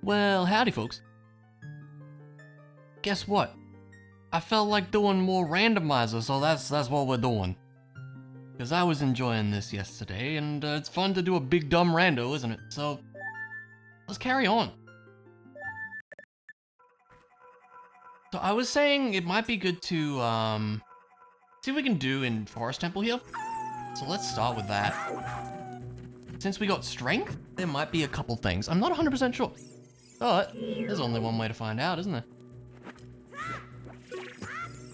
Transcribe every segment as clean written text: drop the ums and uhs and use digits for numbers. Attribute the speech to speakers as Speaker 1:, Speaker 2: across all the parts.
Speaker 1: Well, howdy folks. Guess what? I felt like doing more randomizer, so that's what we're doing. Because I was enjoying this yesterday, and it's fun to do a big dumb rando, isn't it? So, let's carry on. So I was saying it might be good to, see what we can do in Forest Temple here. So let's start with that. Since we got strength, there might be a couple things. I'm not 100% sure. But there's only one way to find out, isn't there?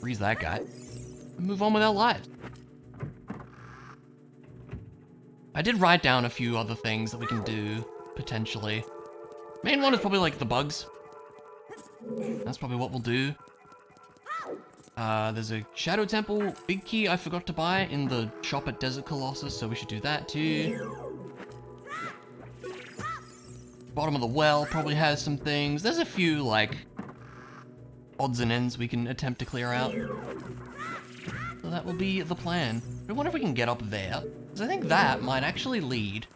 Speaker 1: Freeze that guy. And move on with our lives. I did write down a few other things that we can do, potentially. Main one is probably like the bugs. That's probably what we'll do. There's a Shadow Temple big key I forgot to buy in the shop at Desert Colossus, so we should do that too. Bottom of the well probably has some things. There's a few, like, odds and ends we can attempt to clear out. So that will be the plan. I wonder if we can get up there. Because I think that might actually lead...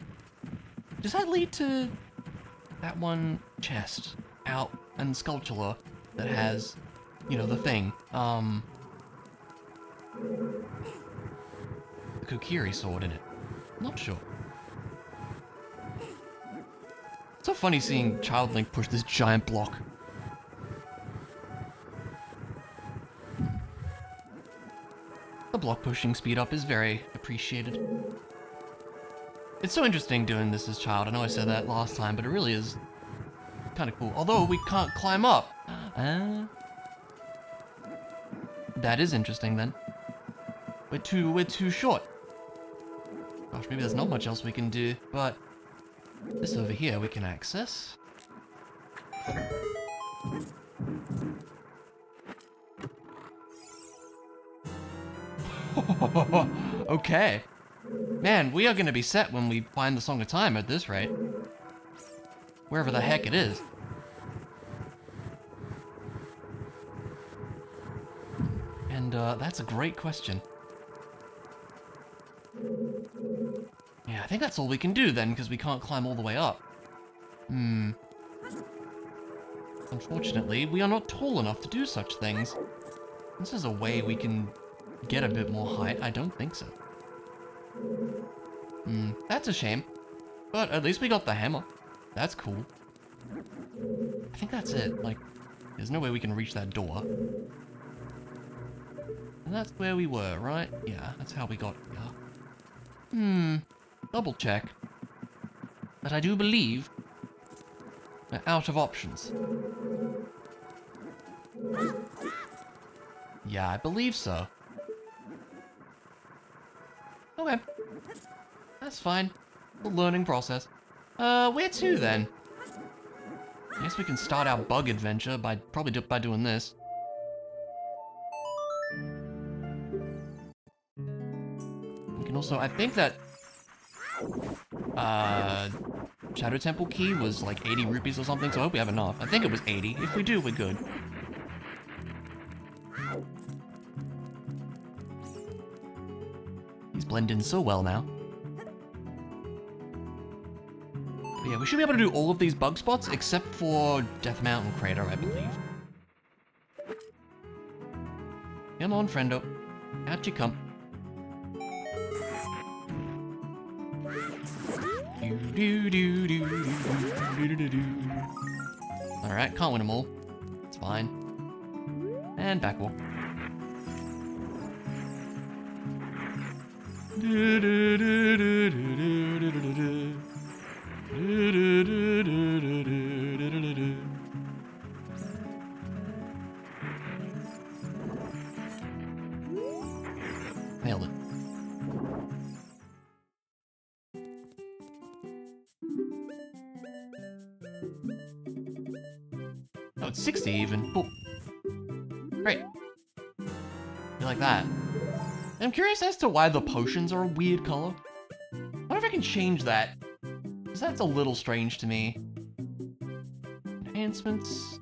Speaker 1: Does that lead to that one chest out in Sculptura that has, you know, the thing? The Kokiri sword in it. Not sure. It's so funny seeing Child Link push this giant block. The block pushing speed up is very appreciated. It's so interesting doing this as Child. I know I said that last time, but it really is kind of cool. Although we can't climb up. That is interesting then. We're too short. Gosh, maybe there's not much else we can do, but this over here we can access. Okay. Man, we are gonna be set when we find the Song of Time at this rate. Wherever the heck it is. And that's a great question. Yeah, I think that's all we can do then, because we can't climb all the way up. Unfortunately, we are not tall enough to do such things. This is a way we can get a bit more height. I don't think so. That's a shame. But at least we got the hammer. That's cool. I think that's it. Like, there's no way we can reach that door. And that's where we were, right? Yeah, that's how we got here. Double check. But I do believe we're out of options. Yeah, I believe so. Okay. That's fine. The learning process. Where to then? I guess we can start our bug adventure by by doing this. We can also, I think that Shadow Temple key was like 80 rupees or something, so I hope we have enough. I think it was 80. If we do, we're good. These blend in so well now. But yeah, we should be able to do all of these bug spots except for Death Mountain Crater, I believe. Come on, friendo. Out you come. Alright, can't win them all. It's fine. And backwalk. Nailed it. Oh, it's 60 even. Cool. Great. You like that? I'm curious as to why the potions are a weird color. I wonder if I can change that. Because that's a little strange to me. Enhancements.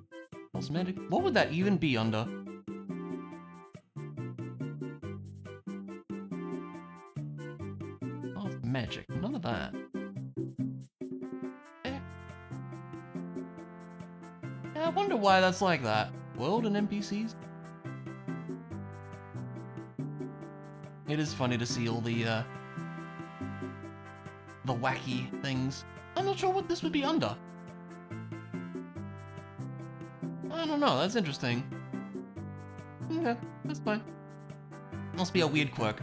Speaker 1: Cosmetic. What would that even be under? Oh, magic. None of that. I wonder why that's like that. World and NPCs? It is funny to see all the wacky things. I'm not sure what this would be under. I don't know, that's interesting. Okay, that's fine. Must be a weird quirk.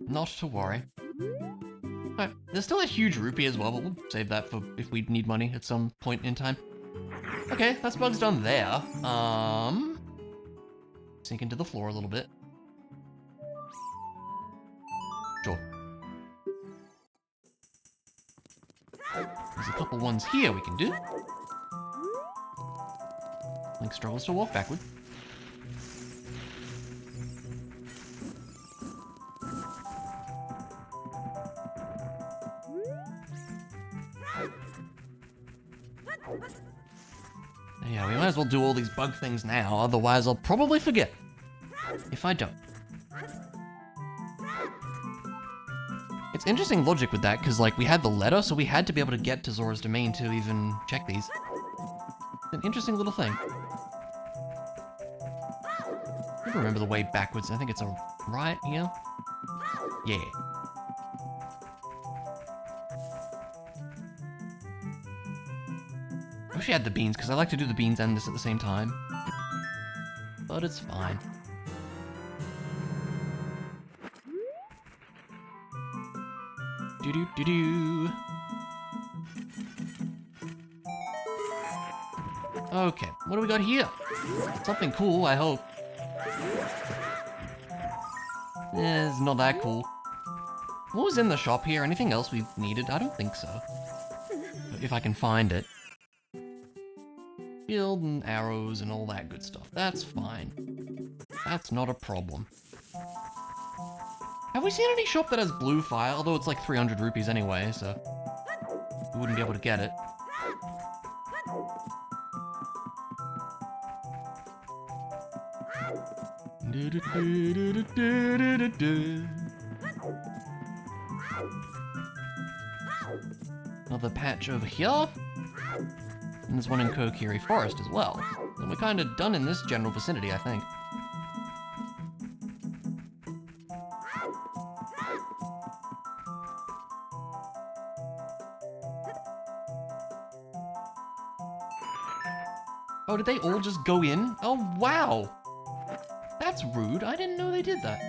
Speaker 1: Not to worry. Alright, there's still a huge rupee as well, but we'll save that for if we need money at some point in time. Okay, that's bugs done there. Sink into the floor a little bit. Sure. There's a couple ones here we can do. Link struggles to walk backward. Yeah, we might as well do all these bug things now, otherwise I'll probably forget. If I don't. It's interesting logic with that, because like we had the letter, so we had to be able to get to Zora's domain to even check these. It's an interesting little thing. I don't remember the way backwards. I think it's a right here. Yeah. I wish we had the beans, because I like to do the beans and this at the same time. But it's fine. Do-do-do-do. Okay, what do we got here? Something cool, I hope. It's not that cool. What was in the shop here? Anything else we needed? I don't think so. If I can find it. Shield and arrows and all that good stuff. That's fine. That's not a problem. Have we seen any shop that has blue fire? Although it's like 300 rupees anyway, so we wouldn't be able to get it. Another patch over here. And there's one in Kokiri Forest as well. And we're kind of done in this general vicinity, I think. Oh, did they all just go in? Oh, wow! That's rude. I didn't know they did that.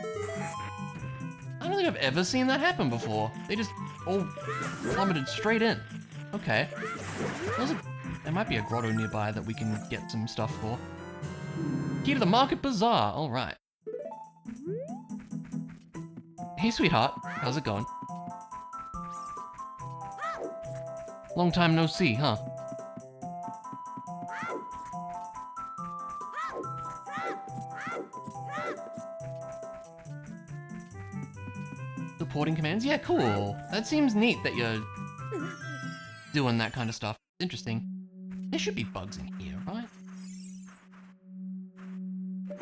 Speaker 1: I don't think I've ever seen that happen before. They just all plummeted straight in. Okay. There might be a grotto nearby that we can get some stuff for. Key to the Market Bazaar. Alright. Hey, sweetheart. How's it going? Long time no see, huh? Supporting commands? Yeah, cool. That seems neat that you're doing that kind of stuff. Interesting. There should be bugs in here, right?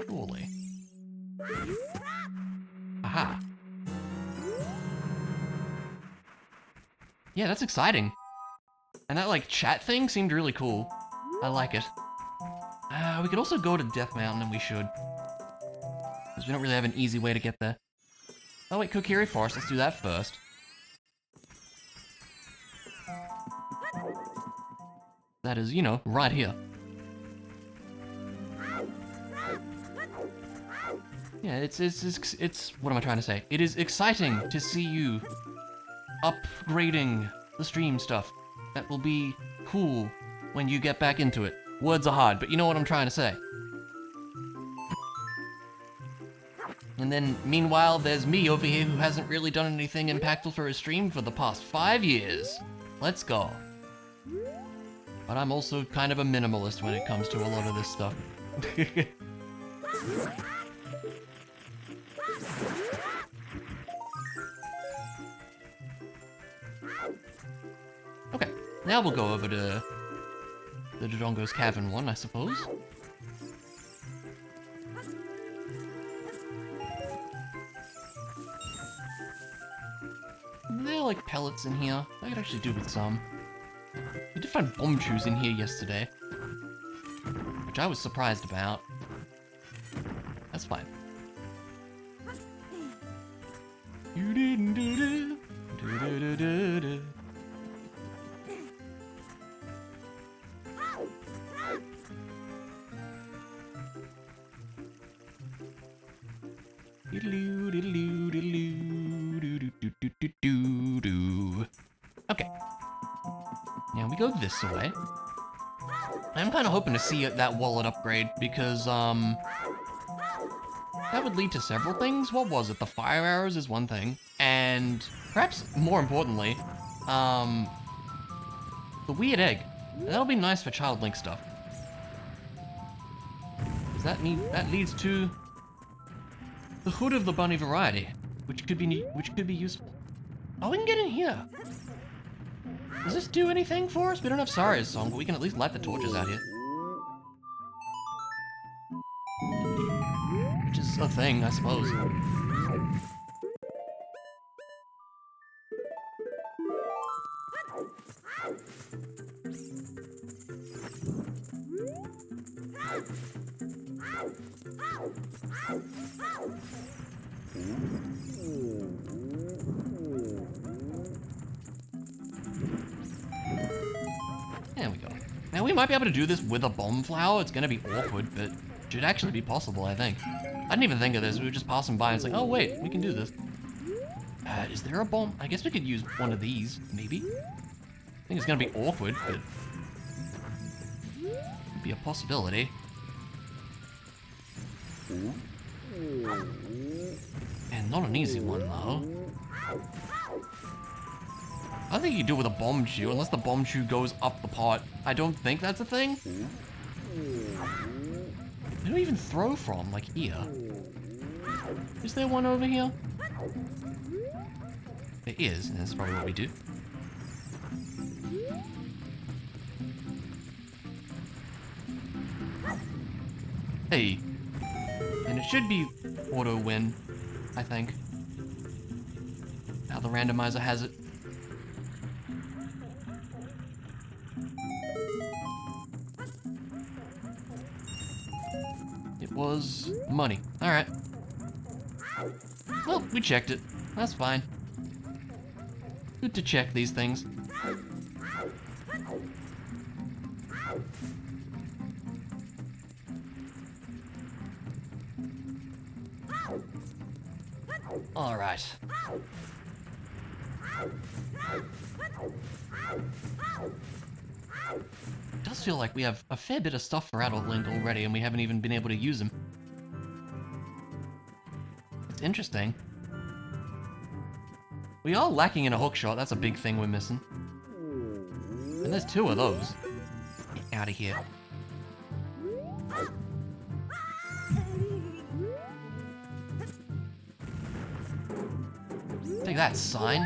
Speaker 1: Surely. Aha. Yeah, that's exciting. And that, like, chat thing seemed really cool. I like it. We could also go to Death Mountain, and we should. Because we don't really have an easy way to get there. Oh wait, Kokiri Forest, let's do that first. That is, you know, right here. Yeah, it's what am I trying to say? It is exciting to see you upgrading the stream stuff. That will be cool when you get back into it. Words are hard, but you know what I'm trying to say. And then, meanwhile, there's me over here who hasn't really done anything impactful for his stream for the past 5 years. Let's go. But I'm also kind of a minimalist when it comes to a lot of this stuff. Okay, now we'll go over to the Dodongo's Cavern one, I suppose. There are like pellets in here. I could actually do with some. We did find bomb chews in here yesterday, which I was surprised about. That's fine. Okay. Now we go this way. I'm kind of hoping to see that wallet upgrade because, that would lead to several things. What was it? The fire arrows is one thing. And perhaps more importantly, the weird egg. That'll be nice for Child Link stuff. Does that mean that leads to the hood of the bunny variety, which could be useful. Oh, we can get in here. Does this do anything for us? We don't have Saria's song, but we can at least light the torches out here. Which is a thing, I suppose. There we go. Now we might be able to do this with a bomb flower. It's gonna be awkward, but it should actually be possible, I think. I didn't even think of this. We were just passing by and it's like, oh wait, we can do this. Is there a bomb? I guess we could use one of these, maybe? I think it's gonna be awkward, but it'd be a possibility. And not an easy one, though. I don't think you can do it with a bomb chew, unless the bomb chew goes up the pot. I don't think that's a thing. Where do we even throw from? Like here? Is there one over here? There is, and that's probably what we do. Hey. And it should be auto win, I think. How the randomizer has it. It was money. Alright. Well, we checked it. That's fine. Good to check these things. All right. It does feel like we have a fair bit of stuff for Adult Link already, and we haven't even been able to use them. It's interesting. We are lacking in a hookshot. That's a big thing we're missing. And there's 2 of those. Get out of here. Take that, sign.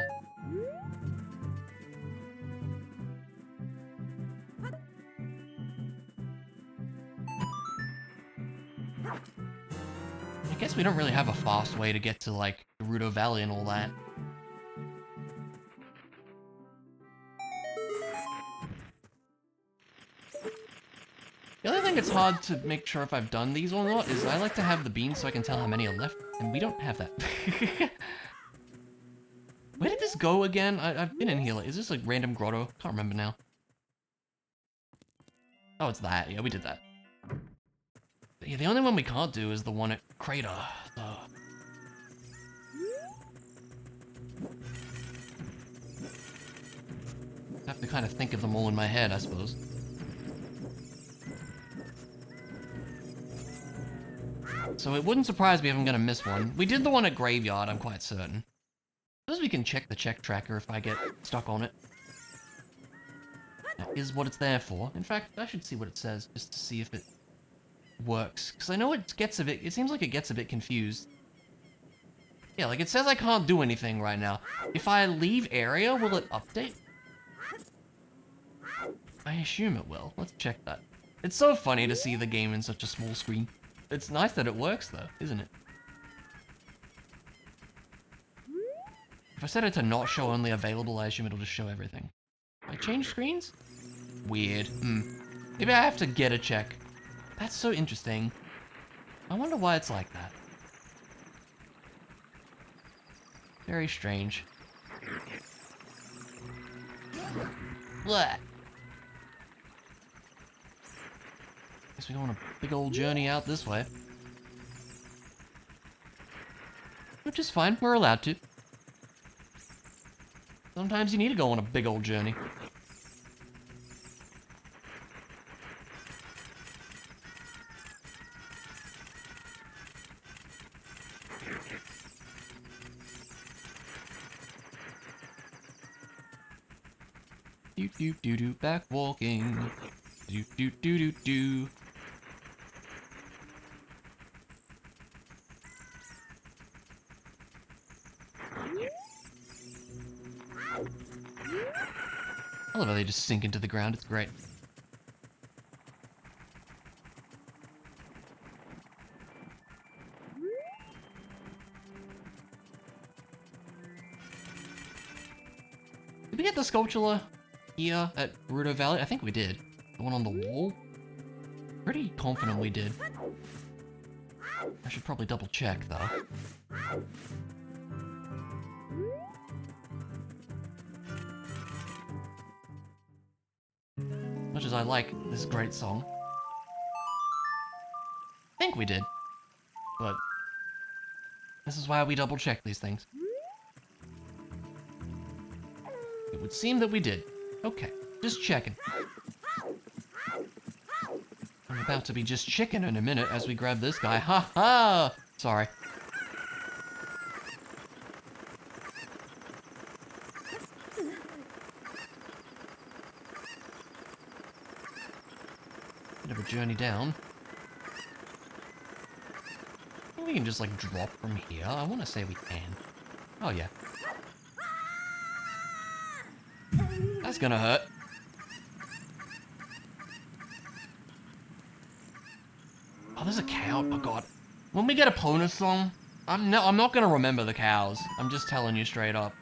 Speaker 1: I guess we don't really have a fast way to get to, like, Gerudo Valley and all that. The other thing that's hard to make sure if I've done these or not is I like to have the beans so I can tell how many are left, and we don't have that. Where did this go again? I've been in here. Is this like random grotto? Can't remember now. Oh, it's that. Yeah, we did that. But yeah, the only one we can't do is the one at Crater. So. I have to kind of think of them all in my head, I suppose. So it wouldn't surprise me if I'm gonna miss one. We did the one at Graveyard, I'm quite certain. I suppose we can check the check tracker if I get stuck on it. That is what it's there for. In fact, I should see what it says, just to see if it works. Because I know it seems like it gets a bit confused. Yeah, like it says I can't do anything right now. If I leave area, will it update? I assume it will. Let's check that. It's so funny to see the game in such a small screen. It's nice that it works though, isn't it? If I set it to not show only available, I assume it'll just show everything. I change screens? Weird. Maybe I have to get a check. That's so interesting. I wonder why it's like that. Very strange. Blah. Guess we go on a big old journey out this way. Which is fine, we're allowed to. Sometimes you need to go on a big old journey. Do do do do, back walking. Do do do do do. I love how they just sink into the ground, it's great. Did we get the sculpture here at Rudo Valley? I think we did. The one on the wall? Pretty confident we did. I should probably double check though. Much as I like this great song. I think we did. But this is why we double check these things. It would seem that we did. Okay, just checking. I'm about to be just chicken in a minute as we grab this guy. Ha ha! Sorry. Bit of a journey down. I think we can just like drop from here. I want to say we can. Oh yeah. That's gonna hurt. Oh, there's a cow. Oh god. When we get a Pona song, I'm not gonna remember the cows. I'm just telling you straight up.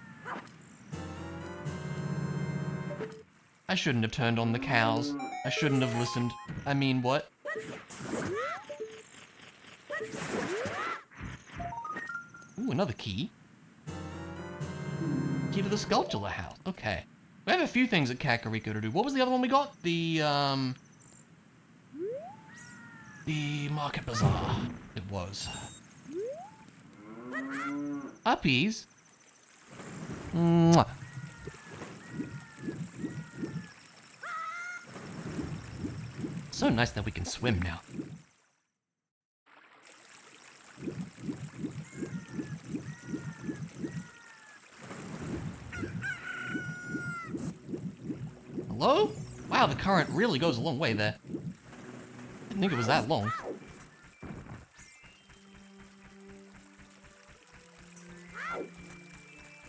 Speaker 1: I shouldn't have turned on the cows. I shouldn't have listened. I mean, what? Ooh, another key. Key to the sculpture house. Okay. We have a few things at Kakariko to do. What was the other one we got? The Market Bazaar. It was. Uppies. Mwah. So nice that we can swim now. Hello? Wow, the current really goes a long way there. Didn't think it was that long.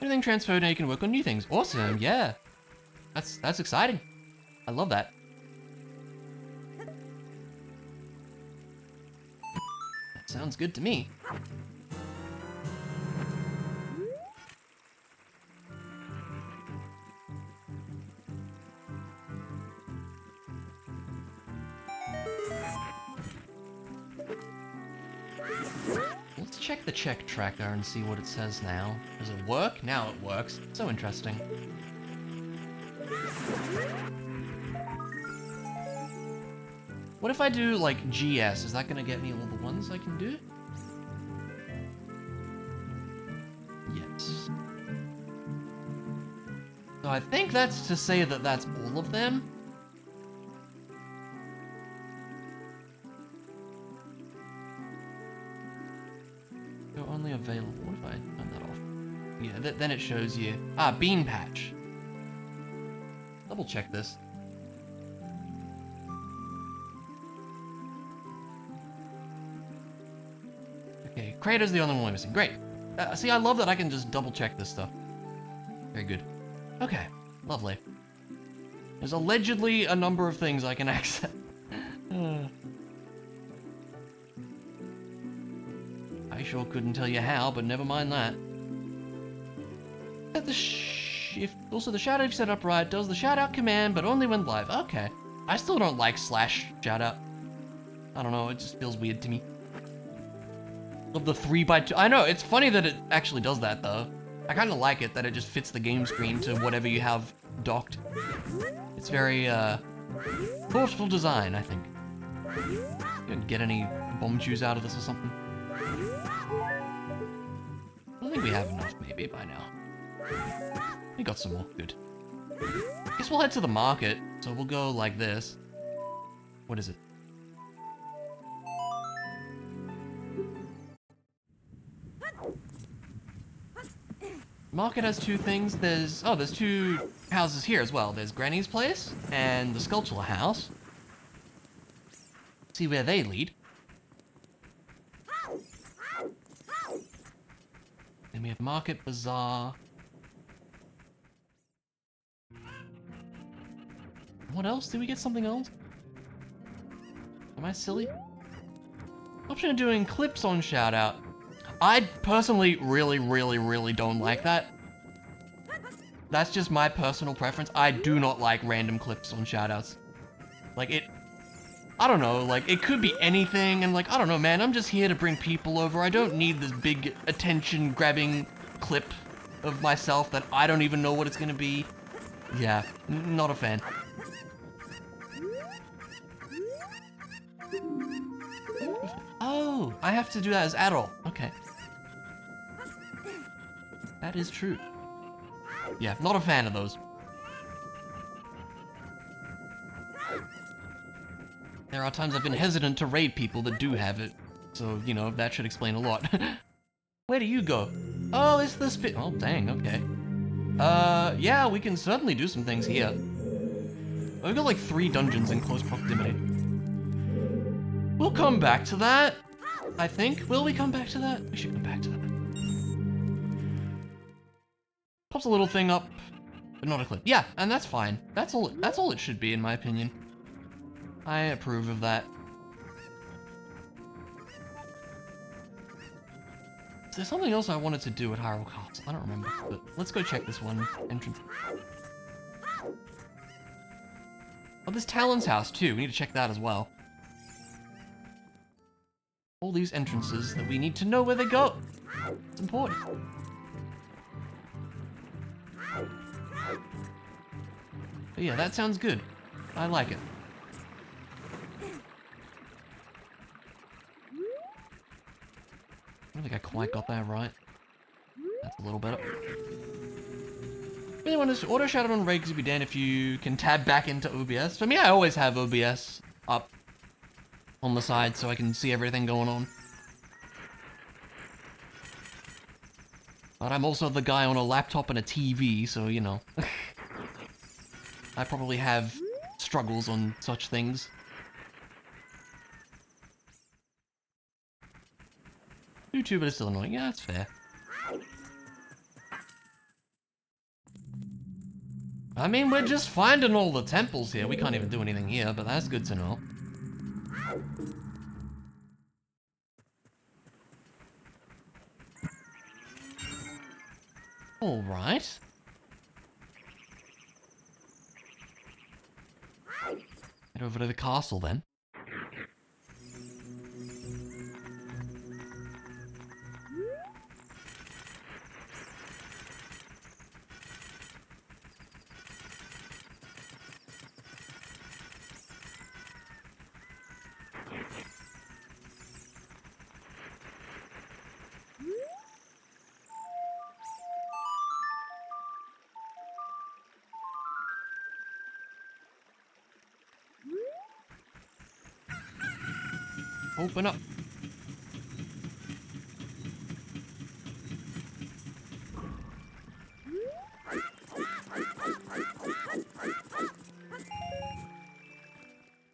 Speaker 1: Anything transferred now you can work on new things. Awesome, yeah. That's exciting. I love that. That sounds good to me. Let's check the check tracker and see what it says now. Does it work? Now it works. So interesting. What if I do, like, GS? Is that gonna get me all the ones I can do? Yes. So I think that's to say that that's all of them. They're only available. What if I turn that off? Yeah, then it shows you. Ah, bean patch. Double check this. Okay, Crater's the only one we're missing. Great. See, I love that I can just double check this stuff. Very good. Okay, lovely. There's allegedly a number of things I can access. I sure couldn't tell you how, but never mind that. At the Also, the shoutout, if set up right, does the shoutout command, but only when live. Okay. I still don't like slash shoutout. I don't know, it just feels weird to me. Of the 3x2. I know, it's funny that it actually does that, though. I kind of like it that it just fits the game screen to whatever you have docked. It's very, thoughtful design, I think. You didn't get any bomb juice out of this or something? I don't think we have enough, maybe, by now. We got some more. Good. Guess we'll head to the market. So we'll go like this. What is it? Market has two things. There's two houses here as well. There's Granny's place and the Sculptural House. See where they lead. Then we have Market, Bazaar. What else? Did we get something else? Am I silly? Option of doing clips on shoutout. I personally really don't like that. That's just my personal preference. I do not like random clips on shoutouts. Like it, I don't know, like it could be anything and like, I don't know, man, I'm just here to bring people over. I don't need this big attention grabbing clip of myself that I don't even know what it's gonna be. Yeah, not a fan. Oh, I have to do that as adult. Okay. That is true. Yeah, not a fan of those. There are times I've been hesitant to raid people that do have it. So, you know, that should explain a lot. Where do you go? Oh, it's the spit. Oh, dang, okay. Yeah, we can certainly do some things here. We've got like 3 dungeons in close proximity. We'll come back to that, I think. Will we come back to that? We should come back to that. Pops a little thing up, but not a clip. Yeah, and that's fine. That's all it should be, in my opinion. I approve of that. Is there something else I wanted to do at Hyrule Castle? I don't remember, but let's go check this one entrance. Oh, there's Talon's house too. We need to check that as well. All these entrances that we need to know where they go. It's important. But yeah, that sounds good. I like it. I don't think I quite got that right. That's a little better. Really want to auto shout out on raid because you'd be damned if you can tab back into OBS. For me, I always have OBS up on the side so I can see everything going on. But I'm also the guy on a laptop and a TV, so you know. I probably have struggles on such things. YouTube is still annoying. Yeah, that's fair. I mean, we're just finding all the temples here. We can't even do anything here, but that's good to know. All right. Head over to the castle then. Open up.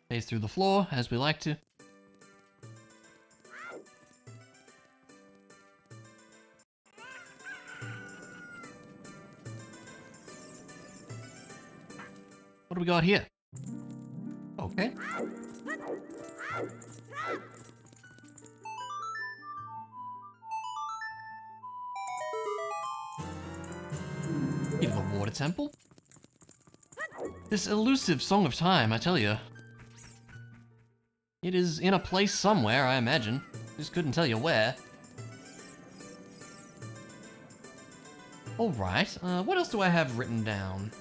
Speaker 1: Phase through the floor, as we like to. What do we got here? Okay. Give the water temple. This elusive Song of Time, I tell you. It is in a place somewhere, I imagine. Just couldn't tell you where. Alright, what else do I have written down?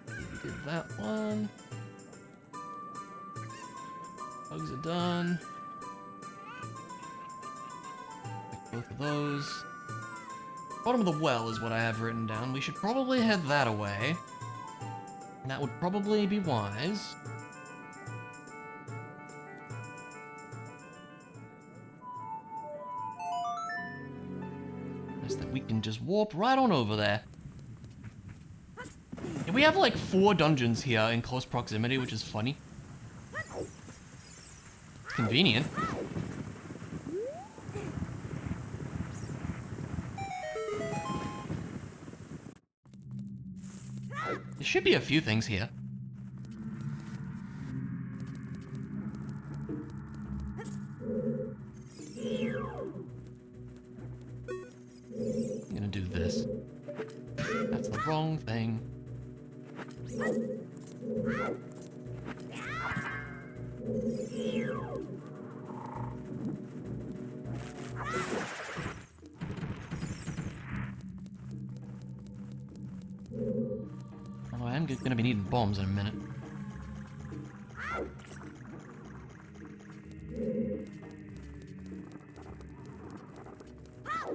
Speaker 1: Did that one. Bugs are done. Like both of those. Bottom of the well is what I have written down. We should probably head that away. And that would probably be wise. Nice that we can just warp right on over there. And we have like 4 dungeons here in close proximity, which is funny. It's convenient. There should be a few things here. I'm gonna do this. That's the wrong thing. Oh, I am gonna be needing bombs in a minute.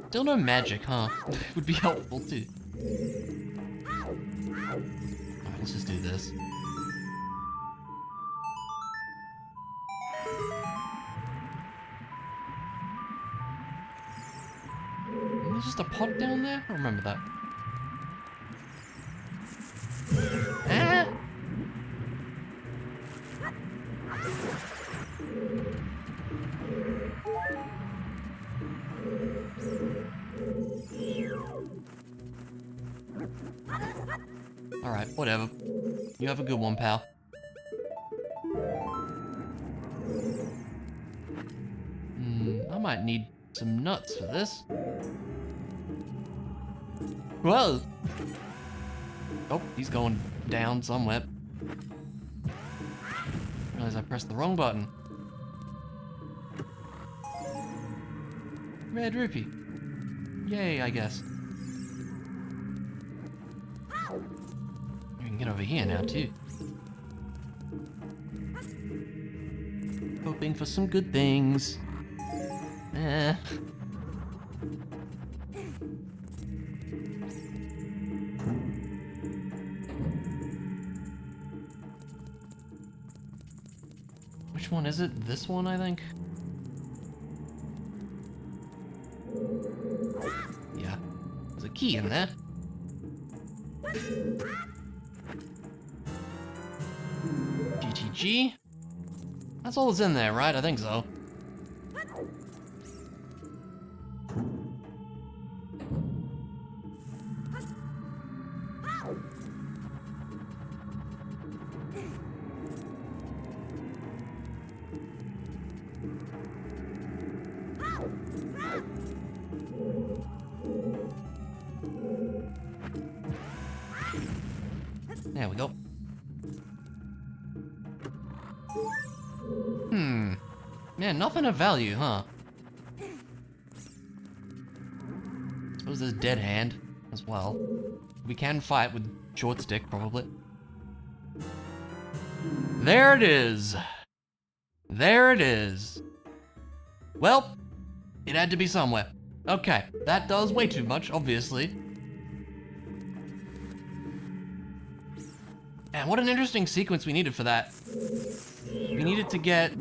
Speaker 1: Still no magic, huh? Would be helpful too. Alright, let's just do this. There's just a pot down there? I don't remember that. Ah! Alright, whatever. You have a good one, pal. I might need some nuts for this. Whoa! Oh, he's going down somewhere. Realize I pressed the wrong button. Red rupee. Yay, I guess. We can get over here now, too. Hoping for some good things. Which one is it? This one, I think? Yeah. There's a key in there. GTG. That's all that's in there, right? I think so. There we go. Man, nothing of value, huh? Suppose there's dead hand as well. We can fight with short stick, probably. There it is. There it is. Well, it had to be somewhere. Okay, that does way too much, obviously. And what an interesting sequence we needed for that. We needed to get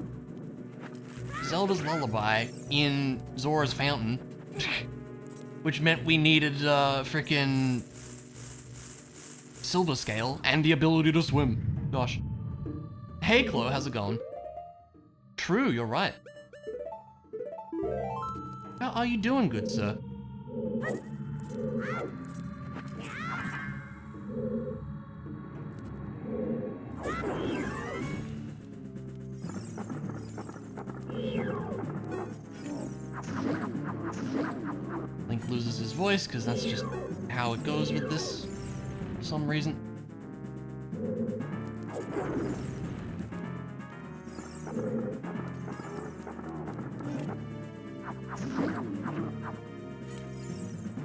Speaker 1: Zelda's Lullaby in Zora's Fountain, which meant we needed frickin' Silver Scale and the ability to swim. Gosh. Hey, Chloe, how's it going? True, you're right. How are you doing, good sir? Link loses his voice, because that's just how it goes with this for some reason.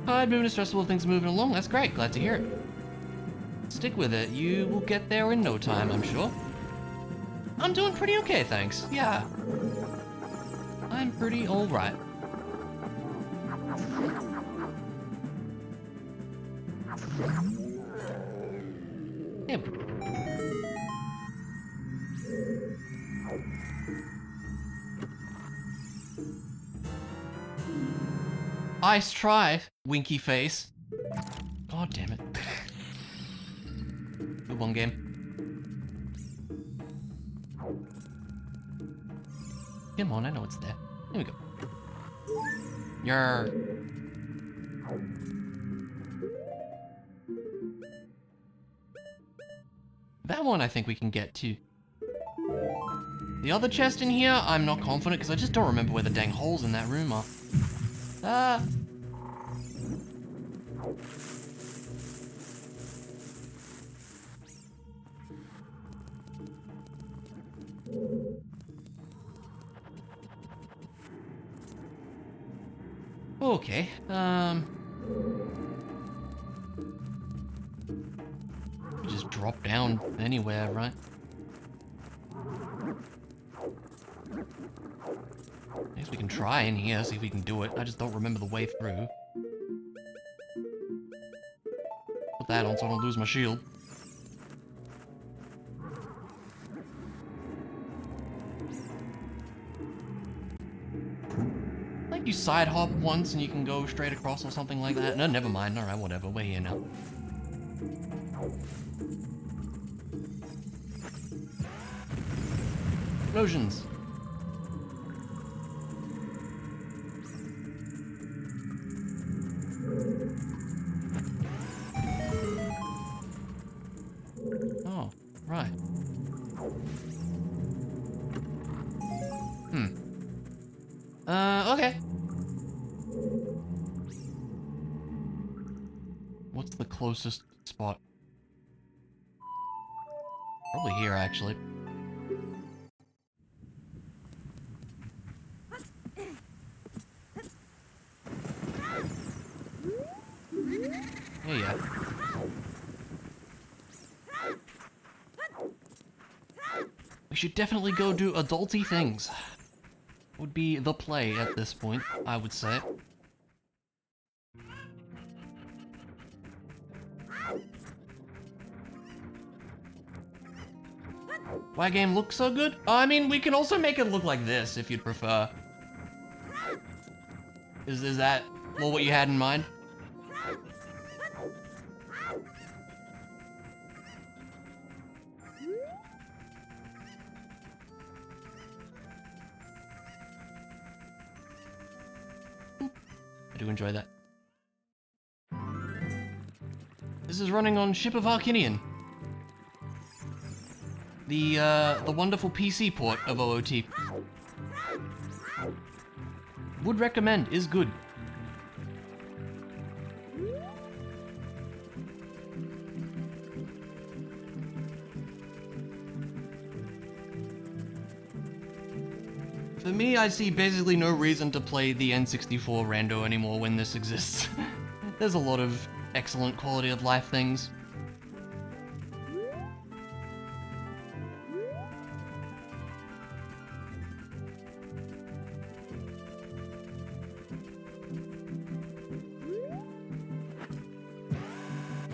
Speaker 1: I'd moving stressful, things moving along. That's great. Glad to hear it. Stick with it. You will get there in no time, I'm sure. I'm doing pretty okay, thanks. Yeah. I'm pretty alright. Yeah. Nice try, winky face. God damn it. Good one, game. Come on, I know it's there. Here we go. Yarr. That one I think we can get to. The other chest in here, I'm not confident because I just don't remember where the dang holes in that room are. Ah. Okay, just drop down anywhere, right? I guess we can try in here, see if we can do it. I just don't remember the way through. Put that on so I don't lose my shield. Like you side hop once and you can go straight across or something like that. No, never mind. Alright, whatever. We're here now. Explosions. Oh, right. Okay. What's the closest spot? Probably here, actually. Yeah. We should definitely go do adulty things. Would be the play at this point, I would say. Why game looks so good? I mean, we can also make it look like this if you'd prefer. Is that more what you had in mind? I do enjoy that. This is running on Ship of Arcinian. The wonderful PC port of OOT. Would recommend, is good. For me, I see basically no reason to play the N64 rando anymore when this exists. There's a lot of excellent quality of life things.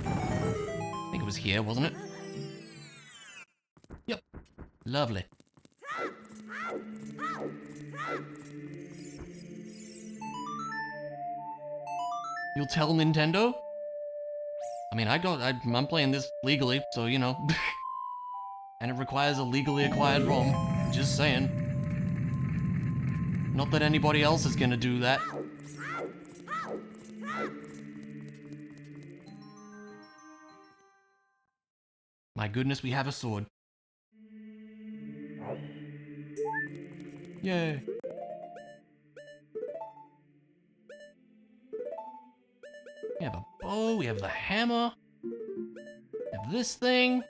Speaker 1: I think it was here, wasn't it? Yep. Lovely. You'll tell Nintendo? I mean, I'm playing this legally, so you know. And it requires a legally acquired ROM. Just saying. Not that anybody else is gonna do that. My goodness, we have a sword. Yay. We have a bow, we have the hammer. We have this thing.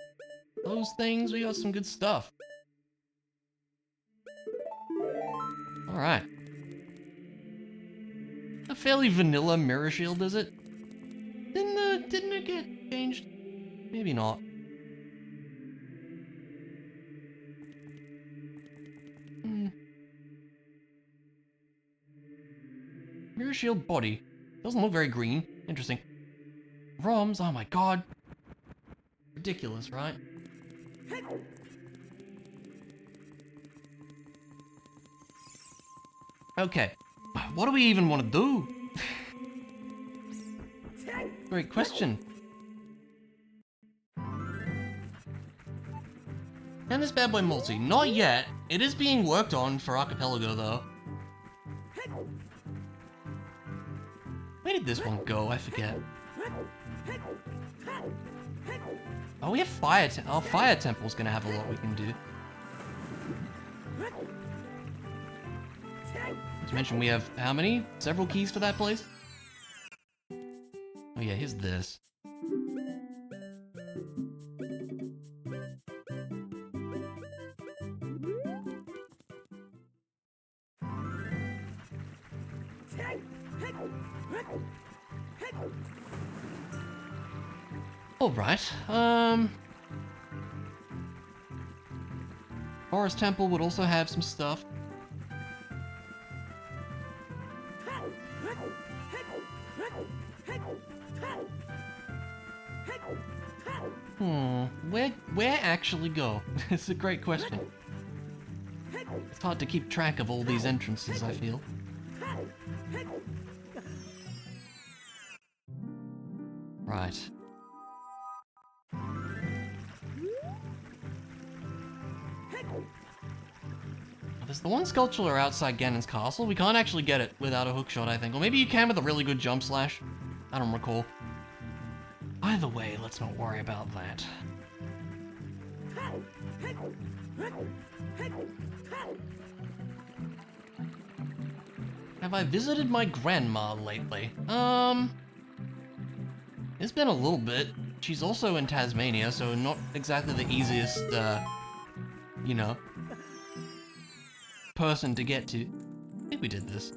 Speaker 1: Those things, we got some good stuff. Alright. A fairly vanilla mirror shield, is it? Didn't it get changed? Maybe not. Mirror shield body. Doesn't look very green. Interesting. ROMs, oh my god. Ridiculous, right? Okay. What do we even want to do? Great question. And this bad boy multi? Not yet. It is being worked on for Archipelago, though. Where did this one go? I forget. Oh, we have fire. Our fire temple's gonna have a lot we can do. Not to mention we have how many? Several keys for that place? Oh yeah, here's this. Alright, Forest Temple would also have some stuff. Where actually go? It's a great question. It's hard to keep track of all these entrances, I feel. Right. There's the one sculpture outside Ganon's castle. We can't actually get it without a hookshot, I think. Or maybe you can with a really good jump slash. I don't recall. Either way, let's not worry about that. Have I visited my grandma lately? It's been a little bit. She's also in Tasmania, so not exactly the easiest, you know, person to get to. I think we did this.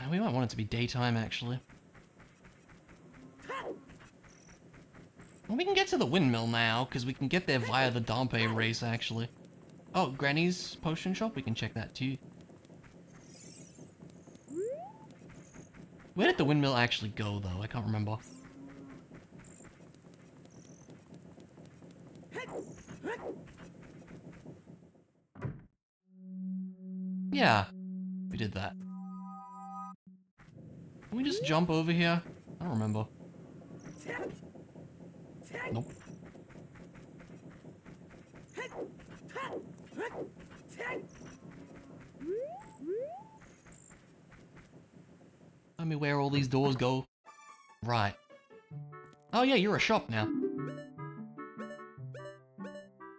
Speaker 1: We might want it to be daytime, actually. Well, we can get to the windmill now, because we can get there via the Dampe race, actually. Oh, Granny's potion shop? We can check that too. Where did the windmill actually go, though? I can't remember. Yeah, we did that. Can we just jump over here? I don't remember. Nope. Tell me where all these doors go. Right. Oh yeah, you're a shop now.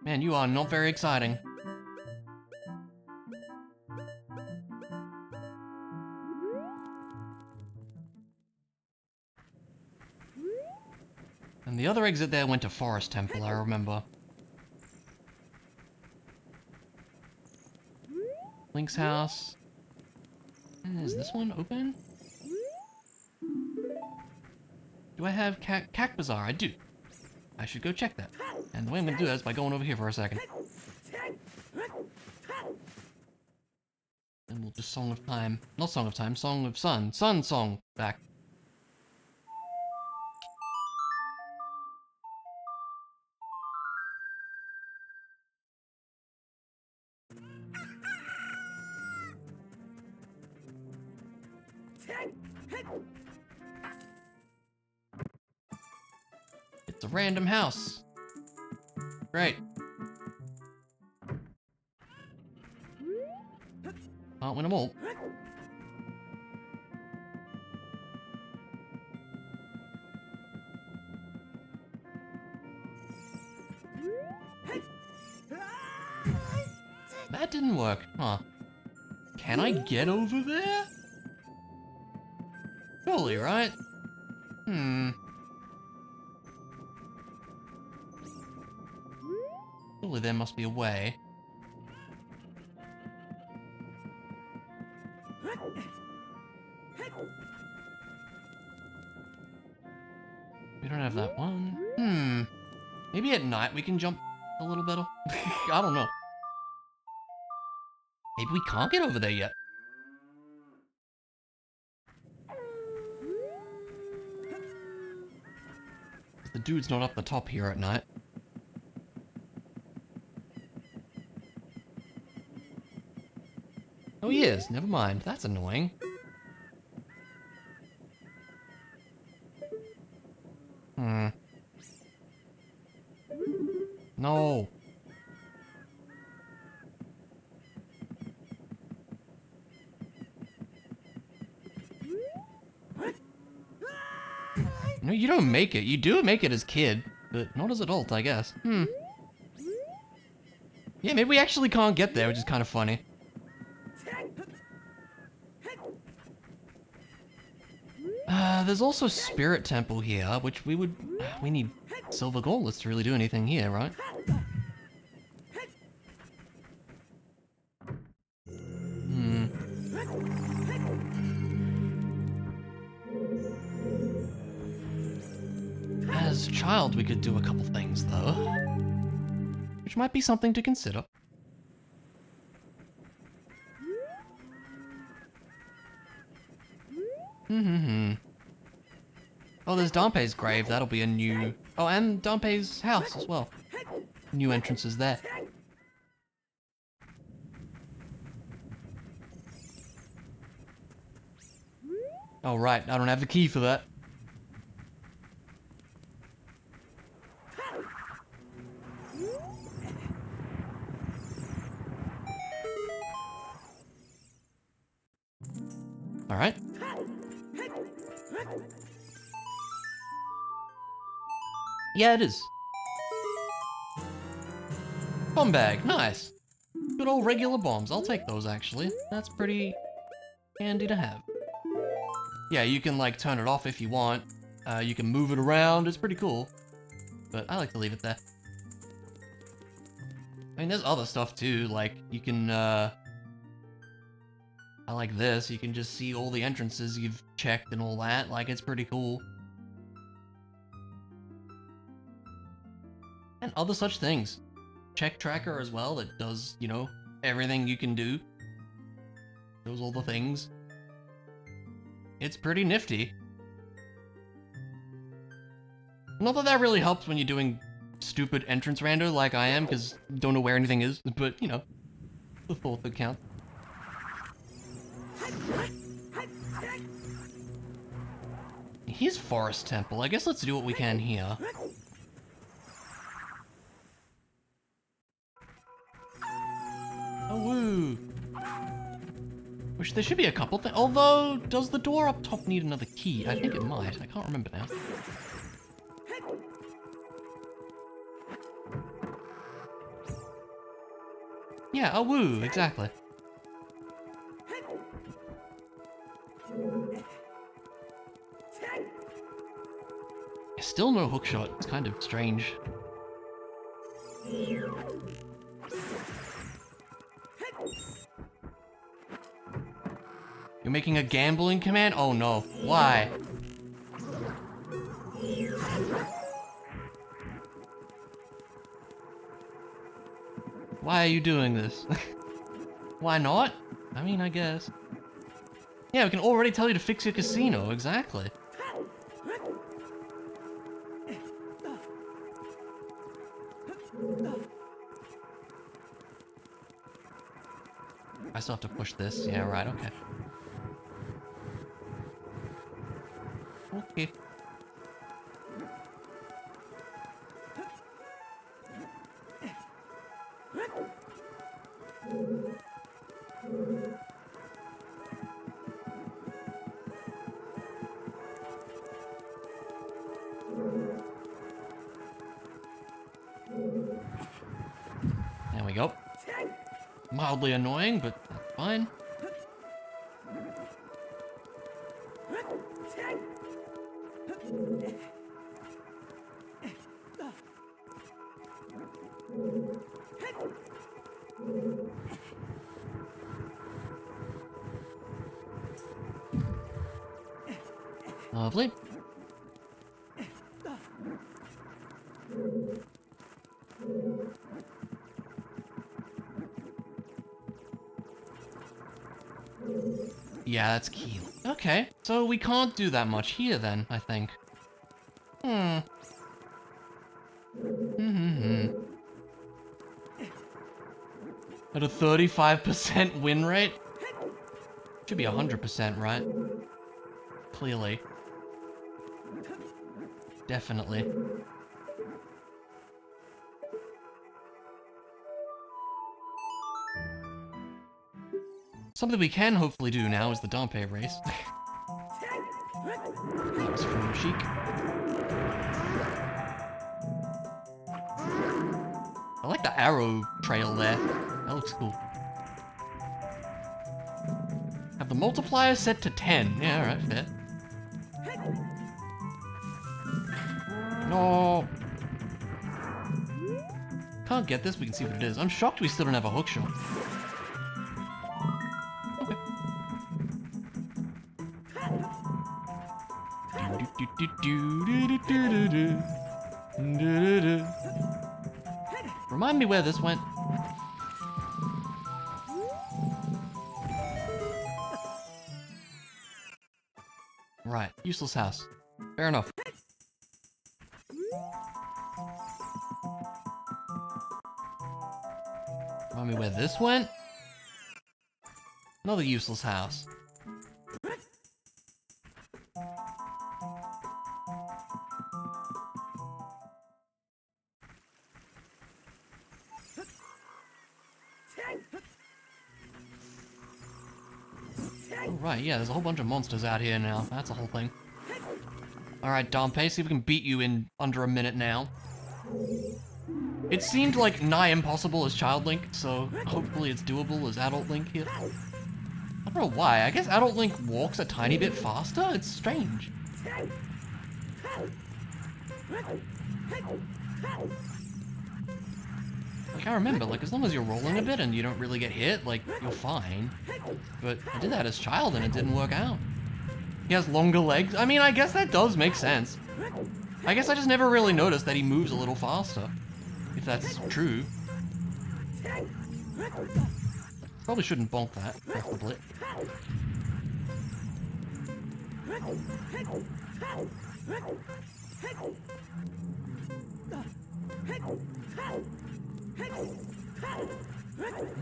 Speaker 1: Man, you are not very exciting. And the other exit there went to Forest Temple, I remember. Link's house. Is this one open? Do I have Cac Bazaar? I do. I should go check that. And the way I'm gonna do that is by going over here for a second. And we'll just Song of Time. Not Song of Time, Song of Sun. Sun Song back. It's a random house. Great. Can't win them all. That didn't work, huh? Can I get over there? Surely, right? Surely there must be a way. We don't have that one. Maybe at night we can jump a little better? I don't know. Maybe we can't get over there yet. The dude's not up the top here at night. Oh, he is. Never mind. That's annoying. No. No, you don't make it. You do make it as kid, but not as adult, I guess. Yeah, maybe we actually can't get there, which is kind of funny. There's also Spirit Temple here, which we need silver gauntlets to really do anything here, right? As a child, we could do a couple things, though. Which might be something to consider. Oh, there's Dampe's grave. That'll be a new... Oh, and Dampe's house as well. New entrances there. Oh, right. I don't have the key for that. Alright. Yeah, it is. Bomb bag, nice. Good old regular bombs, I'll take those actually. That's pretty handy to have. Yeah, you can like turn it off if you want. You can move it around, it's pretty cool. But I like to leave it there. I mean, there's other stuff too, like you can, I like this, you can just see all the entrances you've checked and all that, like it's pretty cool. And other such things. Check tracker as well, that does, you know, everything you can do. Shows all the things. It's pretty nifty. Not that that really helps when you're doing stupid entrance rando like I am, because don't know where anything is, but, you know, the thought that counts. Here's Forest Temple. I guess let's do what we can here. Oh, woo! Which there should be a couple things. Although, does the door up top need another key? I think it might. I can't remember now. Yeah, oh, woo, exactly. Still no hookshot. It's kind of strange. You're making a gambling command? Oh no. Why? Why are you doing this? Why not? I mean, I guess. Yeah, we can already tell you to fix your casino, exactly. I still have to push this. Yeah, right, okay. Okay. mildly annoying, but that's fine. Lovely. Yeah, that's key. Okay, so we can't do that much here then, I think. At a 35% win rate? Should be 100%, right? Clearly. Definitely. Something we can hopefully do now is the Dompe race. That was from Chic. I like the arrow trail there. That looks cool. Have the multiplier set to 10. Yeah, alright, fair. No. Can't get this, we can see what it is. I'm shocked we still don't have a hook shot. Okay. Remind me where this went. Right, useless house. Fair enough. Remind me where this went. Another useless house. Right, yeah, there's a whole bunch of monsters out here now. That's a whole thing. Alright, Dompe, see if we can beat you in under a minute now. It seemed like nigh impossible as Child Link, so hopefully it's doable as Adult Link here. I don't know why, I guess Adult Link walks a tiny bit faster? It's strange. Like, I remember, like, as long as you're rolling a bit and you don't really get hit, like, you're fine. But I did that as Child and it didn't work out. He has longer legs. I mean, I guess that does make sense. I guess I just never really noticed that he moves a little faster. If that's true. Probably shouldn't bonk that off the blip.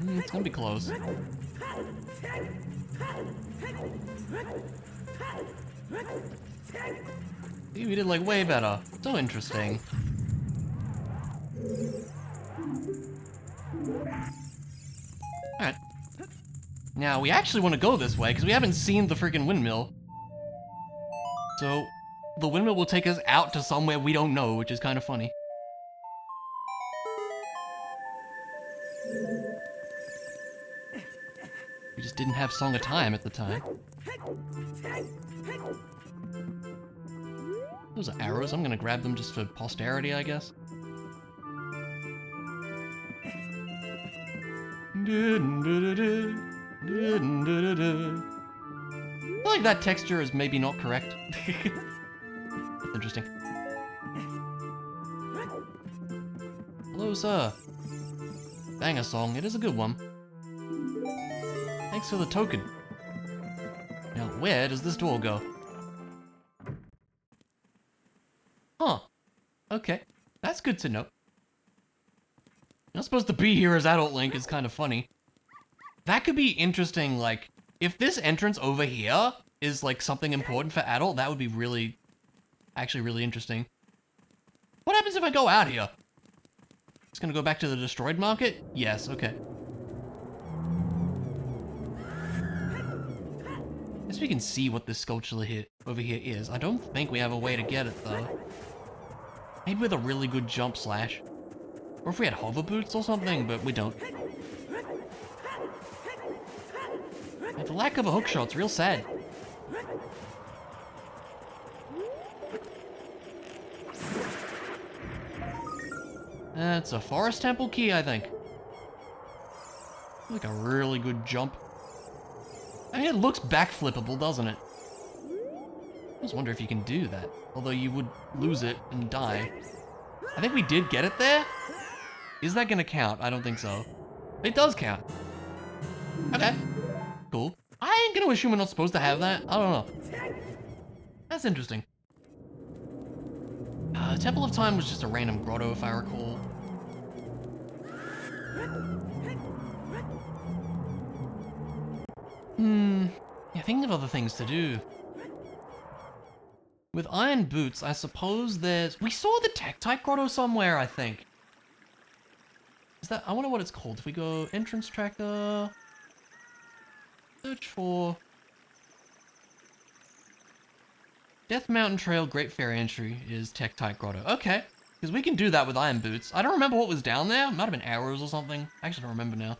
Speaker 1: It's gonna be close. See, we did like way better. So interesting. Alright. Now, we actually want to go this way, because we haven't seen the freaking windmill. So, the windmill will take us out to somewhere we don't know, which is kind of funny. We just didn't have Song of Time at the time. Those are arrows. I'm gonna grab them just for posterity, I guess. I feel like that texture is maybe not correct. That's interesting. Hello, sir. Banger song. It is a good one. Thanks for the token. Now, where does this door go? Huh. Okay. That's good to know. Not supposed to be here as Adult Link is kind of funny. That could be interesting, like, if this entrance over here is, like, something important for Adult, that would be really, actually really interesting. What happens if I go out here? It's gonna go back to the destroyed market? Yes, okay. I guess we can see what this sculpture here, over here is. I don't think we have a way to get it, though. Maybe with a really good jump slash. Or if we had hover boots or something, but we don't. The lack of a hookshot's real sad. That's a forest temple key, I think. Like a really good jump. I mean, it looks backflippable, doesn't it? I just wonder if you can do that. Although you would lose it and die. I think we did get it there. Is that gonna count? I don't think so. It does count. Okay. Cool. I ain't gonna assume we're not supposed to have that. I don't know. That's interesting. Temple of Time was just a random grotto, if I recall. Yeah, thinking of other things to do. With iron boots, I suppose there's... We saw the Tektite grotto somewhere, I think. Is that... I wonder what it's called. If we go entrance tracker... Search for... Death Mountain Trail Great Fairy entry is Tektite grotto. Okay. Because we can do that with iron boots. I don't remember what was down there. It might have been arrows or something. I actually don't remember now.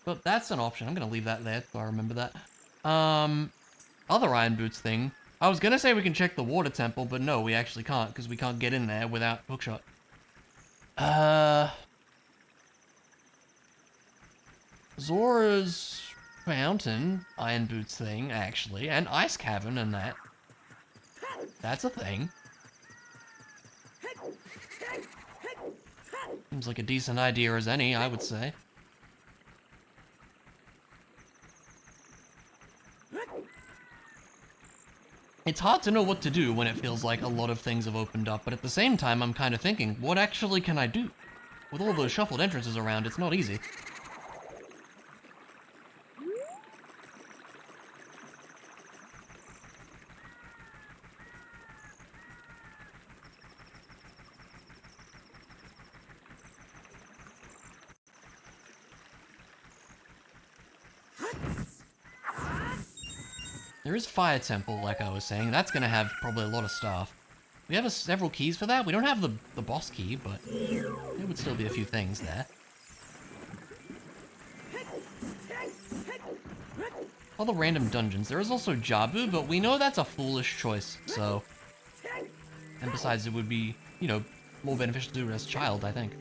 Speaker 1: But that's an option. I'm going to leave that there so I remember that. Other iron boots thing. I was going to say we can check the water temple, but no, we actually can't because we can't get in there without hookshot. Zora's Fountain, iron boots thing, actually, and Ice Cavern and that. That's a thing. Seems like a decent idea as any, I would say. It's hard to know what to do when it feels like a lot of things have opened up, but at the same time, I'm kind of thinking, what actually can I do? With all those shuffled entrances around, it's not easy. There is Fire Temple, like I was saying. That's going to have probably a lot of stuff. We have several keys for that. We don't have the boss key, but there would still be a few things there. All the random dungeons. There is also Jabu, but we know that's a foolish choice, so... And besides, it would be, you know, more beneficial to do it as a child, I think.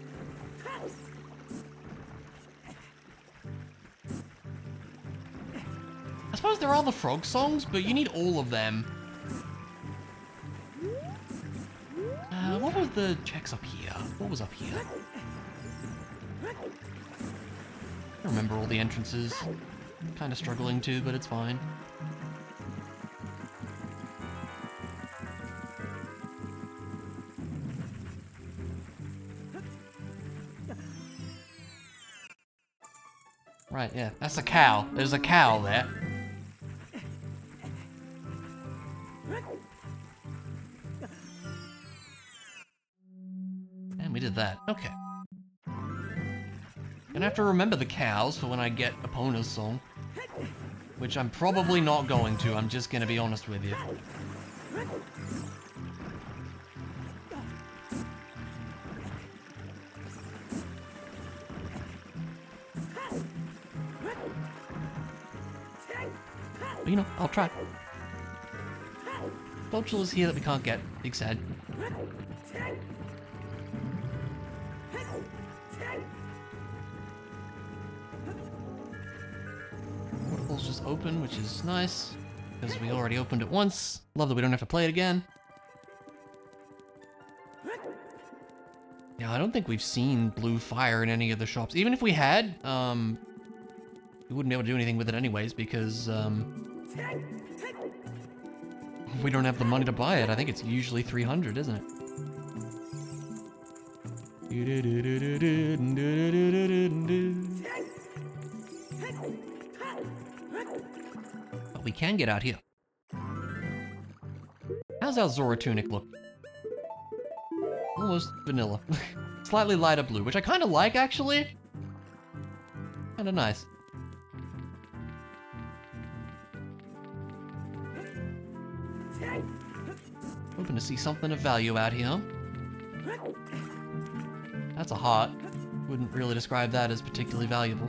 Speaker 1: I suppose there are the frog songs, but you need all of them. What were the checks up here? What was up here? I don't remember all the entrances. I'm kind of struggling to, but it's fine. Right, yeah, that's a cow. There's a cow there. And we did that. Okay. Gonna have to remember the cows for when I get Epona's song. Which I'm probably not going to, I'm just gonna be honest with you. But, you know, I'll try. Sculpture is here that we can't get. Big sad. Waterfall's just open, which is nice. Because we already opened it once. Love that we don't have to play it again. Yeah, I don't think we've seen blue fire in any of the shops. Even if we had, we wouldn't be able to do anything with it anyways, because, we don't have the money to buy it. I think it's usually 300, isn't it? But we can get out here. How's our Zora tunic look? Almost vanilla. Slightly lighter blue, which I kind of like, actually. Kind of nice. Hoping to see something of value out here. That's a heart. Wouldn't really describe that as particularly valuable.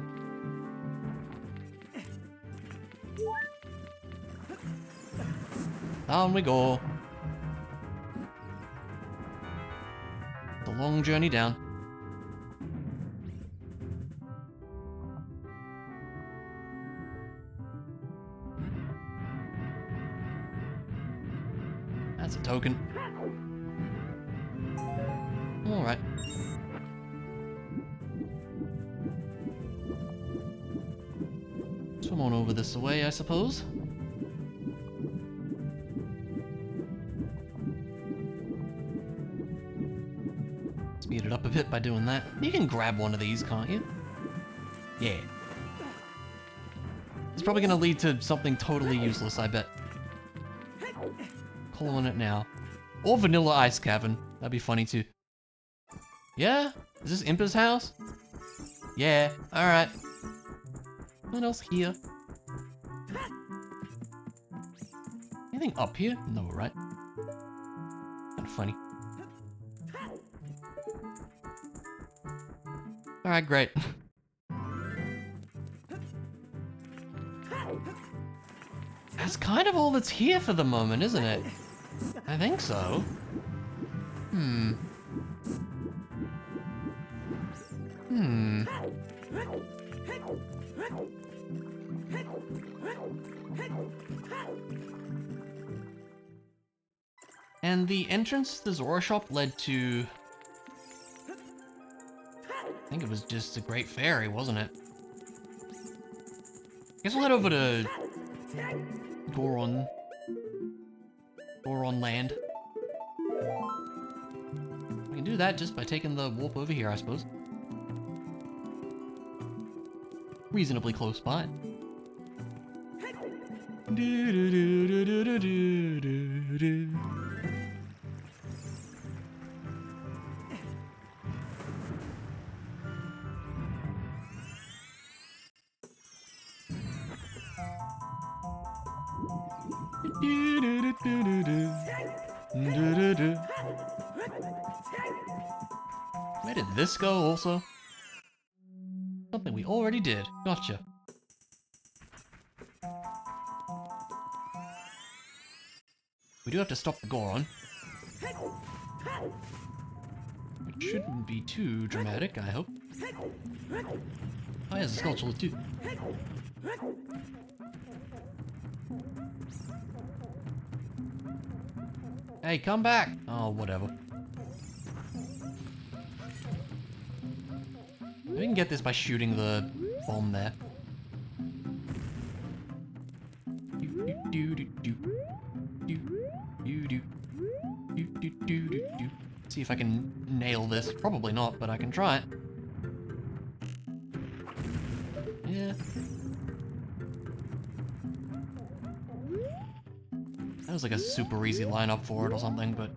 Speaker 1: Down we go. It's a long journey down. That's a token. Alright. Swim on over this way, I suppose. Speed it up a bit by doing that. You can grab one of these, can't you? Yeah. It's probably gonna lead to something totally useless, I bet. Calling it now. Or Vanilla Ice Cavern. That'd be funny too. Yeah? Is this Impa's house? Yeah, alright. What else here? Anything up here? No, right? Kinda funny. Alright, great. That's kind of all that's here for the moment, isn't it? I think so. And the entrance to the Zora shop led to... I think it was just a Great Fairy, wasn't it? Guess we'll head over to... Goron Land. We can do that just by taking the warp over here, I suppose. Reasonably close by. Where did this go also? Something we already did. Gotcha. We do have to stop the Goron. It shouldn't be too dramatic, I hope. Oh, yeah, there's a sculpture too. Hey, come back! Oh, whatever. We can get this by shooting the bomb there. See if I can nail this. Probably not, but I can try it. Yeah. That was like a super easy lineup for it or something, but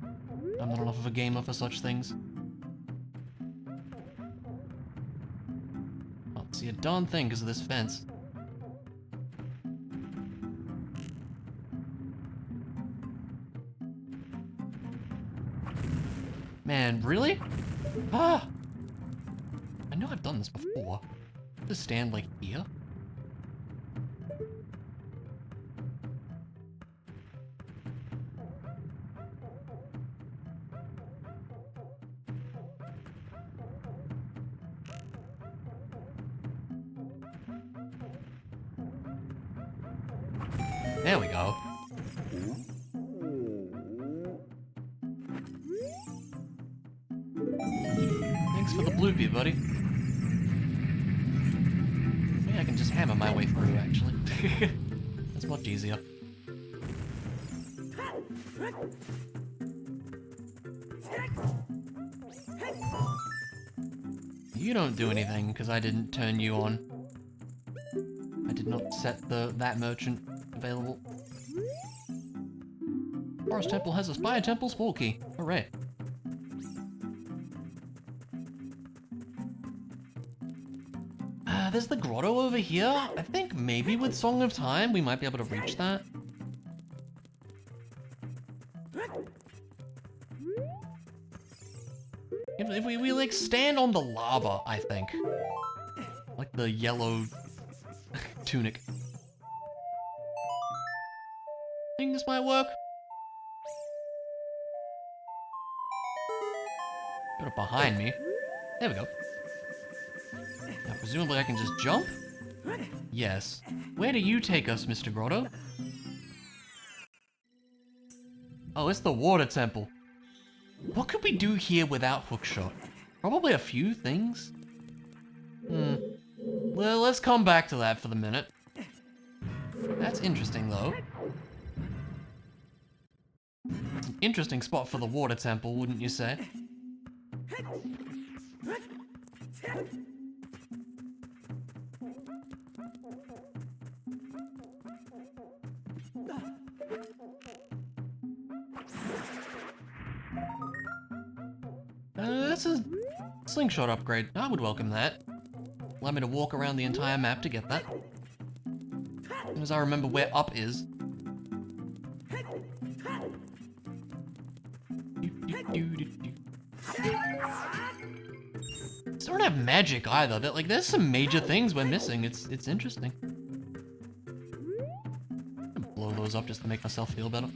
Speaker 1: I'm not enough of a gamer for such things. Can't see a darn thing because of this fence. Man, really? Ah! I know I've done this before. Just stand like here. There we go. Thanks for the bloopy, buddy. Maybe I can just hammer my way through, actually. That's much easier. You don't do anything, because I didn't turn you on. I did not set that merchant available. Forest Temple has a Spire Temple Spore Key. Hooray. There's the grotto over here. I think maybe with Song of Time we might be able to reach that. If we like stand on the lava, I think. Like the yellow tunic. Think this might work? Put it behind me. There we go. Now, presumably I can just jump? Yes. Where do you take us, Mr. Grotto? Oh, it's the water temple. What could we do here without hookshot? Probably a few things? Well, let's come back to that for the minute. That's interesting, though. It's an interesting spot for the water temple, wouldn't you say? That's a slingshot upgrade. I would welcome that. Allow me to walk around the entire map to get that. As soon as I remember where up is. Still don't have magic either. Like, there's some major things we're missing. It's interesting. I'm gonna blow those up just to make myself feel better.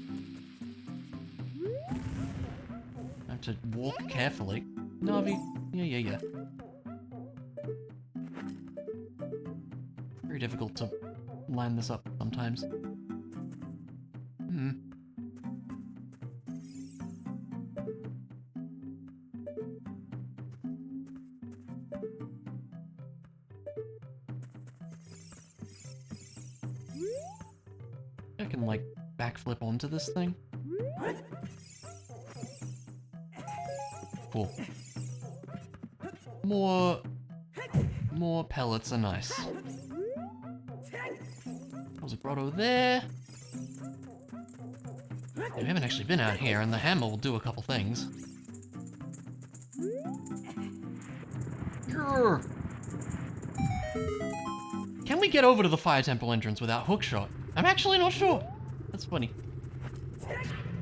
Speaker 1: I have to walk carefully. Navi, yeah. Very difficult to line this up sometimes. I can, like, backflip onto this thing. Cool. More pellets are nice. There's a grotto there. Yeah, we haven't actually been out here, and the hammer will do a couple things. Grr. Can we get over to the fire temple entrance without hookshot? I'm actually not sure. That's funny.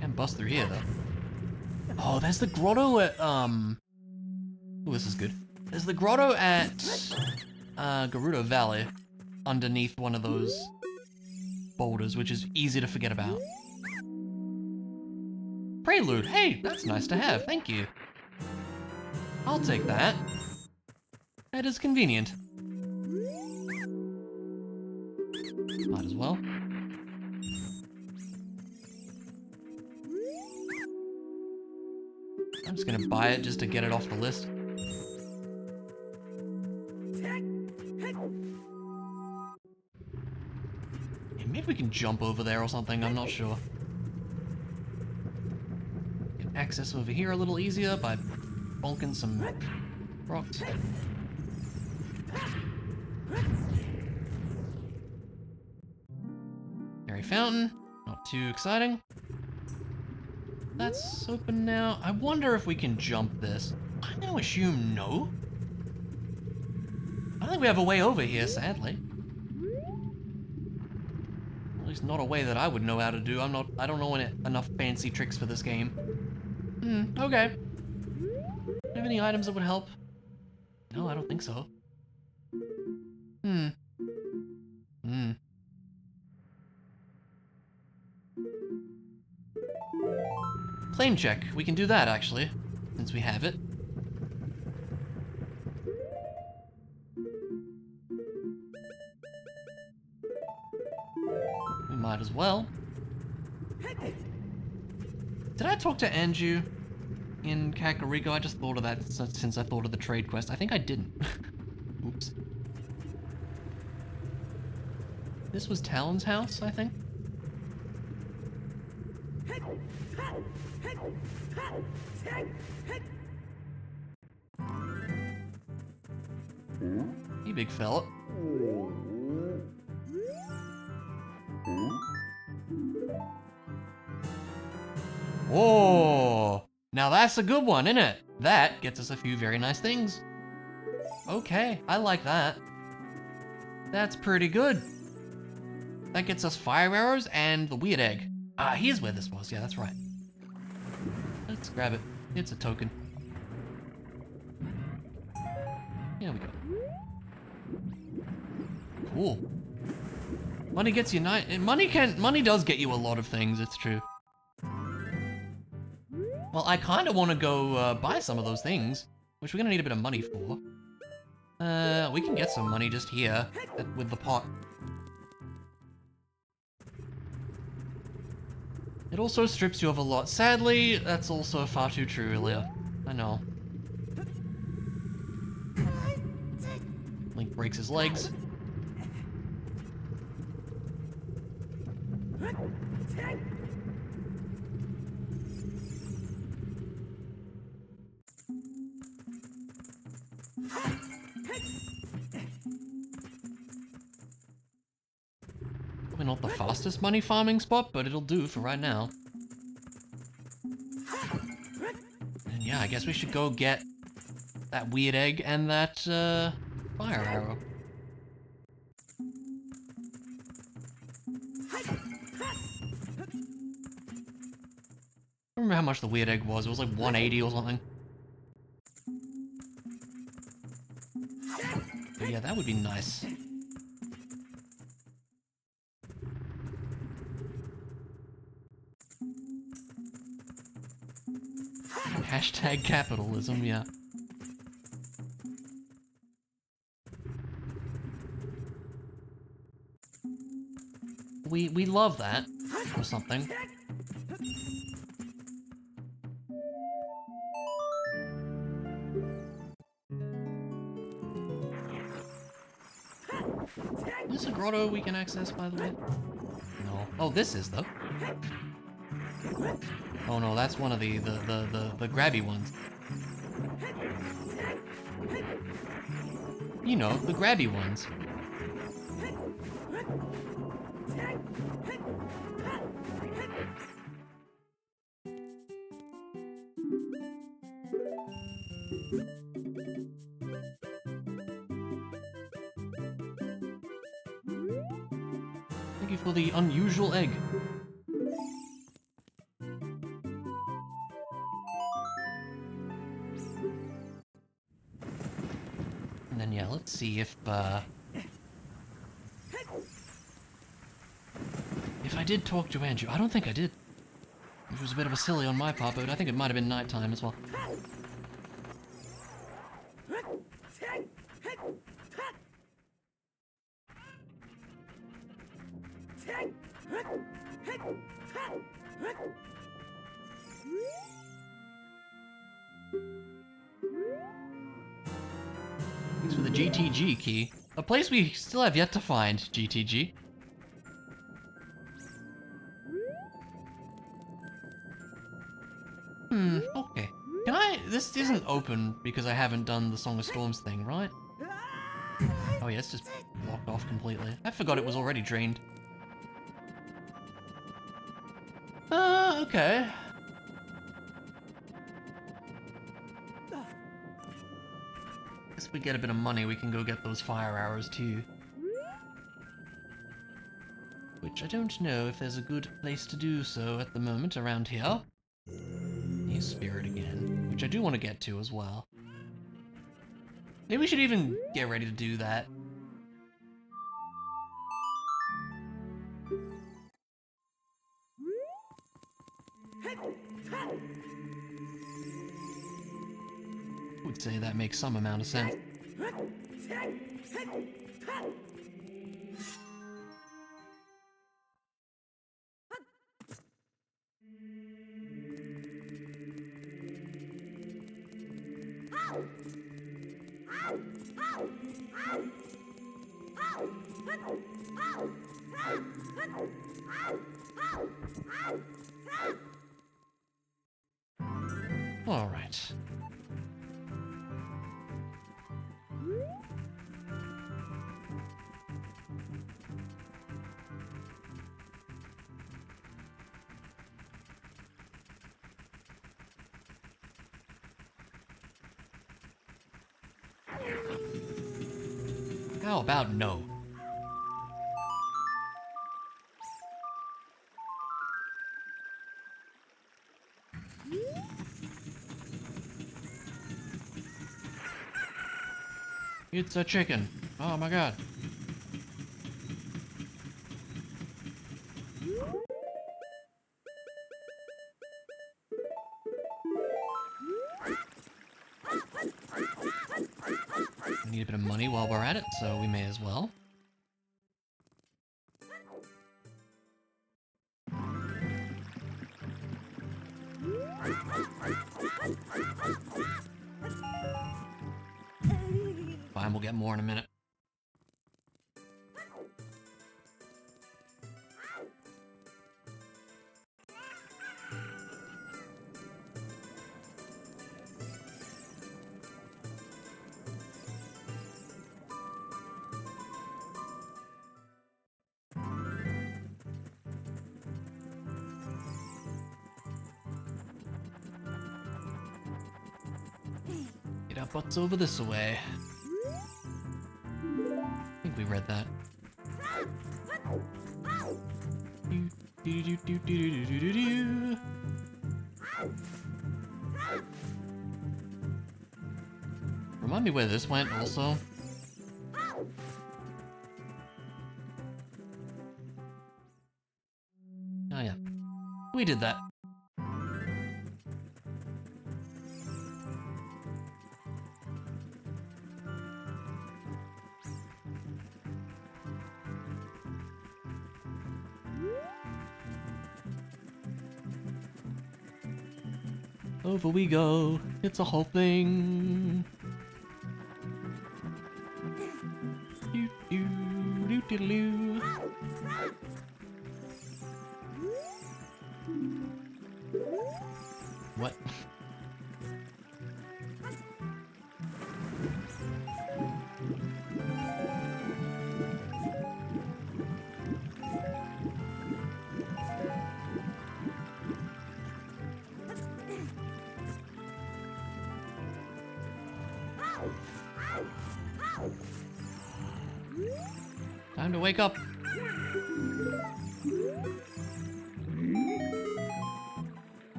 Speaker 1: Can't bust through here, though. Oh, there's the grotto at, Oh, this is good. There's the grotto at, Gerudo Valley, underneath one of those boulders, which is easy to forget about. Prelude. Hey, that's nice to have. Thank you. I'll take that. That is convenient. Might as well. I'm just gonna buy it just to get it off the list. Yeah, maybe we can jump over there or something, I'm not sure. Can access over here a little easier by bonking some rocks. Fairy fountain, not too exciting. That's open now. I wonder if we can jump this. I'm gonna assume no. I don't think we have a way over here, sadly. At least not a way that I would know how to do. I don't know enough fancy tricks for this game. Okay. Do you have any items that would help? No, I don't think so. Claim check. We can do that, actually, since we have it. We might as well. Did I talk to Anju in Kakariko? I just thought of that since I thought of the trade quest. I think I didn't. Oops. This was Talon's house, I think. Hey, big fella. Whoa! Now that's a good one, isn't it? That gets us a few very nice things. Okay, I like that. That's pretty good. That gets us fire arrows and the weird egg. Ah, here's where this was. Yeah, that's right. Let's grab it. It's a token. Here we go. Cool. Money gets you money does get you a lot of things, it's true. Well, I kind of want to go buy some of those things, which we're gonna need a bit of money for. We can get some money just here with the pot. It also strips you of a lot. Sadly, that's also far too true, Ilya. I know. Link breaks his legs. Probably not the fastest money farming spot, but it'll do for right now. And yeah, I guess we should go get that weird egg and that fire arrow. I don't remember how much the weird egg was. It was like 180 or something. But yeah, that would be nice. Hashtag capitalism, yeah. We love that, or something. Is this a grotto we can access, by the way? No. Oh, this is, though. Oh no, that's one of the grabby ones. You know, the grabby ones. Thank you for the unusual egg. And then yeah, let's see if I did talk to Andrew. I don't think I did. Which was a bit of a silly on my part, but I think it might have been nighttime as well. Thanks for the GTG key. A place we still have yet to find, GTG. Okay. Can I... This isn't open because I haven't done the Song of Storms thing, right? Oh yeah, it's just blocked off completely. I forgot it was already drained. Okay. Guess if we get a bit of money, we can go get those fire arrows too. Which I don't know if there's a good place to do so at the moment around here. New spirit again, which I do want to get to as well. Maybe we should even get ready to do that. I would say that makes some amount of sense. All right. How about no? It's a chicken. Oh my god. We need a bit of money while we're at it, so we may as well. Fine, we'll get more in a minute. Get our butts over this way. I think we read that. Remind me where this went also. Oh yeah, we did that. Over we go. It's a whole thing. Do do do do do. What? Time to wake up.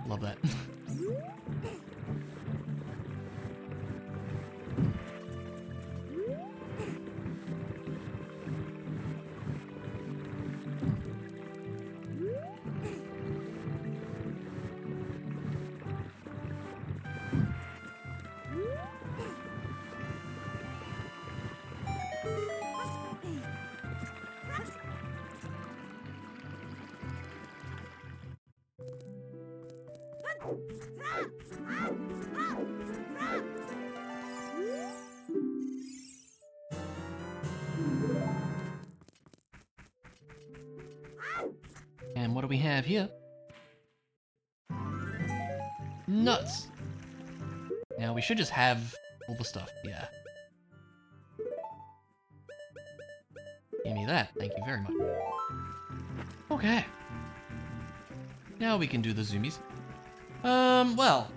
Speaker 1: Love that. And what do we have here? Nuts! Now we should just have all the stuff, yeah. Give me that, thank you very much. Okay. Now we can do the zoomies. Well.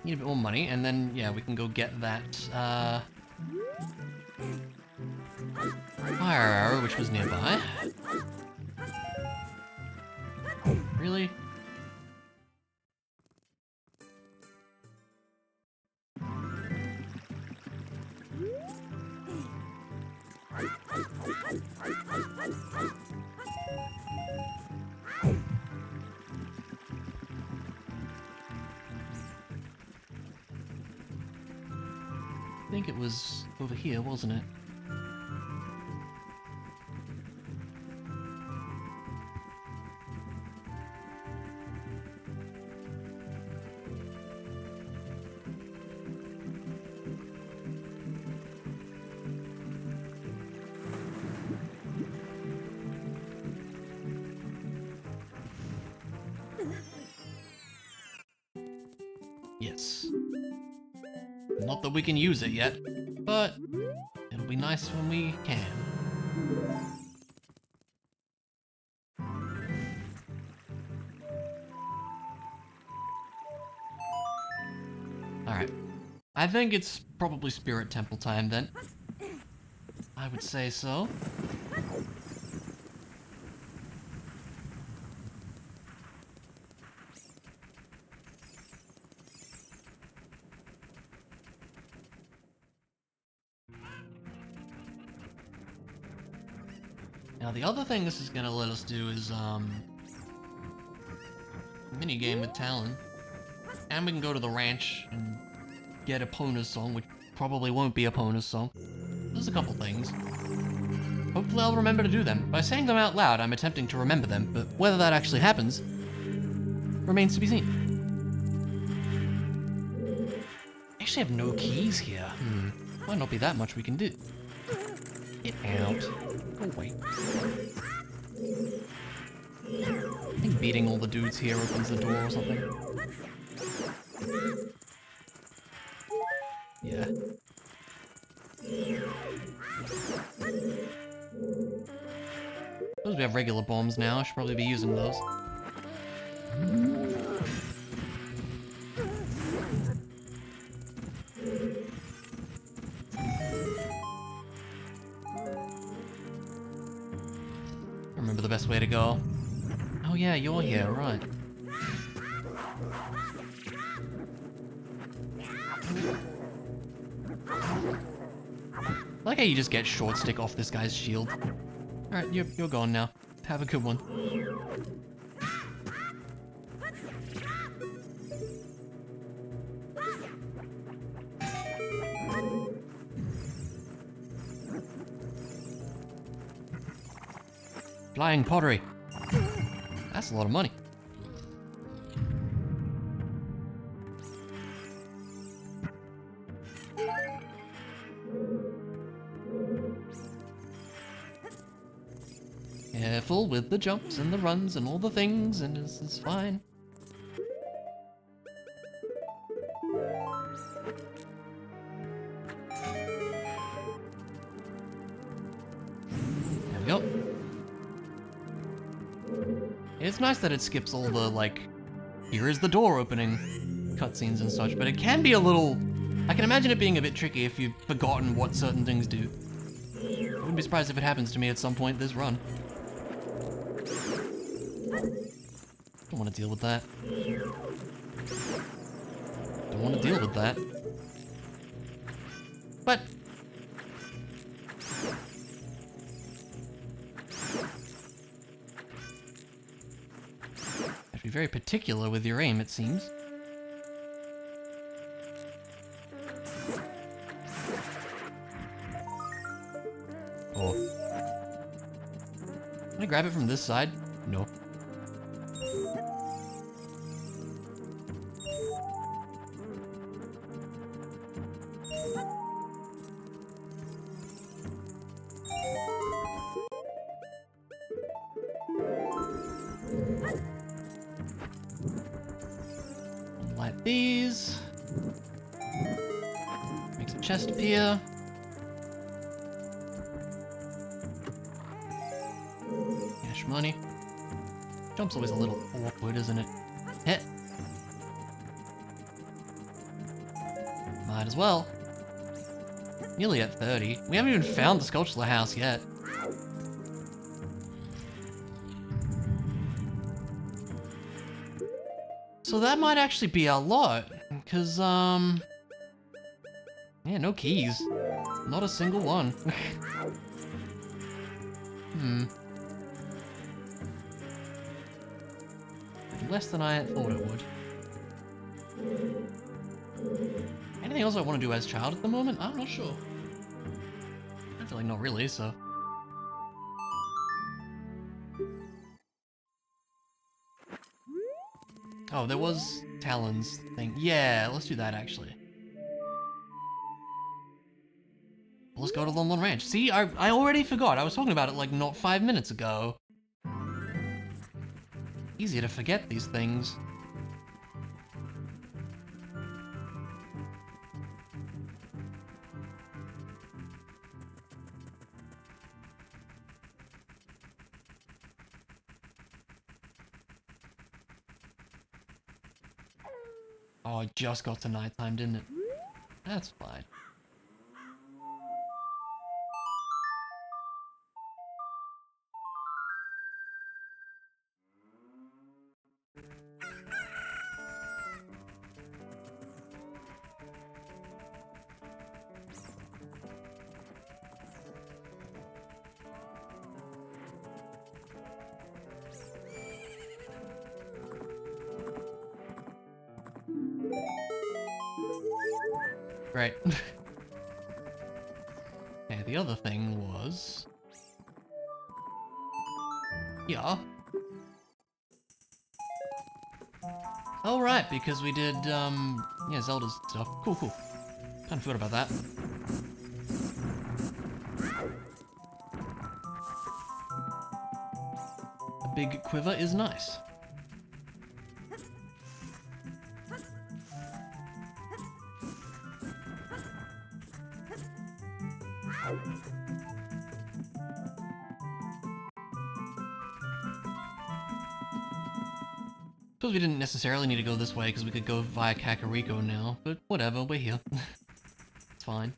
Speaker 1: Need a bit more money, and then, yeah, we can go get that, fire arrow, which was nearby. Really? I think it was over here, wasn't it? Yes. Not that we can use it yet, but it'll be nice when we can. Alright. I think it's probably Spirit Temple time then. I would say so. Now the other thing this is gonna let us do is, mini game with Talon. And we can go to the ranch and get a Pona's song, which probably won't be a Pona's song. There's a couple things. Hopefully I'll remember to do them. By saying them out loud, I'm attempting to remember them, but whether that actually happens remains to be seen. I actually have no keys here. Might not be that much we can do. Get out. Go away. I think beating all the dudes here opens the door or something. Yeah. Suppose we have regular bombs now. I should probably be using those. Remember the best way to go. Oh yeah, you're here, right. I like how you just get short stick off this guy's shield. Alright, you're gone now. Have a good one. Flying pottery. That's a lot of money. Careful with the jumps and the runs and all the things, and it's fine. There we go. It's nice that it skips all the, like, here is the door opening cutscenes and such, but it can be a little... I can imagine it being a bit tricky if you've forgotten what certain things do. I wouldn't be surprised if it happens to me at some point this run. Don't want to deal with that. Don't want to deal with that. But... you have to be very particular with your aim, it seems. Oh. Can I grab it from this side? No. Light these. Makes a chest appear. Cash money. Jump's always a little awkward, isn't it? Heh. Might as well. Nearly at 30. We haven't even found the sculpture house yet. So that might actually be a lot, because, yeah, no keys. Not a single one. Less than I thought it would. Anything else I want to do as child at the moment? I'm not sure. I feel like not really, so... Oh, there was Talon's thing. Yeah, let's do that, actually. Let's go to Lon Ranch. See, I already forgot. I was talking about it, like, not 5 minutes ago. Easy to forget these things. Oh, it just got to nighttime, didn't it? That's fine. Great. Okay, the other thing was... Yeah. Oh, right, because we did, yeah, Zelda's stuff. Cool, cool. Kinda forgot about that. A big quiver is nice. Suppose we didn't necessarily need to go this way because we could go via Kakariko now, but whatever, we're here. It's fine.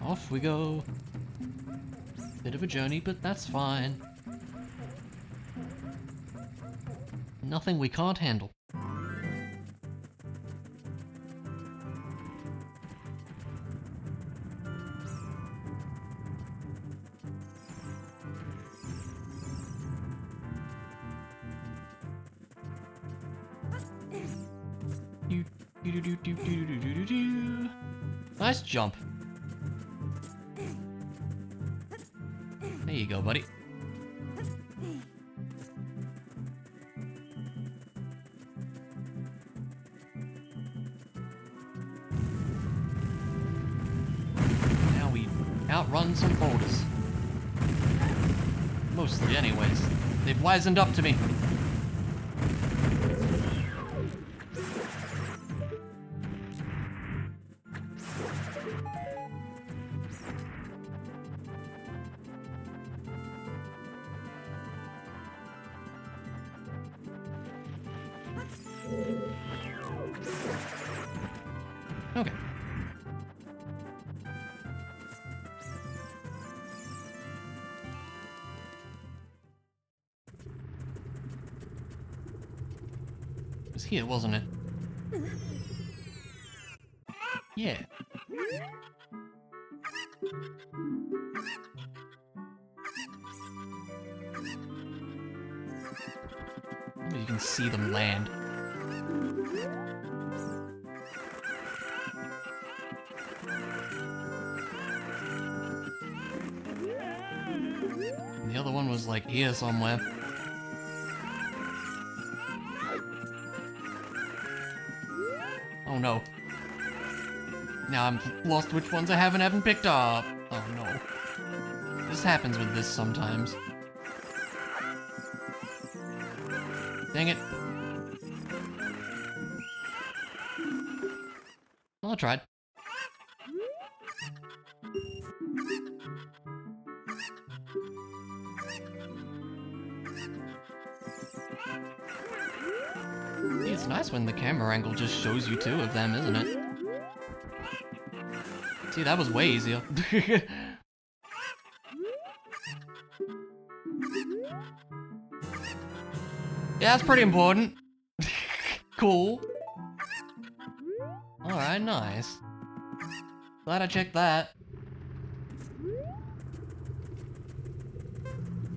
Speaker 1: Off we go. Bit of a journey, but that's fine. Nothing we can't handle. Nice jump. There you go, buddy. Now we outrun some boulders. Mostly, anyways. They've wisened up to me. Okay. It was here, wasn't it? Yeah. Maybe you can see them land. The other one was like here somewhere. Oh no. Now I'm lost which ones I haven't picked up. Oh no. This happens with this sometimes. Dang it. Well, I tried. It's nice when the camera angle just shows you two of them, isn't it? See, that was way easier. Yeah, that's pretty important. Cool. Alright, nice. Glad I checked that.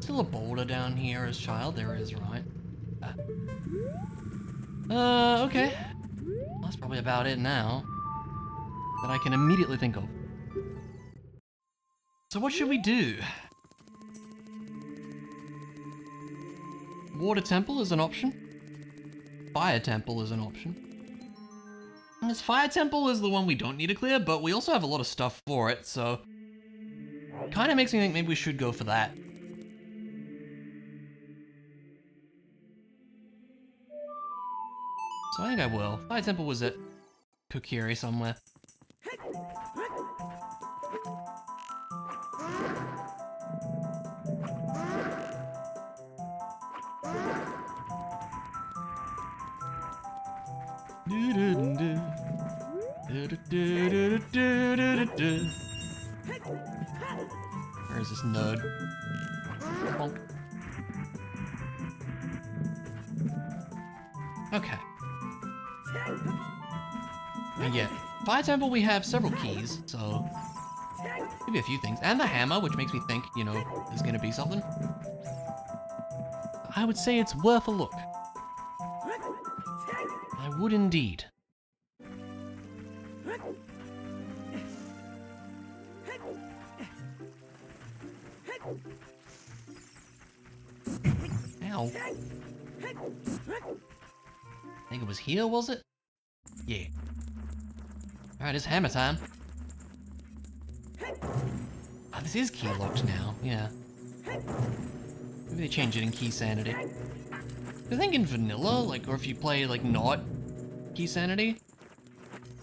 Speaker 1: Still a boulder down here as child? There is, right? Okay. That's probably about it now. That I can immediately think of. So what should we do? Water temple is an option. Fire temple is an option. And this fire temple is the one we don't need to clear, but we also have a lot of stuff for it, so... Kinda makes me think maybe we should go for that. So I think I will. Fire temple was at Kokiri somewhere. Where is this node? Bonk. Okay. And yeah, Fire Temple we have several keys, so maybe a few things. And the hammer, which makes me think, you know, there's gonna be something. I would say it's worth a look. I would indeed. Ow. I think it was here, was it? Yeah. Alright, it's hammer time. Oh, this is key locked now, yeah. Maybe they change it in key sanity. I think in vanilla, like, or if you play, like, not key sanity,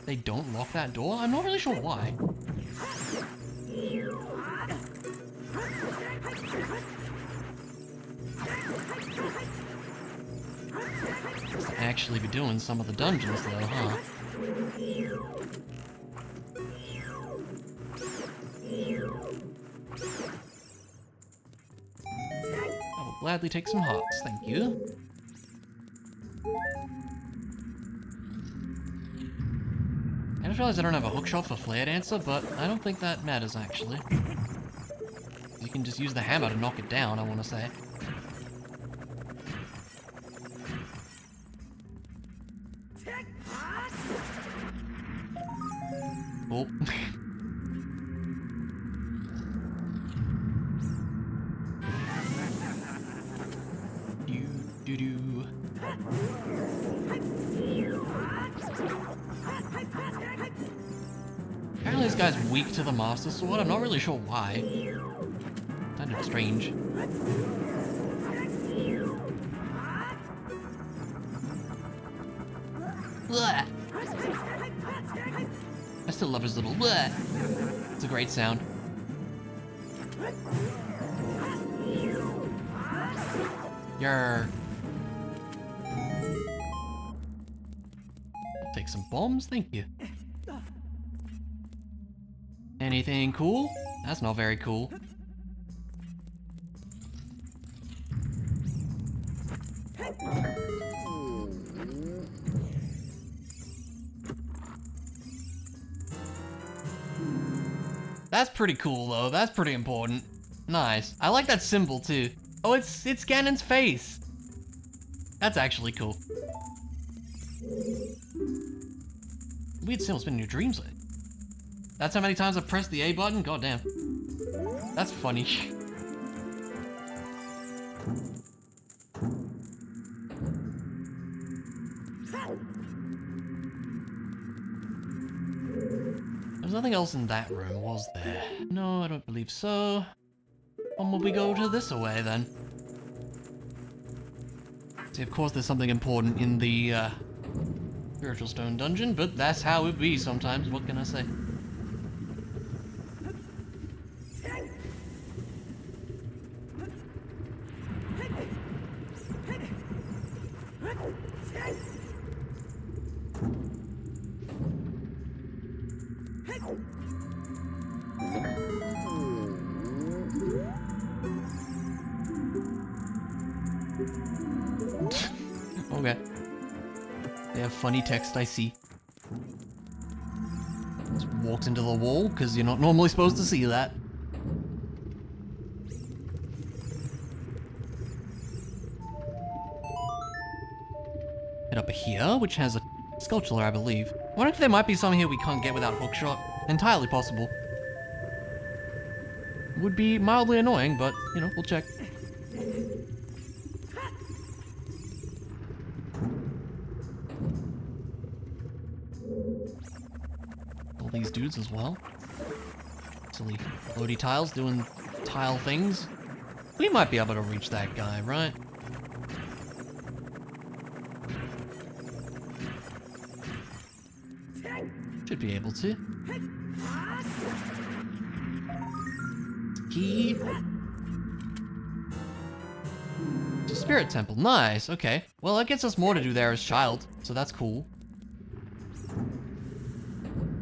Speaker 1: they don't lock that door? I'm not really sure why. Must actually be doing some of the dungeons though, huh? I will gladly take some hearts, thank you. I just realized I don't have a hookshot for Flare Dancer, but I don't think that matters actually. You can just use the hammer to knock it down, I want to say. Oh. Do. Apparently this guy's weak to the Master Sword. I'm not really sure why. Kind of strange. Blah. I still love his little blah. It's a great sound. Yarr. Take some bombs, thank you. Anything cool? That's not very cool. That's pretty cool though, that's pretty important. Nice. I like that symbol too. Oh, it's Ganon's face. That's actually cool. Weird symbol's been in your dreams lately. That's how many times I've pressed the A button? God damn. That's funny. There's nothing else in that room, was there? No, I don't believe so. When will we go to this away then? See, of course there's something important in the Spiritual Stone dungeon, but that's how it be sometimes, what can I say? Okay. They have funny text, I see. Just walked into the wall, because you're not normally supposed to see that. Head up here, which has a sculpture, I believe. I wonder if there might be some here we can't get without hookshot. Entirely possible. Would be mildly annoying, but, you know, we'll check. All these dudes as well. Silly floaty tiles doing tile things. We might be able to reach that guy, right? Should be able to. Key. Spirit Temple, nice, okay. Well, that gets us more to do there as Child, so that's cool.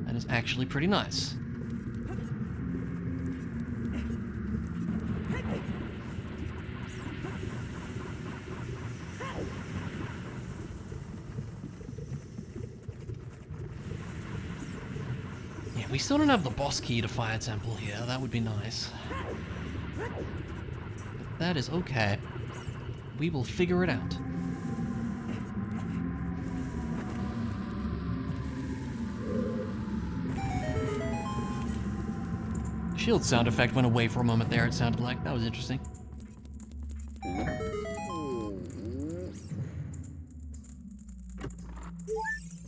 Speaker 1: That is actually pretty nice. We still don't have the boss key to Fire Temple here. That would be nice. But that is okay. We will figure it out. Shield sound effect went away for a moment there, it sounded like. That was interesting.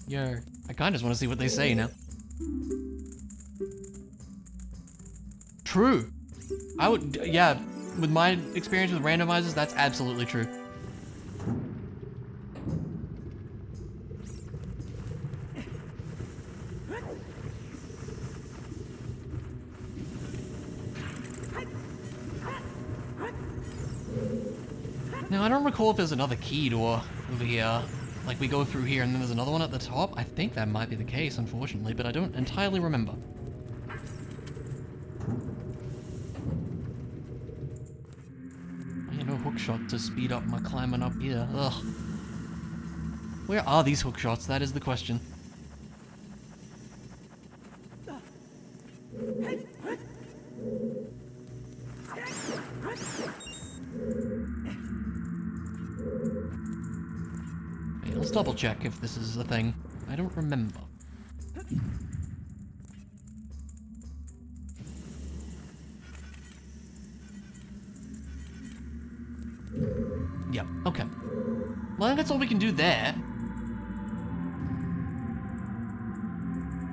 Speaker 1: Yo, I kinda just wanna see what they say now. True. I would, yeah, with my experience with randomizers, that's absolutely true. Now, I don't recall if there's another key door over here. Like, we go through here and then there's another one at the top. I think that might be the case, unfortunately, but I don't entirely remember. I need no hookshot to speed up my climbing up here. Ugh. Where are these hookshots? That is the question. Wait, let's double check if this is a thing. I don't remember. Yep, okay. Well, I think that's all we can do there.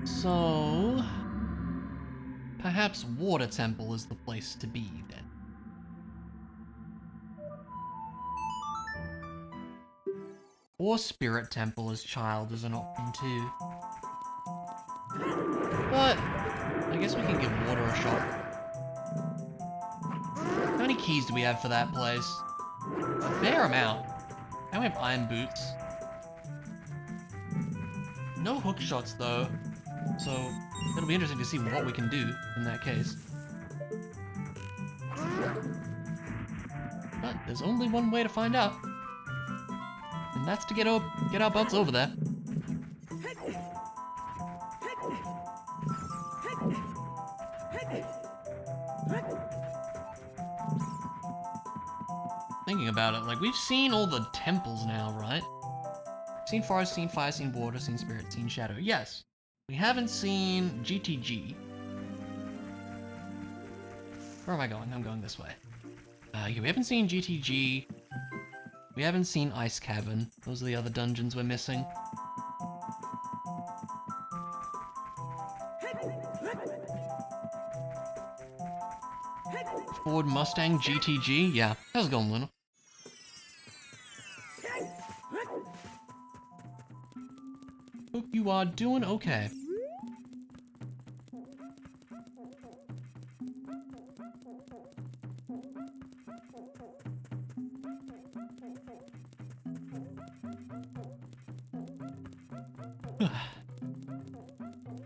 Speaker 1: So... perhaps Water Temple is the place to be, then. Or Spirit Temple as Child is an option, too. But... I guess we can give Water a shot. How many keys do we have for that place? A fair amount. And we have Iron Boots. No hook shots, though. So, it'll be interesting to see what we can do in that case. But there's only one way to find out. And that's to get our butts over there. Thinking about it, like, we've seen all the temples now, right? Seen forest, seen fire, seen water, seen spirit, seen shadow. Yes. We haven't seen GTG. Where am I going? I'm going this way. Yeah, we haven't seen GTG. We haven't seen Ice Cavern. Those are the other dungeons we're missing. Ford Mustang GTG? Yeah. How's it going, Luna? Hope you are doing okay.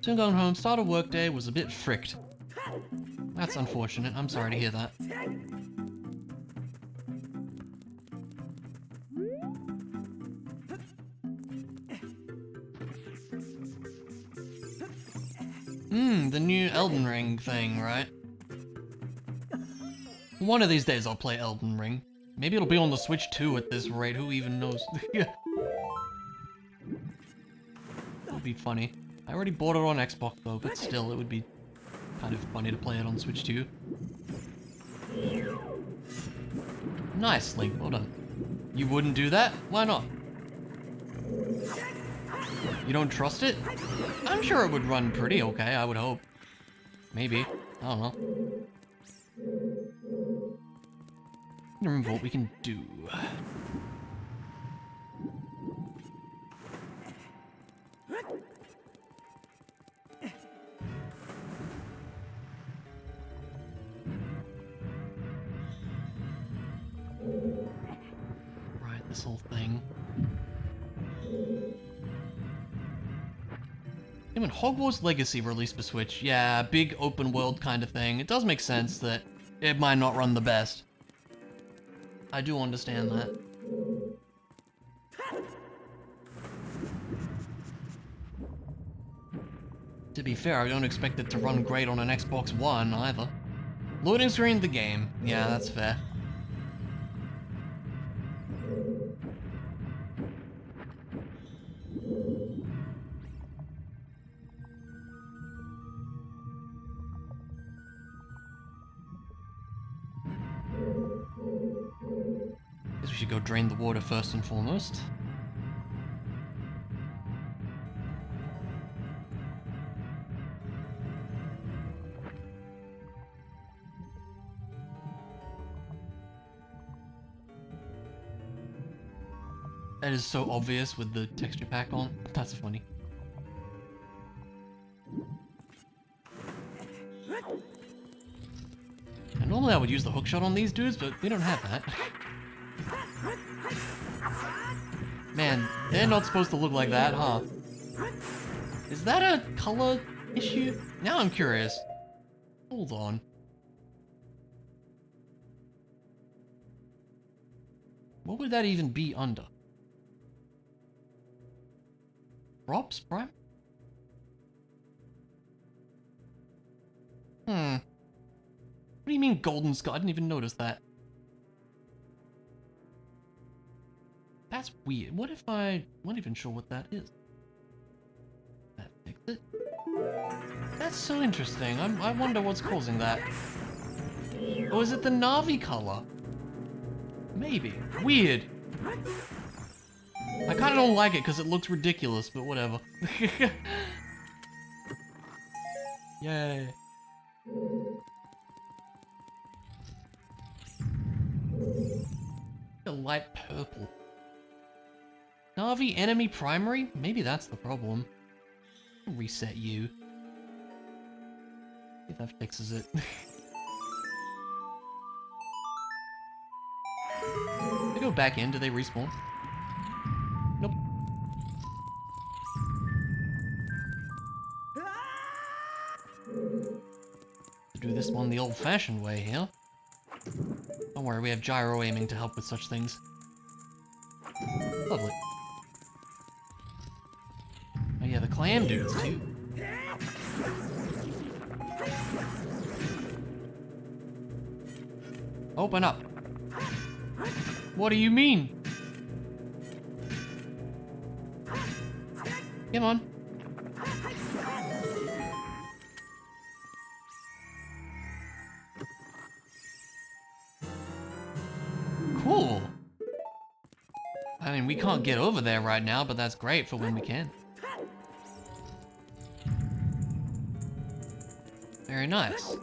Speaker 1: Soon going home, start a workday was a bit fricked. That's unfortunate, I'm sorry to hear that. The new Elden Ring thing, right? One of these days I'll play Elden Ring. Maybe it'll be on the Switch too at this rate, who even knows? It'll be funny. I already bought it on Xbox though, but still, it would be kind of funny to play it on Switch too. Nice, Link, well done. You wouldn't do that? Why not? You don't trust it? I'm sure it would run pretty okay, I would hope. Maybe. I don't know. I don't remember what we can do. Right, this whole thing. And when Hogwarts Legacy released for Switch, yeah, big open world kind of thing, it does make sense that it might not run the best. I do understand that. be fair, I don't expect it to run great on an Xbox One either. Loading screen the game. Yeah, that's fair. Guess we should go drain the water first and foremost. That is so obvious with the texture pack on. That's funny. And normally I would use the hookshot on these dudes, but we don't have that. Man, they're not supposed to look like that, huh? Is that a color issue? Now I'm curious. Hold on. What would that even be under? Props Prime? What do you mean golden skull? I didn't even notice that. That's weird. What if I'm not even sure what that is? That fix it? That's so interesting. I wonder what's causing that. Or is it the Navi color? Maybe. Weird. I kind of don't like it because it looks ridiculous, but whatever. Yay. A light purple. Navi enemy primary? Maybe that's the problem. Reset you. See if that fixes it. They go back in, do they respawn? Nope. Do this one the old-fashioned way here. Don't worry, we have gyro aiming to help with such things. Lovely. Oh yeah, the clam dudes too. Open up. What do you mean? Come on. Cool. I mean, we can't get over there right now, but that's great for when we can. Very nice.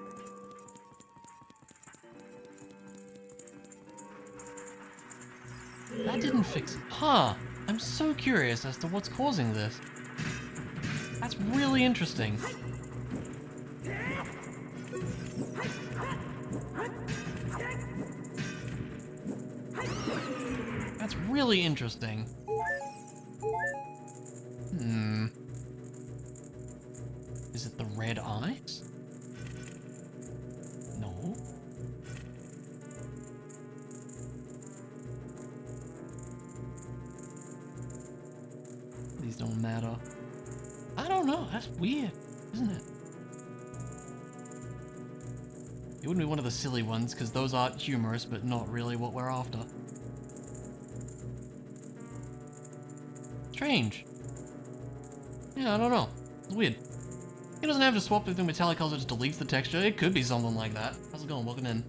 Speaker 1: That didn't fix it. Huh. I'm so curious as to what's causing this. That's really interesting. That's really interesting. Is it the red eyes? No. These don't matter. I don't know. That's weird, isn't it? It wouldn't be one of the silly ones, because those are humorous, but not really what we're after. Strange. Yeah, I don't know. It's weird. It doesn't have to swap between metallic colors, it just deletes the texture. It could be something like that. How's it going? Welcome in.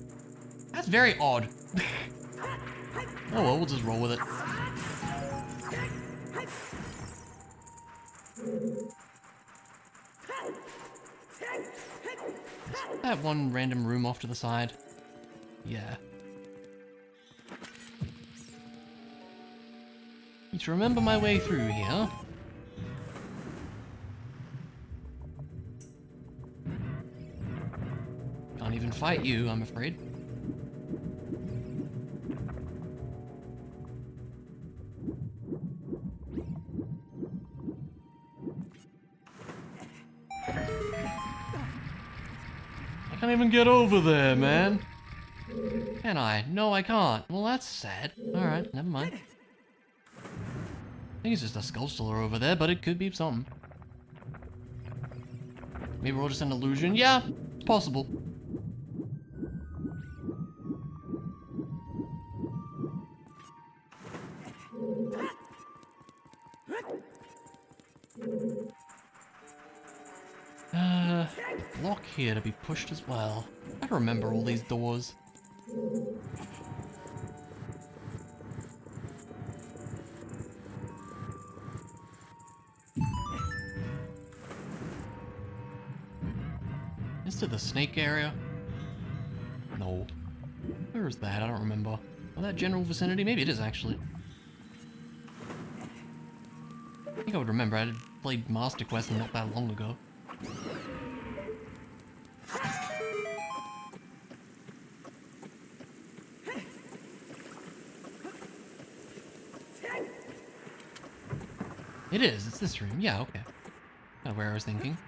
Speaker 1: That's very odd. Oh well, we'll just roll with it. That one random room off to the side. Yeah. Need to remember my way through here. Can't even fight you, I'm afraid. I can't even get over there, man. Can I? No, I can't. Well, that's sad. Alright, never mind. I think it's just a skull over there, but it could be something. Maybe we're all just an illusion. Yeah, it's possible. Block here to be pushed as well. I remember all these doors. Is to the snake area? No. Where is that? I don't remember. Oh, that general vicinity? Maybe it is actually. I think I would remember. I played Master Quest not that long ago. It is. It's this room. Yeah, okay. Not where I was thinking.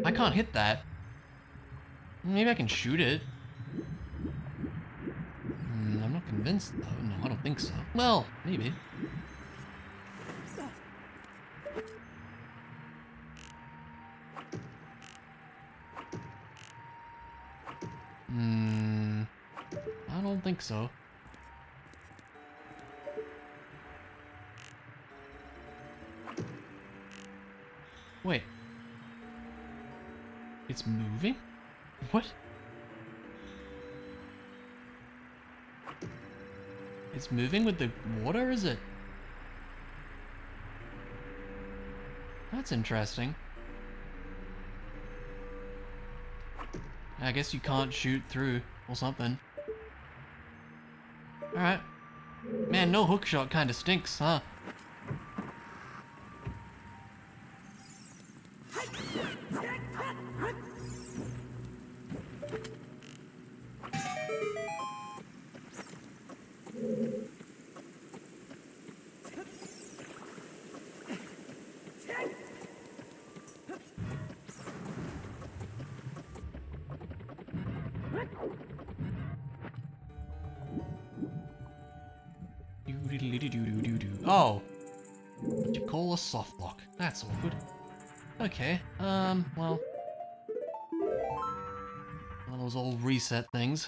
Speaker 1: I can't hit that. Maybe I can shoot it. I'm not convinced though. No, I don't think so. Well, maybe. I don't think so. Wait. It's moving? What? It's moving with the water, is it? That's interesting. I guess you can't shoot through or something. Alright. Man, no hookshot kinda stinks, huh? Oh. What you call a soft lock. That's awkward. Okay, well. One of those old reset things.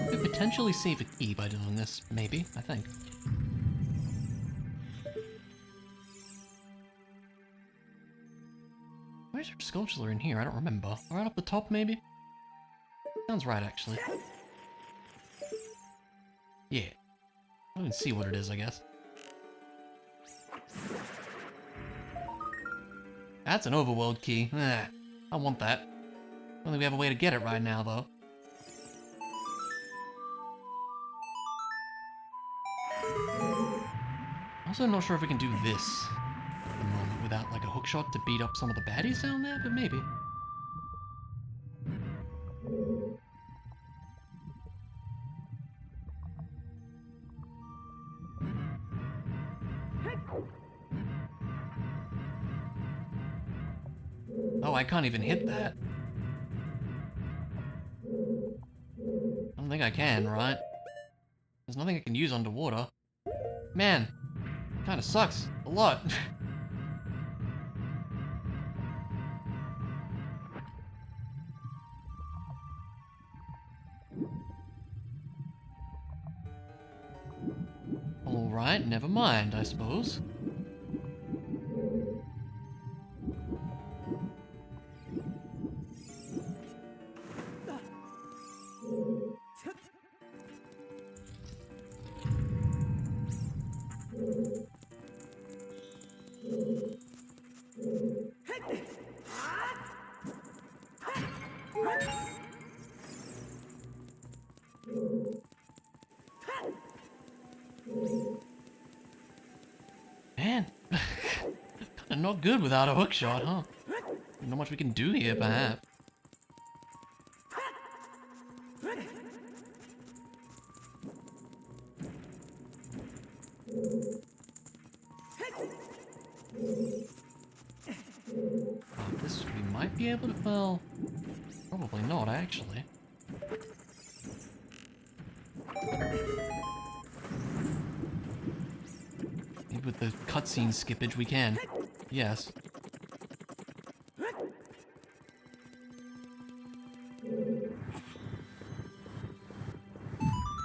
Speaker 1: Could potentially save a key by doing this, maybe, I think. Where's your sculpture in here? I don't remember. Right up the top, maybe? Sounds right, actually. Yeah. I can see what it is, I guess. That's an overworld key. I want that. I don't think we have a way to get it right now, though. Also, not sure if we can do this at the moment without, like, a hookshot to beat up some of the baddies down there, but maybe. Oh, I can't even hit that. I don't think I can, right? There's nothing I can use underwater. Man, kinda sucks. A lot. Alright, never mind, I suppose. not good without a hook shot, huh? Not much we can do here, perhaps. This we might be able to, well, probably not, actually. Maybe with the cutscene skippage we can. Yes.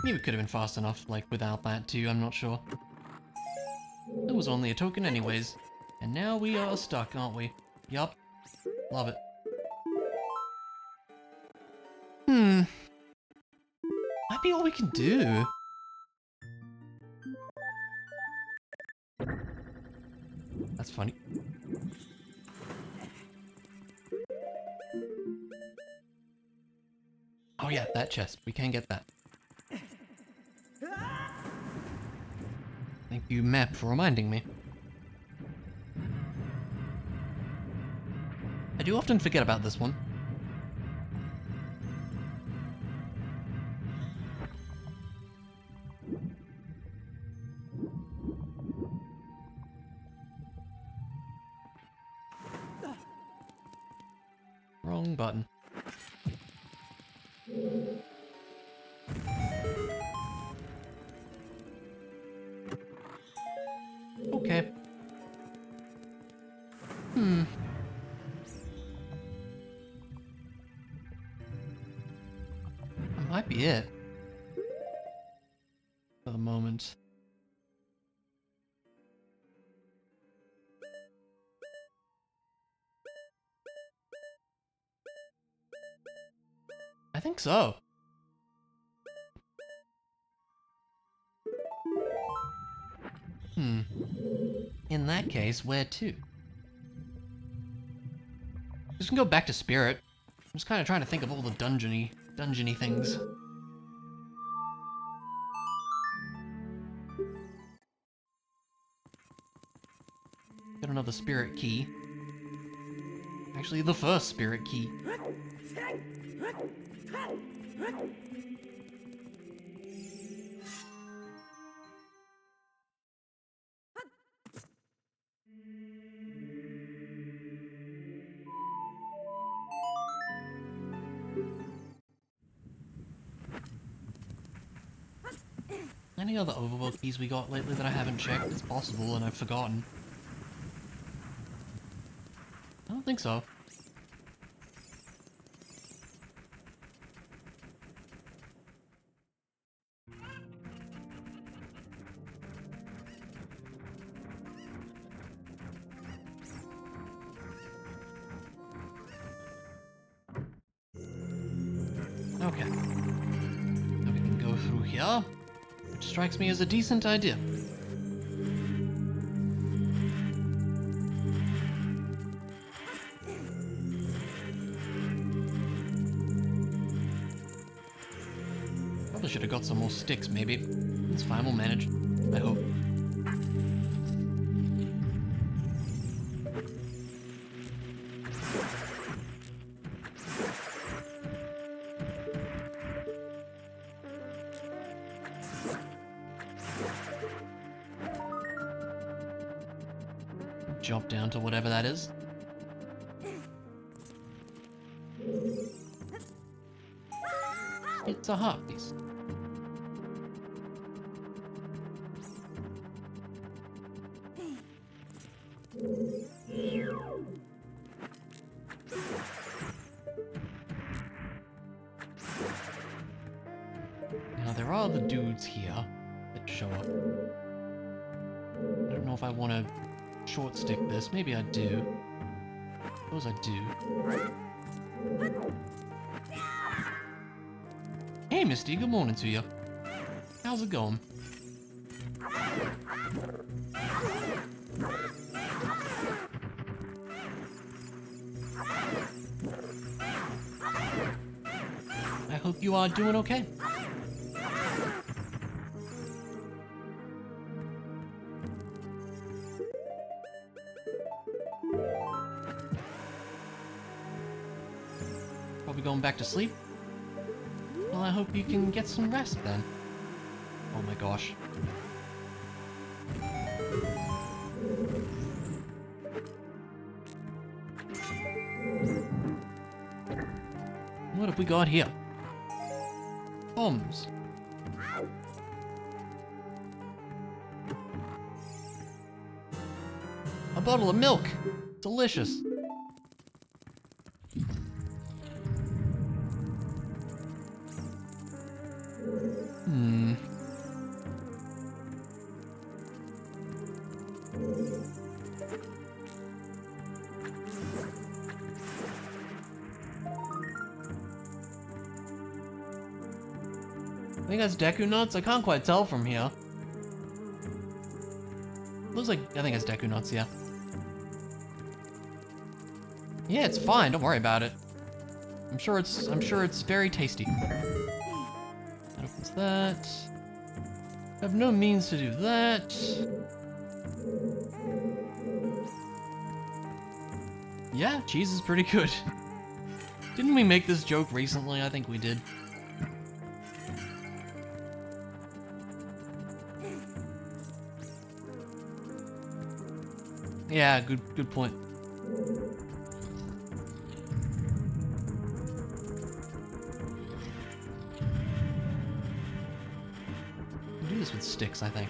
Speaker 1: Maybe we could have been fast enough, like, without that too, I'm not sure. It was only a token anyways. And now we are stuck, aren't we? Yup. Love it. Might be all we can do. That's funny. Oh yeah, that chest. We can get that. Thank you, map, for reminding me. I do often forget about this one. Wrong button. Okay. That might be it. For the moment. I think so. In that case, where to? Just can go back to Spirit. I'm just kind of trying to think of all the dungeony things. Got another Spirit key. Actually, the first Spirit key. Any other overworld keys we got lately that I haven't checked? It's possible and I've forgotten. I don't think so. Okay. So we can go through here. Which strikes me as a decent idea. Probably should have got some more sticks, maybe. It's fine, we'll manage. I hope. Jump down to whatever that is. It's a heart piece. Now there are the dudes here that show up. I don't know if I want to short stick this. Maybe I do. Suppose I do. Hey Misty, good morning to you. How's it going? I hope you are doing okay. Probably going back to sleep. Well, I hope you can get some rest then. Oh my gosh. What have we got here? Bombs. A bottle of milk. Delicious. I think that's Deku nuts. I can't quite tell from here. Looks like I think it's Deku nuts, yeah. Yeah, it's fine. Don't worry about it. I'm sure it's very tasty. That opens that. I have no means to do that. Yeah, cheese is pretty good. Didn't we make this joke recently? I think we did. Yeah, good point. We'll do this with sticks, I think.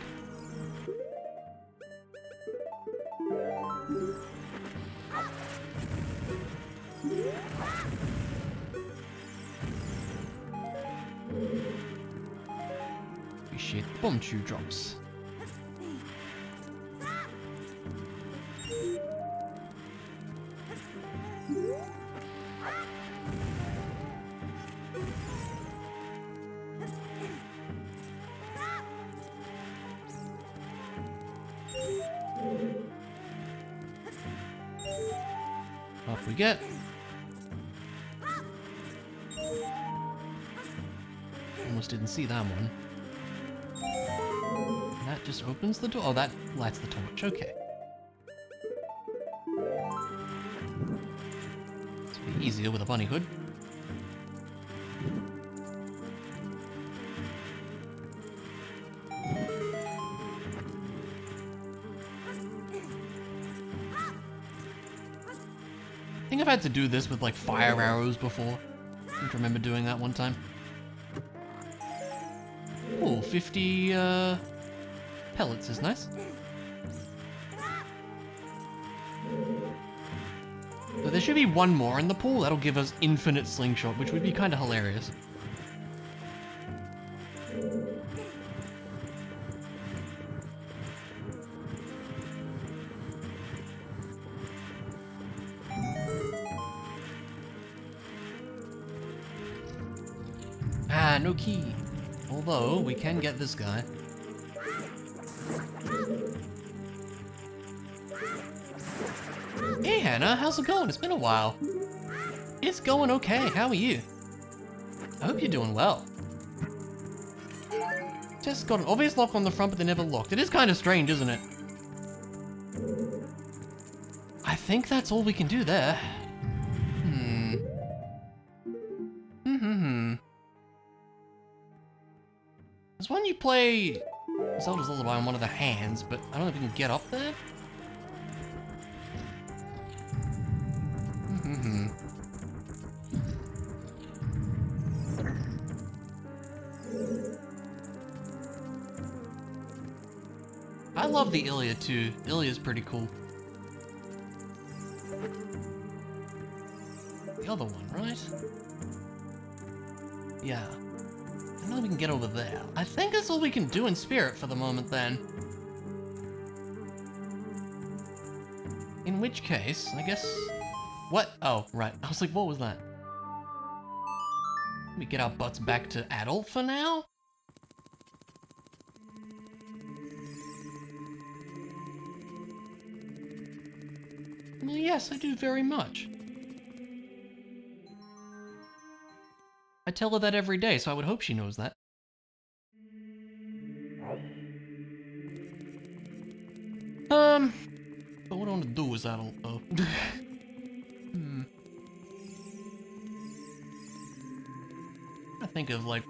Speaker 1: Appreciate bomb chew drops. Off we get. Almost didn't see that one. That just opens the door. Oh, that lights the torch. Okay. It's a bit easier with a bunny hood. I think I've had to do this with like fire arrows before. I don't remember doing that one time. Oh, 50 pellets is nice. So there should be one more in the pool. That'll give us infinite slingshot, which would be kind of hilarious. Ah, no key. Although, we can get this guy. Hey Hannah, how's it going? It's been a while. It's going okay, how are you? I hope you're doing well. Just got an obvious lock on the front, but they never locked. It is kind of strange, isn't it? I think that's all we can do there. There's one you play Zelda's Lullaby on one of the hands, but I don't know if we can get up there. I love the Ilia too. Ilia's pretty cool. The other one, right? Yeah. I know we can get over there. I think that's all we can do in spirit for the moment then. In which case, I guess... What? Oh, right. I was like, what was that? Let me get our butts back to adult for now? Well, yes, I do very much. I tell her that every day, so I would hope she knows that. But what I want to do is adult, though. I think of like...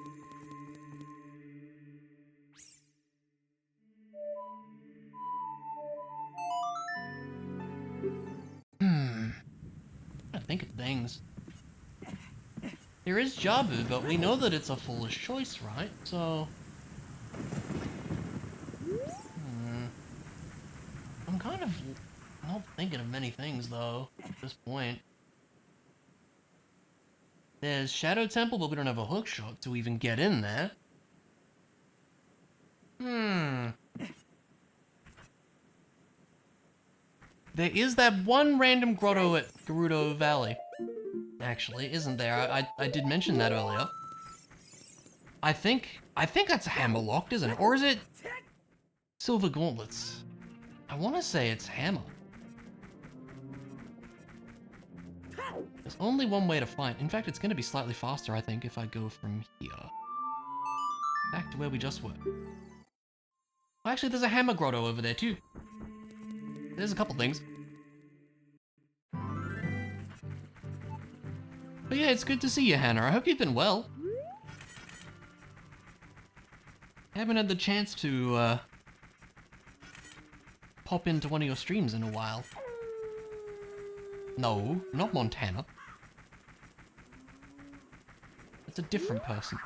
Speaker 1: I think of things. There is Jabu, but we know that it's a foolish choice, right? So... I'm kind of not thinking of many things, though, at this point. There's Shadow Temple, but we don't have a hookshot to even get in there. There is that one random grotto at Gerudo Valley. Actually, isn't there? I did mention that earlier. I think that's hammerlocked, isn't it? Or is it Silver Gauntlets? I want to say it's hammer. There's only one way to find. In fact, it's going to be slightly faster, I think, if I go from here. Back to where we just were. Well, actually, there's a hammer grotto over there, too. There's a couple things. But yeah, it's good to see you, Hannah. I hope you've been well. I haven't had the chance to, pop into one of your streams in a while. No, not Montana. It's a different person.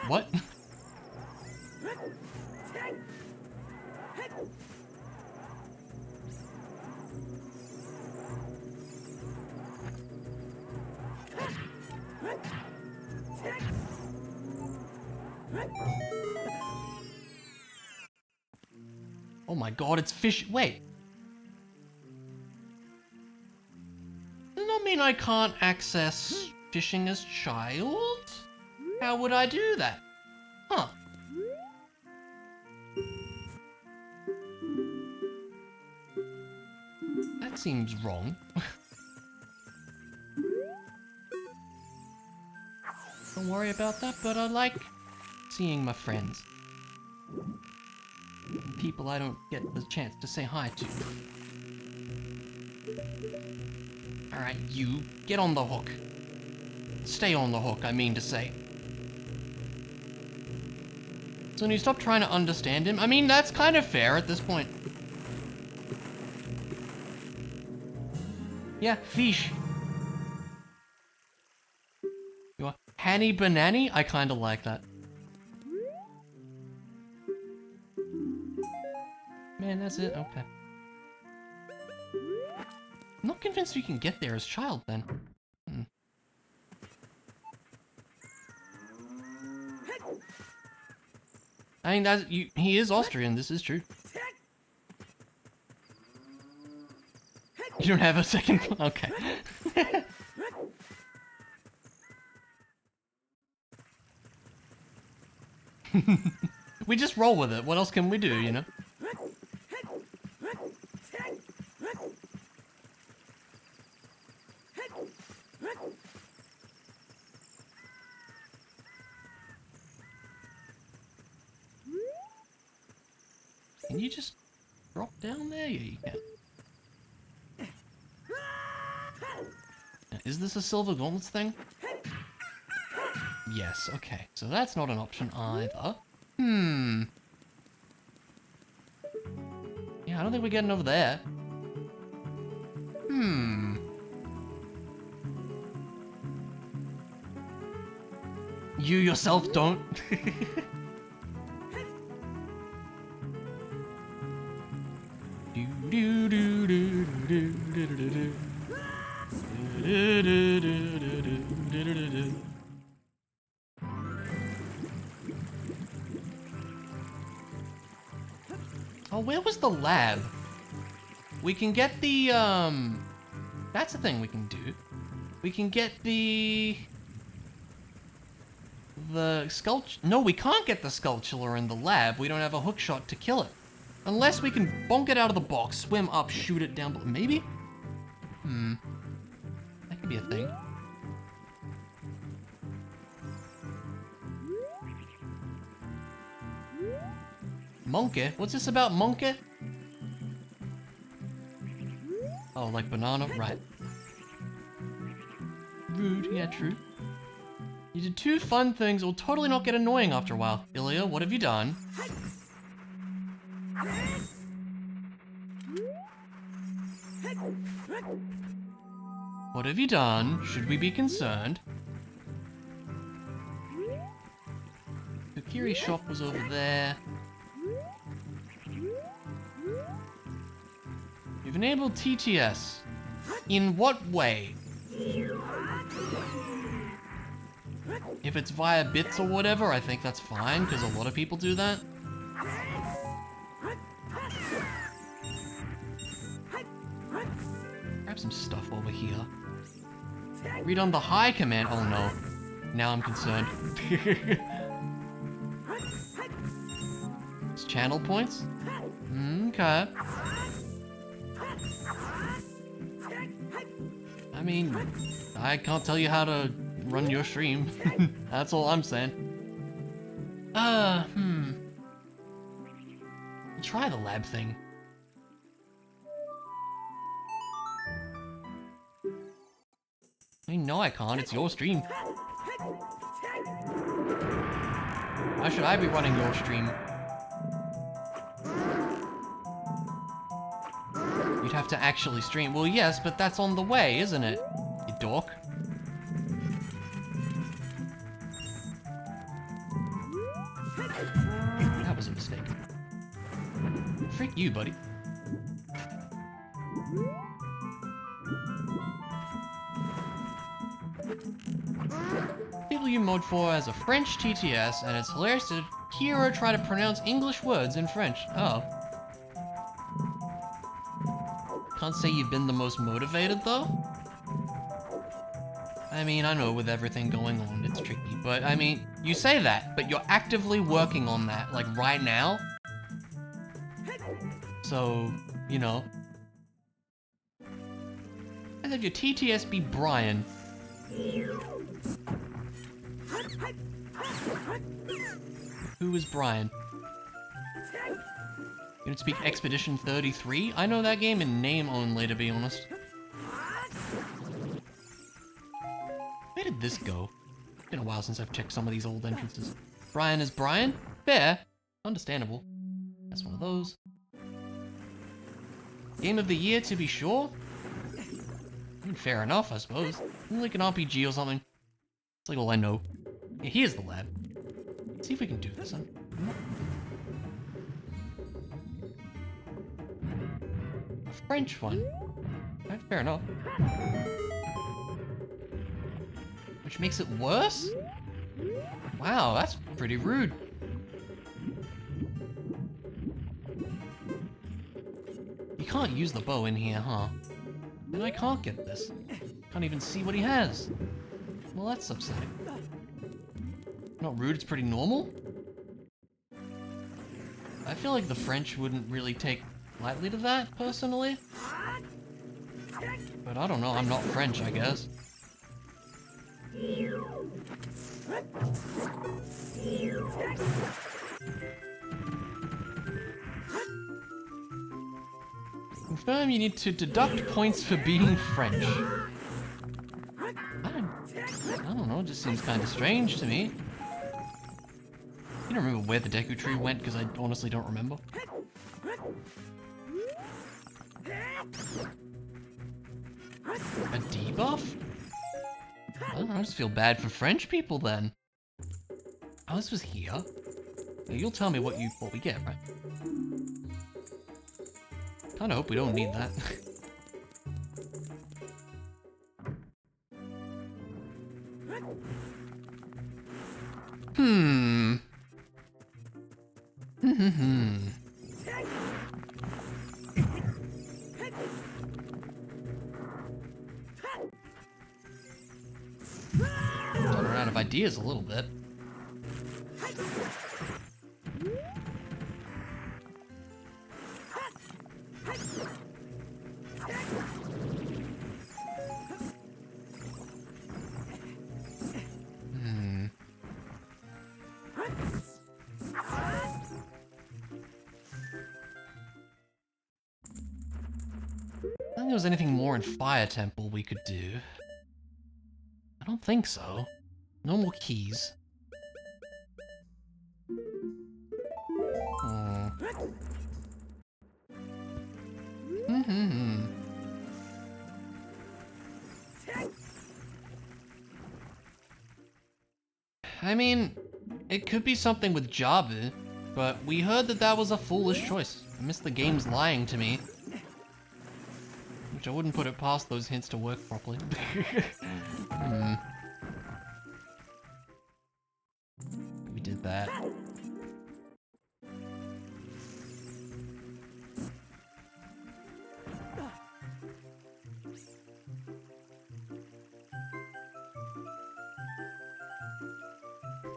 Speaker 1: What? Oh my god, it's fish. Wait. Does that mean I can't access fishing as child? How would I do that? Huh. That seems wrong. Don't worry about that, but I like seeing my friends. People I don't get the chance to say hi to. Alright, you, get on the hook. Stay on the hook, I mean to say. So when you stop trying to understand him, I mean, that's kind of fair at this point. Yeah, fish. You are Hanny Banani? I kind of like that. Man, that's it? Okay. I'm not convinced we can get there as child, then. I mean, that's, he is Austrian, this is true. You don't have a second... Okay. We just roll with it. What else can we do, you know? Can you just drop down there? Yeah, you can. Now, is this a Silver Gauntlets thing? Yes, okay. So that's not an option either. Yeah, I don't think we're getting over there. You yourself don't? Oh, where was the lab? We can get the, that's the thing we can do. We can get the sculpture. No, we can't get the sculpture in the lab. We don't have a hookshot to kill it. Unless we can bonk it out of the box, swim up, shoot it down below. Maybe? That could be a thing. Monkey? What's this about monkey? Oh, like banana? Right. Rude, yeah, true. You did 2 fun things that will totally not get annoying after a while. Ilya, what have you done? What have you done? Should we be concerned? Kokiri's shop was over there. You've enabled TTS. In what way? If it's via bits or whatever, I think that's fine, because a lot of people do that. Grab some stuff over here. Read on the high command. Oh no. Now I'm concerned. It's channel points? Okay. I mean, I can't tell you how to run your stream. That's all I'm saying. Try the lab thing. I mean, no, I can't. It's your stream. Why should I be running your stream? You'd have to actually stream. Well, yes, but that's on the way, isn't it? You dork. That was a mistake. Freak you, buddy. PW Mode 4 has a French TTS, and it's hilarious to hear her try to pronounce English words in French. Oh. Can't say you've been the most motivated, though? I mean, I know with everything going on, it's tricky, but I mean, you say that, but you're actively working on that, like, right now? So, you know. I'd have your TTS be Brian. Who is Brian? You don't speak Expedition 33? I know that game in name only, to be honest. Where did this go? It's been a while since I've checked some of these old entrances. Brian is Brian? Fair. Understandable. That's one of those. Game of the year, to be sure. I mean, fair enough, I suppose. Like an RPG or something. It's like all I know. Yeah, here's the lab. Let's see if we can do this, huh? A French one. Right, fair enough. Which makes it worse? Wow, that's pretty rude. You can't use the bow in here, huh? And I can't get this. Can't even see what he has. Well, that's upsetting. Not rude, it's pretty normal. I feel like the French wouldn't really take lightly to that, personally. But I don't know, I'm not French, I guess. Confirm you need to deduct points for being French. I don't know, it just seems kind of strange to me. I don't remember where the Deku Tree went, because I honestly don't remember. A debuff? I don't know, I just feel bad for French people then. Oh, this was here? Yeah, you'll tell me what we get, right? Kinda hope we don't need that. Starting out of ideas a little bit. there was anything more in Fire Temple we could do. I don't think so. No more keys. Oh. I mean, it could be something with Java, but we heard that that was a foolish choice. I miss the game's lying to me. Which I wouldn't put it past those hints to work properly. We did that.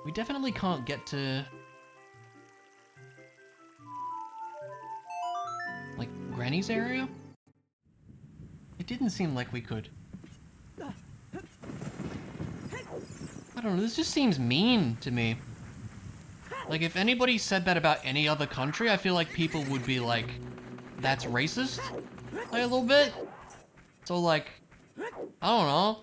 Speaker 1: We definitely can't get to... like, Granny's area? It didn't seem like we could. I don't know, this just seems mean to me. Like, if anybody said that about any other country, I feel like people would be like, that's racist? Like, a little bit? So, like, I don't know.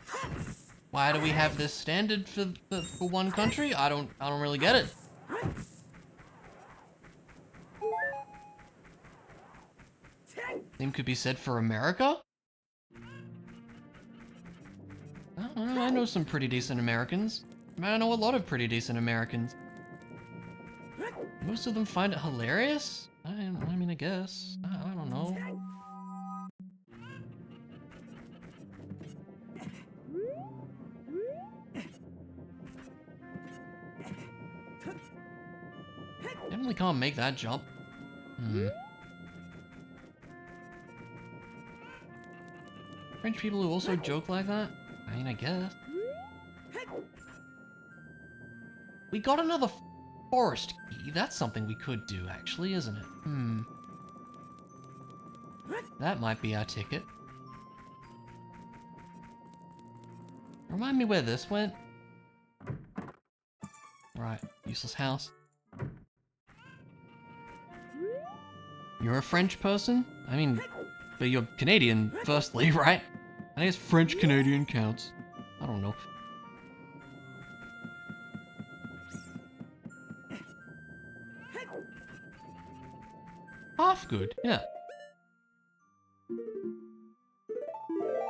Speaker 1: Why do we have this standard for one country? I don't really get it. Same could be said for America? I don't know, I know some pretty decent Americans. I know a lot of pretty decent Americans. Most of them find it hilarious? I mean, I guess. I don't know. Definitely can't make that jump. French people who also joke like that? I mean, I guess. We got another forest key. That's something we could do, actually, isn't it? That might be our ticket. Remind me where this went? Right, useless house. You're a French person? I mean, but you're Canadian, firstly, right? I guess French-Canadian counts. I don't know. Half good, yeah.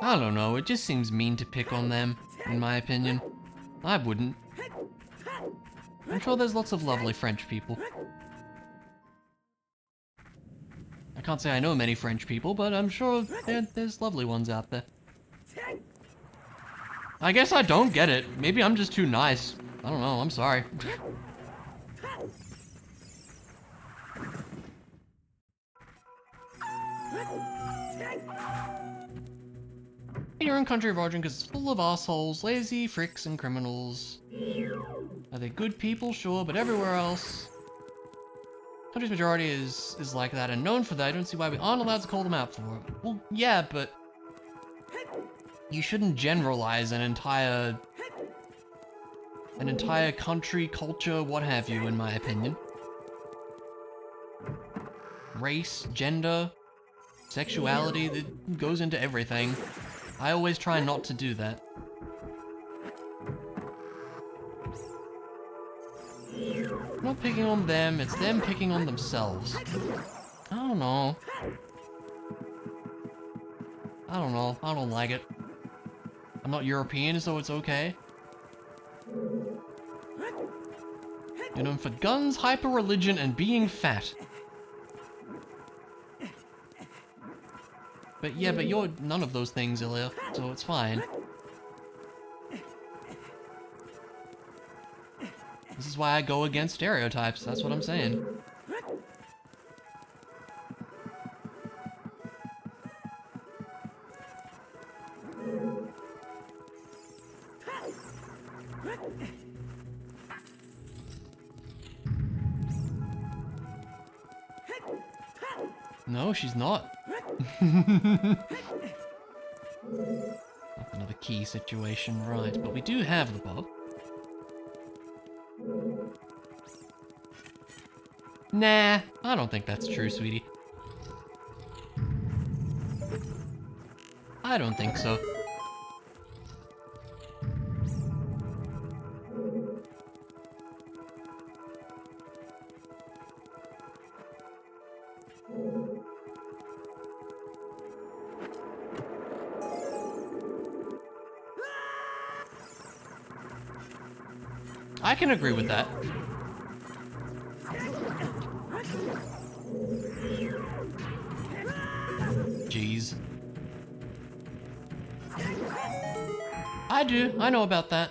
Speaker 1: I don't know, it just seems mean to pick on them, in my opinion. I wouldn't. I'm sure there's lots of lovely French people. I can't say I know many French people, but I'm sure there's lovely ones out there. I guess I don't get it. Maybe I'm just too nice. I don't know, I'm sorry. In your own country of origin, because it's full of assholes, lazy fricks, and criminals. Are they good people? Sure, but everywhere else... country's majority is like that and known for that. I don't see why we aren't allowed to call them out for it. Well, yeah, but... you shouldn't generalize an entire country, culture, what have you, in my opinion. Race, gender, sexuality, that goes into everything. I always try not to do that. I'm not picking on them, it's them picking on themselves. I don't know. I don't like it. I'm not European, so it's okay. You're known for guns, hyper-religion, and being fat. But yeah, but you're none of those things, Ilya, so it's fine. This is why I go against stereotypes, that's what I'm saying. No, she's not. Another key situation, right, but we do have the bob. Nah, I don't think that's true, sweetie. I don't think so. I can agree with that. Jeez. I do. I know about that.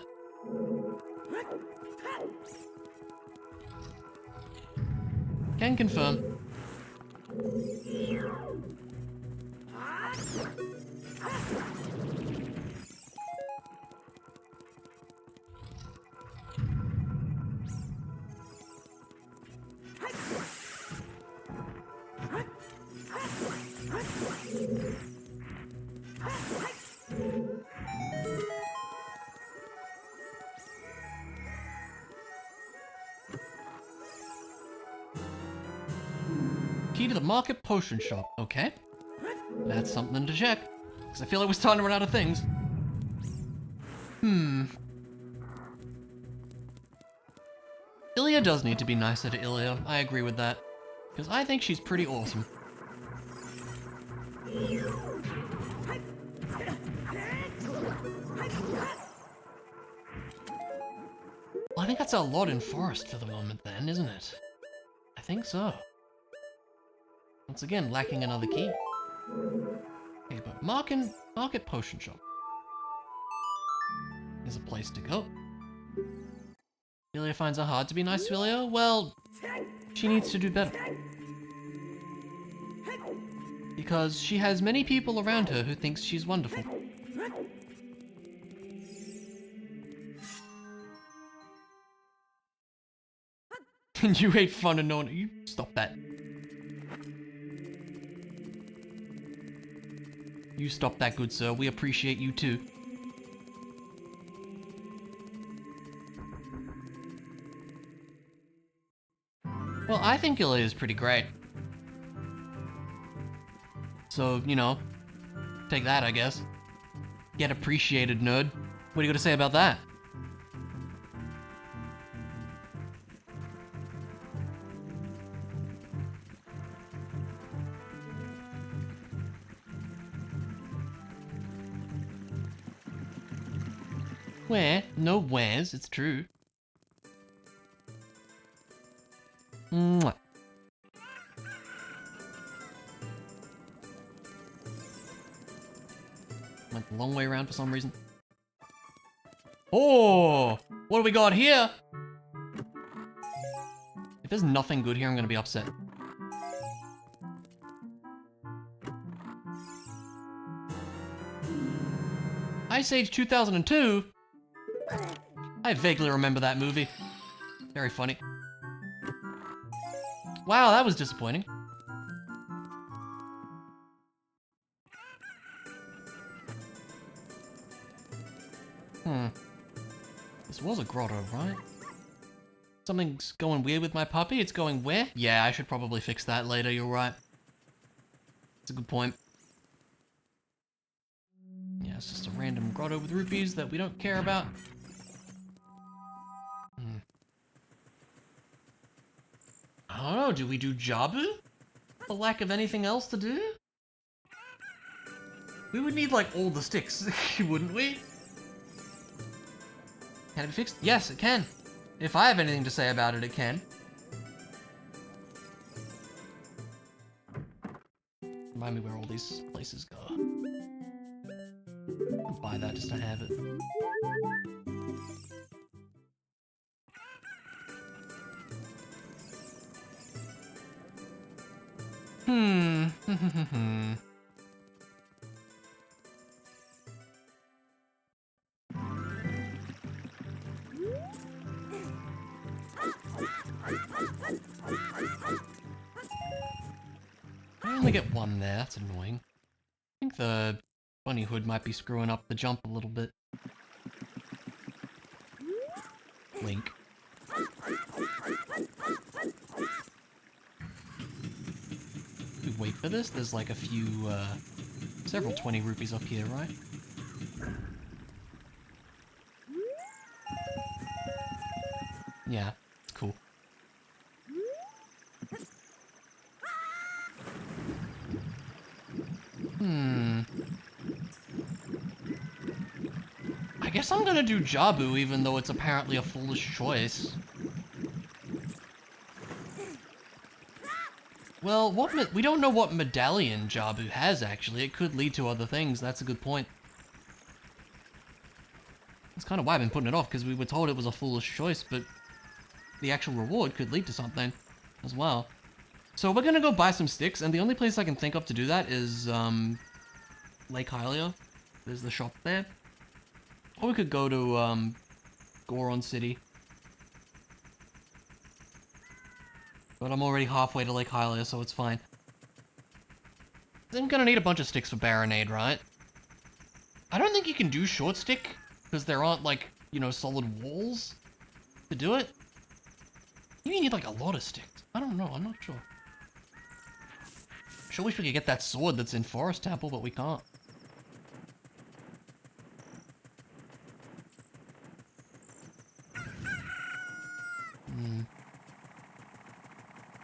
Speaker 1: Can confirm. Key to the market potion shop. Okay. That's something to check. Because I feel like we're starting to run out of things. Ilya does need to be nicer to Ilya. I agree with that. Because I think she's pretty awesome. Well, I think that's a lot in forest for the moment then, isn't it? I think so. Once again, lacking another key. Okay, but market potion shop is a place to go. Ilya finds it hard to be nice to Ilya? Well, she needs to do better. Because she has many people around her who thinks she's wonderful. You hate fun and no one... You stop that. You stop that, good sir. We appreciate you too. Well, I think Ilya is pretty great. So, you know, take that, I guess. Get appreciated, nerd. What are you gonna say about that? Where? No wheres, it's true. Mwah. Went the long way around for some reason. Oh! What do we got here? If there's nothing good here, I'm gonna be upset. Ice Age 2002? I vaguely remember that movie. Very funny. Wow, that was disappointing. This was a grotto, right? Something's going weird with my puppy? It's going where? Yeah, I should probably fix that later, you're right. That's a good point. Yeah, it's just a random grotto with rupees that we don't care about. I don't know, do we do Jabu? For lack of anything else to do? We would need like all the sticks, wouldn't we? Can it be fixed? Yes, it can. If I have anything to say about it, it can. Remind me where all these places go. I'll buy that just to have it. I only get one there, that's annoying. I think the bunny hood might be screwing up the jump a little bit. Link. We wait for this? There's like a few, several 20 rupees up here, right? Yeah, cool. I guess I'm gonna do Jabu, even though it's apparently a foolish choice. Well, we don't know what medallion Jabu has, actually. It could lead to other things. That's a good point. That's kind of why I've been putting it off, because we were told it was a foolish choice, but the actual reward could lead to something as well. So we're gonna go buy some sticks, and the only place I can think of to do that is, Lake Hylia. There's the shop there. Or we could go to, Goron City. But I'm already halfway to Lake Hylia, so it's fine. I'm gonna need a bunch of sticks for Baronade, right? I don't think you can do short stick, because there aren't, like, you know, solid walls to do it. You need, like, a lot of sticks. I don't know, I'm not sure. Sure wish we could get that sword that's in Forest Temple, but we can't.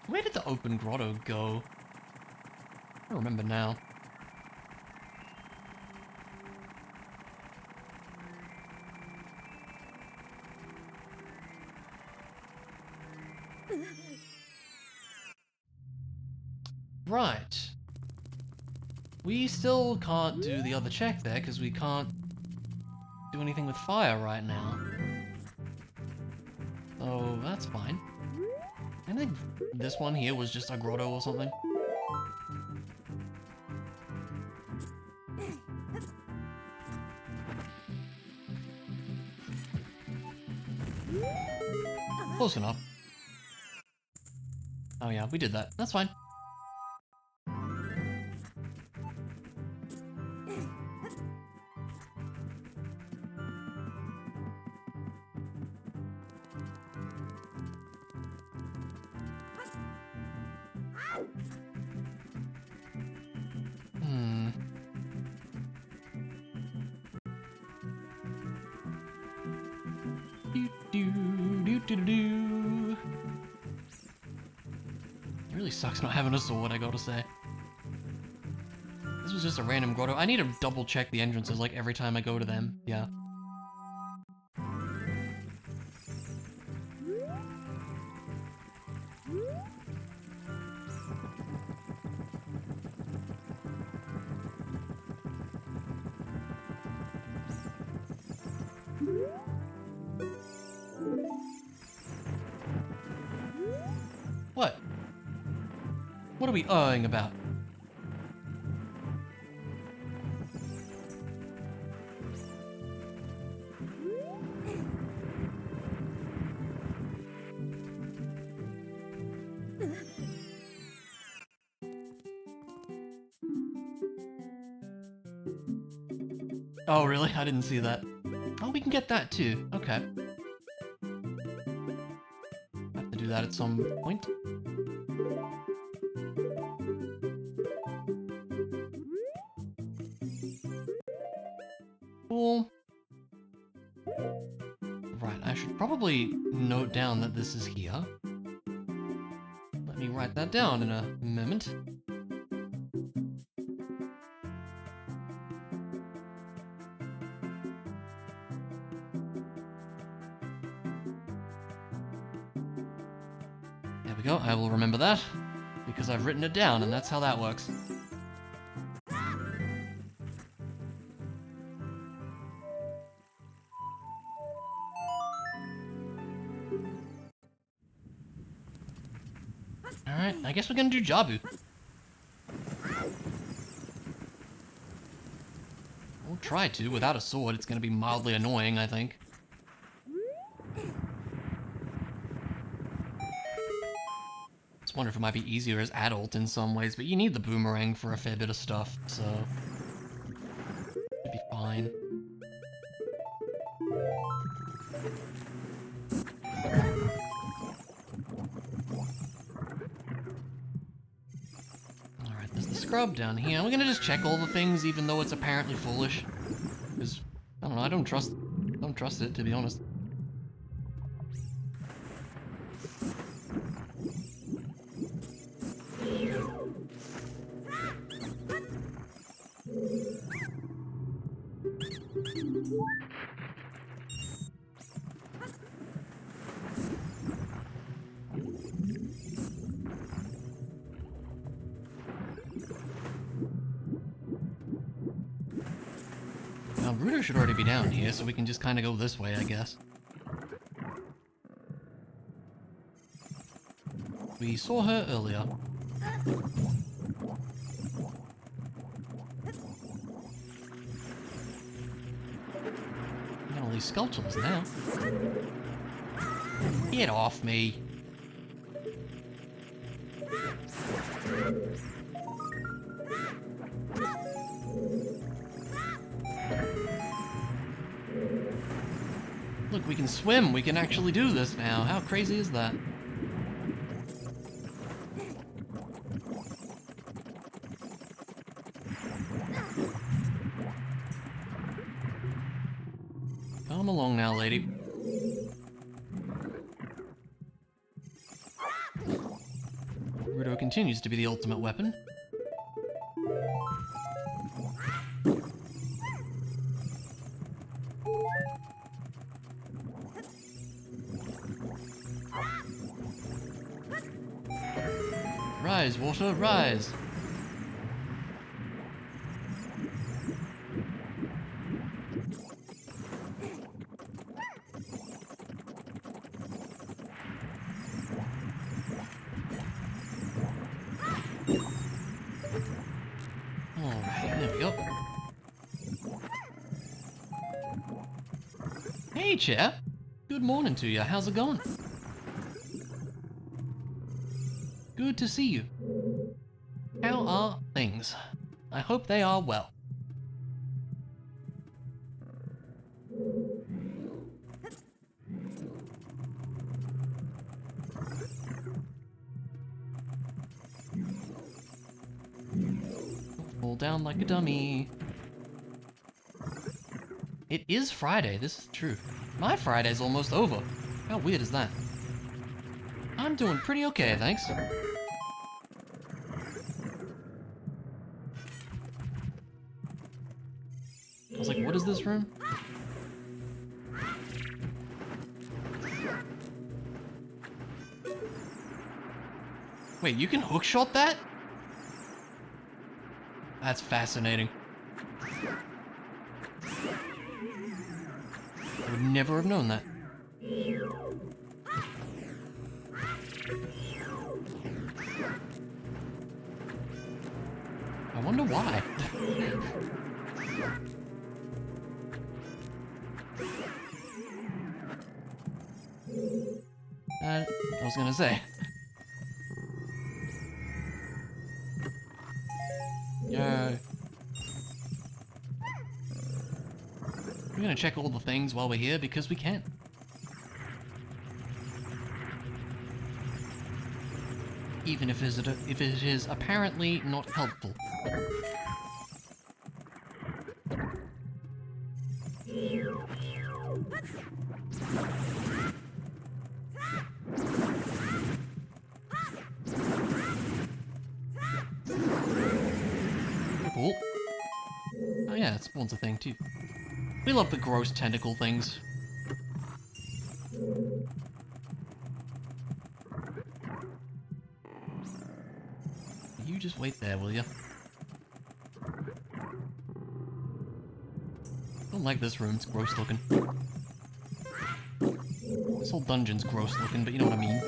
Speaker 1: Where did the open grotto go? I don't remember now. Right. We still can't do the other check there, because we can't do anything with fire right now. Oh, that's fine. I think this one here was just a grotto or something. Close enough. Oh yeah, we did that. That's fine. It really sucks not having a sword, I gotta say. This was just a random grotto. I need to double check the entrances like every time I go to them. Yeah. What? What are we uhing about? Oh, really? I didn't see that. Oh, we can get that too. Okay. Have to do that at some point. Cool. Right, I should probably note down that this is here. Let me write that down in a moment. There we go, I will remember that, because I've written it down, and that's how that works. Alright, I guess we're gonna do Jabu. We'll try to. Without a sword, it's gonna be mildly annoying, I think. Just wonder if it might be easier as adult in some ways, but you need the boomerang for a fair bit of stuff, so... should be fine. scrub down here. We're gonna just check all the things, even though it's apparently foolish. Because, I don't know, I don't trust it, to be honest. Now, Rudo should already be down here, so we can just kind of go this way, I guess. We saw her earlier. Got all these sculptures now. Get off me. Look, we can swim. We can actually do this now. How crazy is that? Come along now, lady. Rudo continues to be the ultimate weapon. Rise, water, rise! Alright, there we go. Hey, chap! Good morning to you. How's it going? Good to see you. How are things? I hope they are well. Fall down like a dummy. It is Friday, this is true. My Friday's almost over. How weird is that? I'm doing pretty okay, thanks. I was like, what is this room? Wait, you can hookshot that? That's fascinating. I would never have known that. I wonder why. I was gonna say. Yeah. We're gonna check all the things while we're here because we can. Even if it is apparently not helpful. Cool. Oh yeah, that spawns a thing too. We love the gross tentacle things. You just wait there, will ya? Don't like this room, it's gross looking. This whole dungeon's gross looking, but you know what I mean.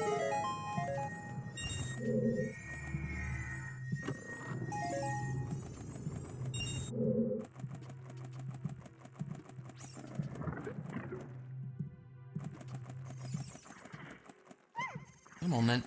Speaker 1: Come on, then.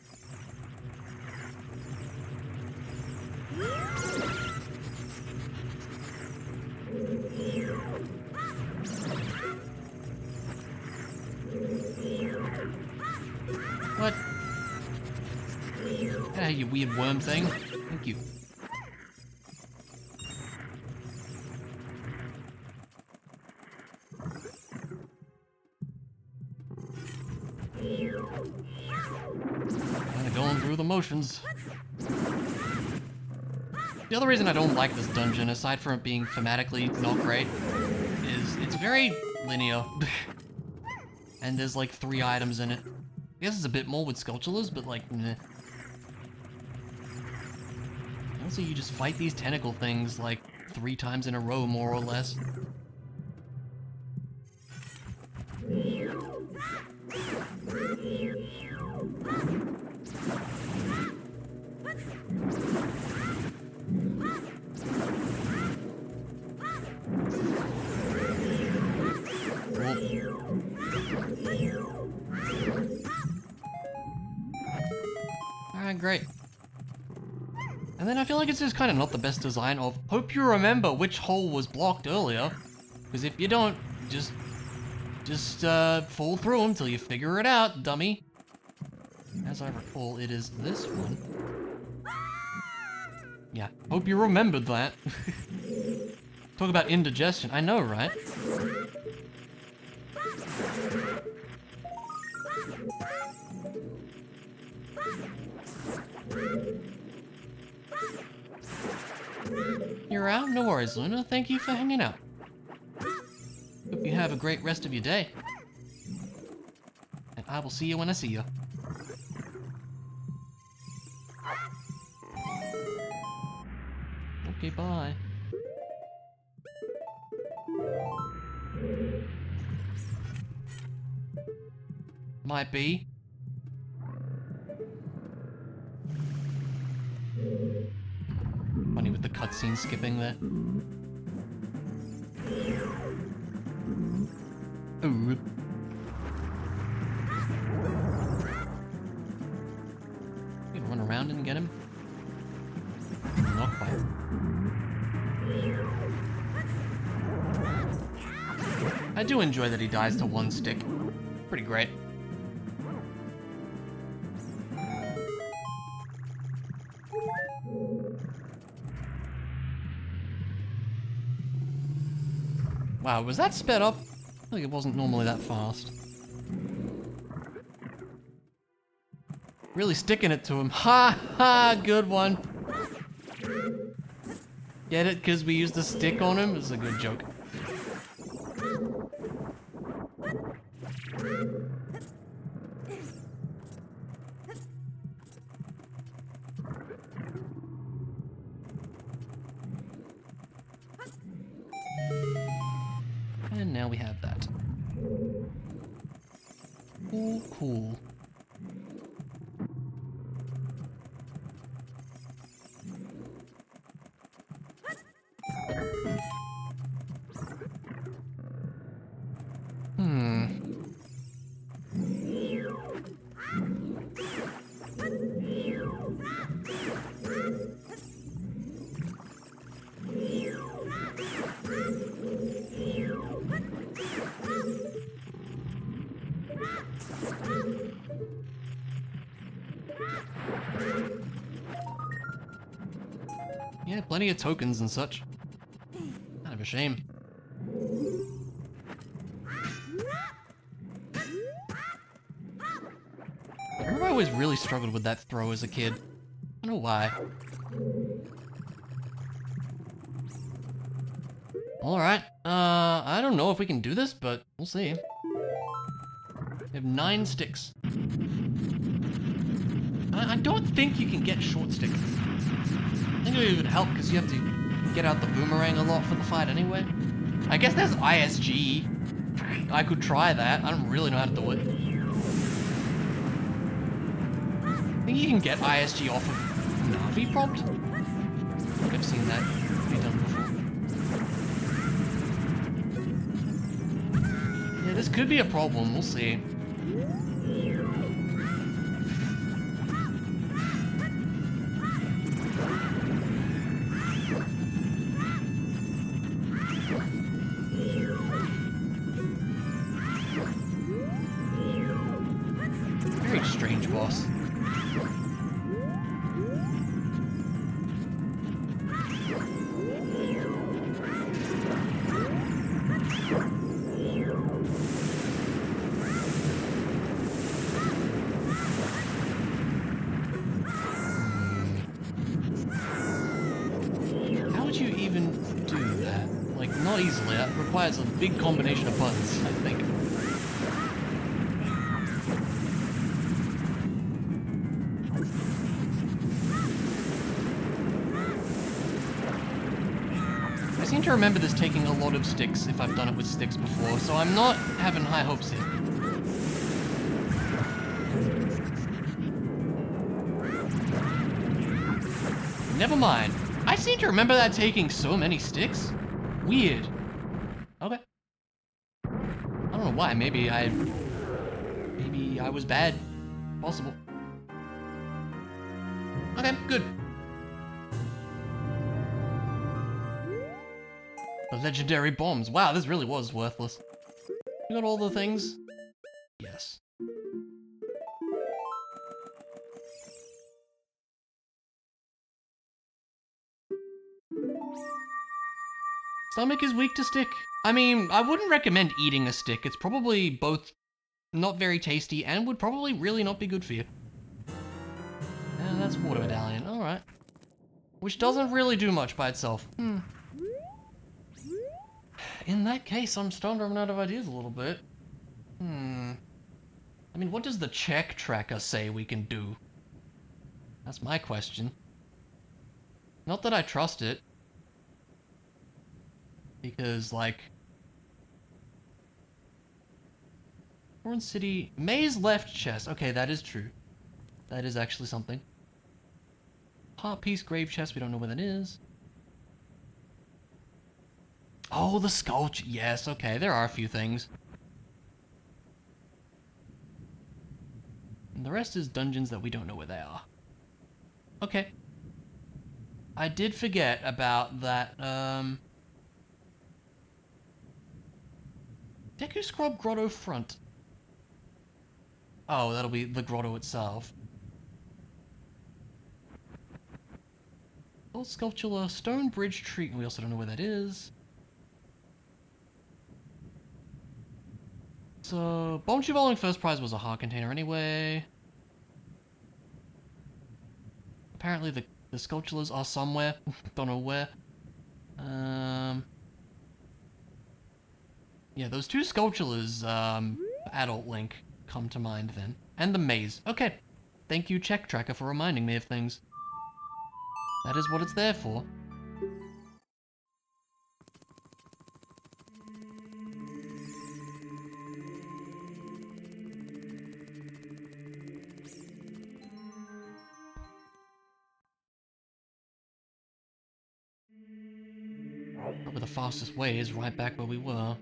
Speaker 1: What? Get out of here, you weird worm thing. Thank you. Kinda going through the motions. The other reason I don't like this dungeon, aside from it being thematically not great, is it's very linear. And there's like 3 items in it. I guess it's a bit more with Skulltulas, but like, meh. Also, you just fight these tentacle things like 3 times in a row, more or less. Alright, great. And then I feel like it's just kind of not the best design of, hope you remember which hole was blocked earlier, because if you don't, just fall through them till you figure it out, dummy. As I recall, it is this one. Yeah, hope you remembered that. Talk about indigestion, I know, right? You're out? No worries, Luna. Thank you for hanging out. Hope you have a great rest of your day. And I will see you when I see you. Okay, bye. Might be. Funny with the cutscene skipping there. Ooh. You can run around and get him. Not quite. I do enjoy that he dies to 1 stick. Pretty great. Wow, was that sped up? I think it wasn't normally that fast. Really sticking it to him. Ha ha, good one. Get it? Because we used the stick on him? It's a good joke. And now we have that. Cool, cool. Yeah, plenty of tokens and such. Kind of a shame. I remember I always really struggled with that throw as a kid. I don't know why. Alright, I don't know if we can do this, but we'll see. We have 9 sticks. I don't think you can get short sticks. I think it would help because you have to get out the boomerang a lot for the fight anyway. I guess there's ISG. I could try that. I don't really know how to do it. I think you can get ISG off of Navi prompt. I've seen that be done before. Yeah, this could be a problem. We'll see. Very strange boss. not easily. That requires a big combination of buttons, I think. I seem to remember this taking a lot of sticks if I've done it with sticks before, so I'm not having high hopes here. Never mind. I seem to remember that taking so many sticks. Weird. Okay. I don't know why. Maybe I was bad. Possible. Okay, good. The legendary bombs. Wow, this really was worthless. You got all the things? Yes. Stomach is weak to stick. I mean, I wouldn't recommend eating a stick. It's probably both not very tasty and would probably really not be good for you. That's water medallion. Alright. Which doesn't really do much by itself. In that case, I'm starting to run out of ideas a little bit. I mean, what does the check tracker say we can do? That's my question. Not that I trust it. Because, like... Horn City... Maze left chest. Okay, that is true. That is actually something. Heart piece, grave chest, we don't know where that is. Oh, the sculpture. Yes, okay, there are a few things. And the rest is dungeons that we don't know where they are. Okay. I did forget about that, Deku Scrub Grotto Front. Oh, that'll be the grotto itself. Old Sculptular Stone Bridge Tree. We also don't know where that is. So, Bomb Volling first prize was a heart container anyway. Apparently the sculptures are somewhere. Don't know where. Yeah, those two sculptures, Adult Link, come to mind then. And the maze. Okay. Thank you, Check Tracker, for reminding me of things. That is what it's there for. Probably the fastest way is right back where we were.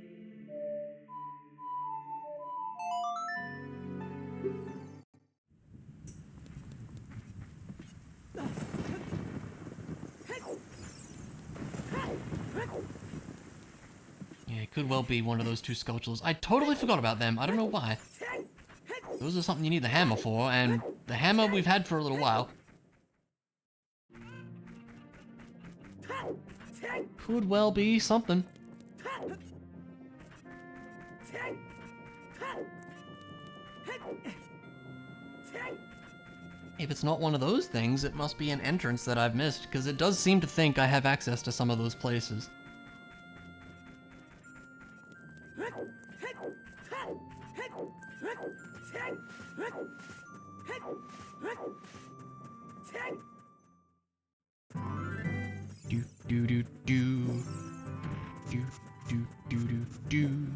Speaker 1: Yeah, it could well be one of those two sculptures. I totally forgot about them. I don't know why. Those are something you need the hammer for, and the hammer we've had for a little while. Could well be something. If it's not one of those things, it must be an entrance that I've missed, because it does seem to think I have access to some of those places. Do do do do do do do do do.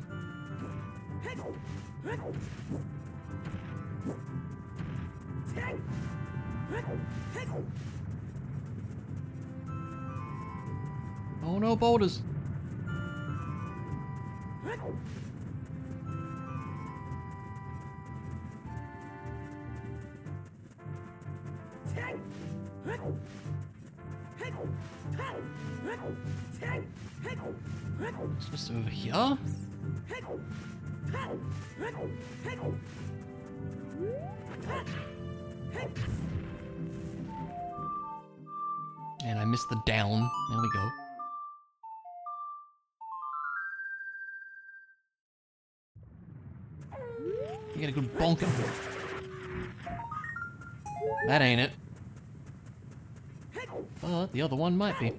Speaker 1: Oh no, boulders. It's just over here. And I missed the down. There we go. You get a good bonking. That ain't it. But the other one might be.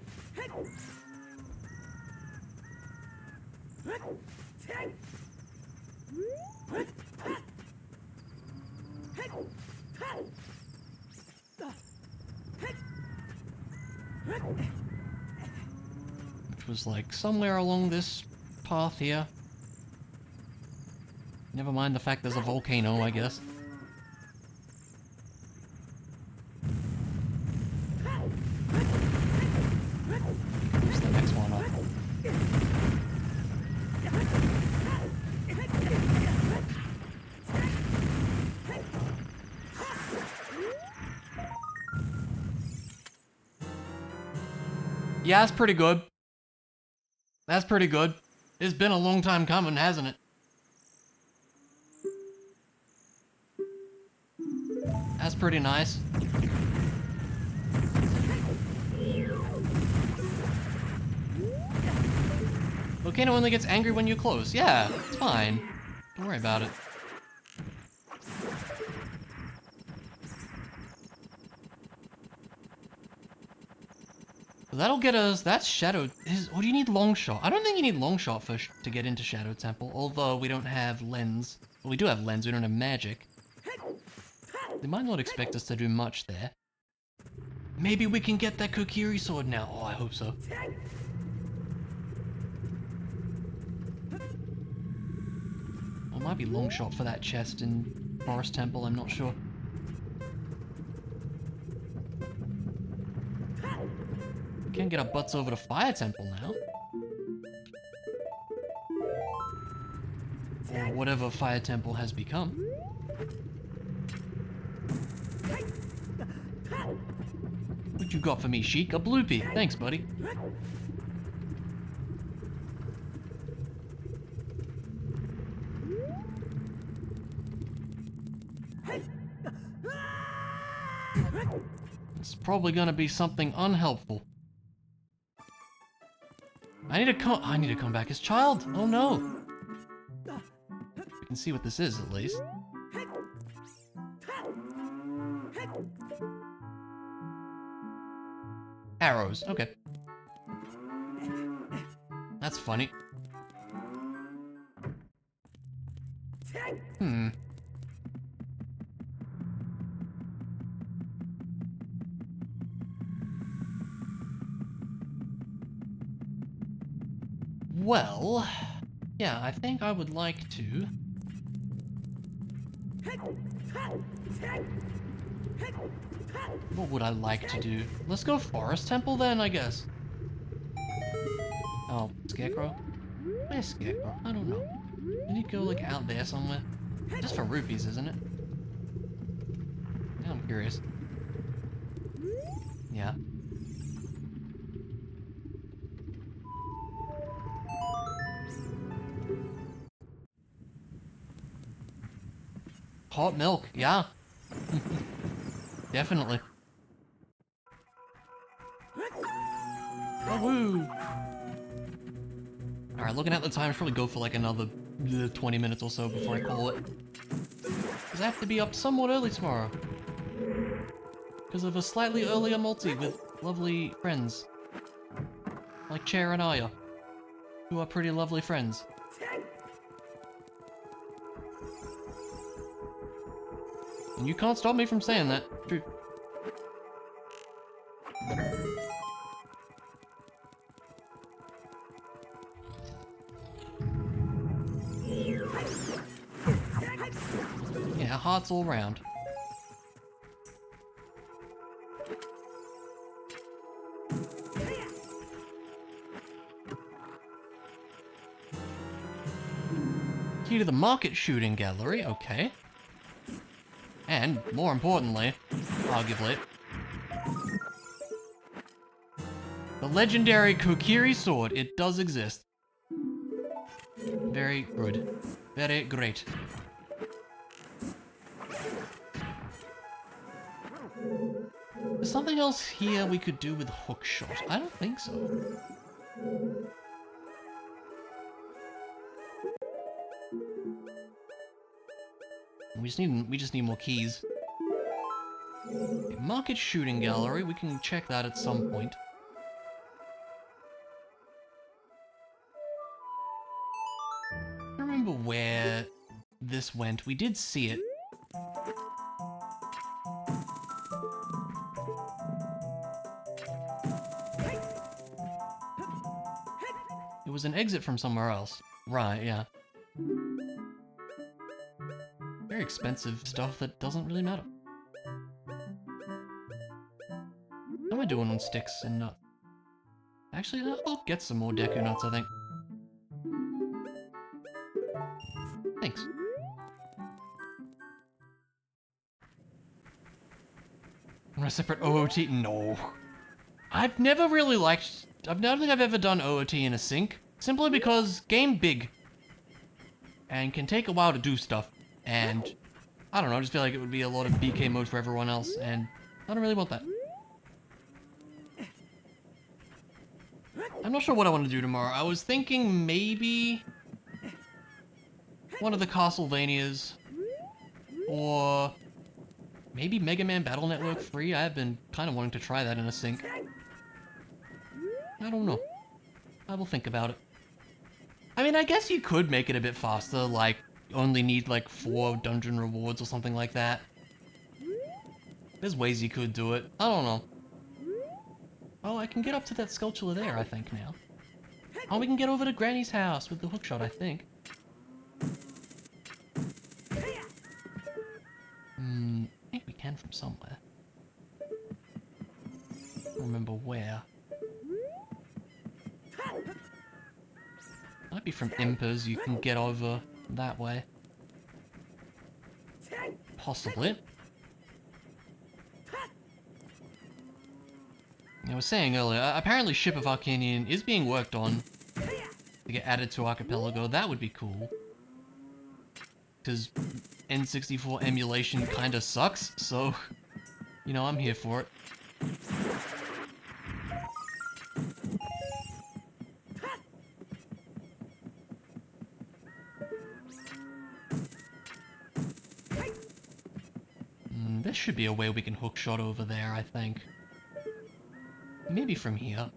Speaker 1: was like somewhere along this path here. Never mind the fact there's a volcano, I guess. Where's the next one up? Yeah, that's pretty good. That's pretty good. It's been a long time coming, hasn't it? That's pretty nice. Volcano only gets angry when you close. Yeah, it's fine. Don't worry about it. That'll get us. That's Shadow. What do you need long shot? I don't think you need long shot to get into Shadow Temple. Although we don't have lens. Well, we do have lens. We don't have magic. They might not expect us to do much there. Maybe we can get that Kokiri sword now. Oh, I hope so. Well, it might be long shot for that chest in Forest Temple. I'm not sure. We can't get our butts over to Fire Temple now. Or whatever Fire Temple has become. What you got for me, Sheik? A bloopy. Thanks, buddy. It's probably gonna be something unhelpful. I need to come back as child. Oh no. We can see what this is at least. Arrows. Okay. That's funny. Well, yeah, I think I would like to... What would I like to do? Let's go Forest Temple then, I guess. Oh, Scarecrow? Where's Scarecrow? I don't know. Did he go, like, out there somewhere? Just for rupees, isn't it? Now I'm curious. Yeah. Hot milk, yeah. Definitely. Oh, woo! Alright, looking at the time, I should probably go for like another 20 minutes or so before I call it. Because I have to be up somewhat early tomorrow. Because of a slightly earlier multi with lovely friends. Like Chair and Aya. Who are pretty lovely friends. And you can't stop me from saying that. True. Yeah, hearts all round. Key to the market shooting gallery, okay. And, more importantly, arguably, the legendary Kokiri sword. It does exist. Very good. Very great. There's something else here we could do with hookshot. I don't think so. We just need more keys. Okay, market shooting gallery, we can check that at some point. I don't remember where this went. We did see it. It was an exit from somewhere else. Right, yeah. Very expensive stuff that doesn't really matter. How am I doing on sticks and nuts? Actually, I'll get some more Deku nuts, I think. Thanks. Want a separate OOT? No. I don't think I've ever done OOT in a sync, simply because game big. And can take a while to do stuff, and I don't know, I just feel like it would be a lot of BK mode for everyone else, and I don't really want that. I'm not sure what I want to do tomorrow. I was thinking maybe one of the Castlevanias, or maybe Mega Man Battle Network 3. I've been kind of wanting to try that in a sync. I don't know. I will think about it. I mean, I guess you could make it a bit faster, like, only need like 4 dungeon rewards or something like that. There's ways you could do it. I don't know. Oh, I can get up to that sculpture there, I think, now. Oh, we can get over to Granny's house with the hookshot, I think. I think we can from somewhere. I don't remember where. Might be from Impers, you can get over that way. Possibly. I was saying earlier, apparently Ship of Arcanian is being worked on to get added to Archipelago. That would be cool. Because N64 emulation kinda sucks, so, you know, I'm here for it. There should be a way we can hookshot over there, I think. Maybe from here.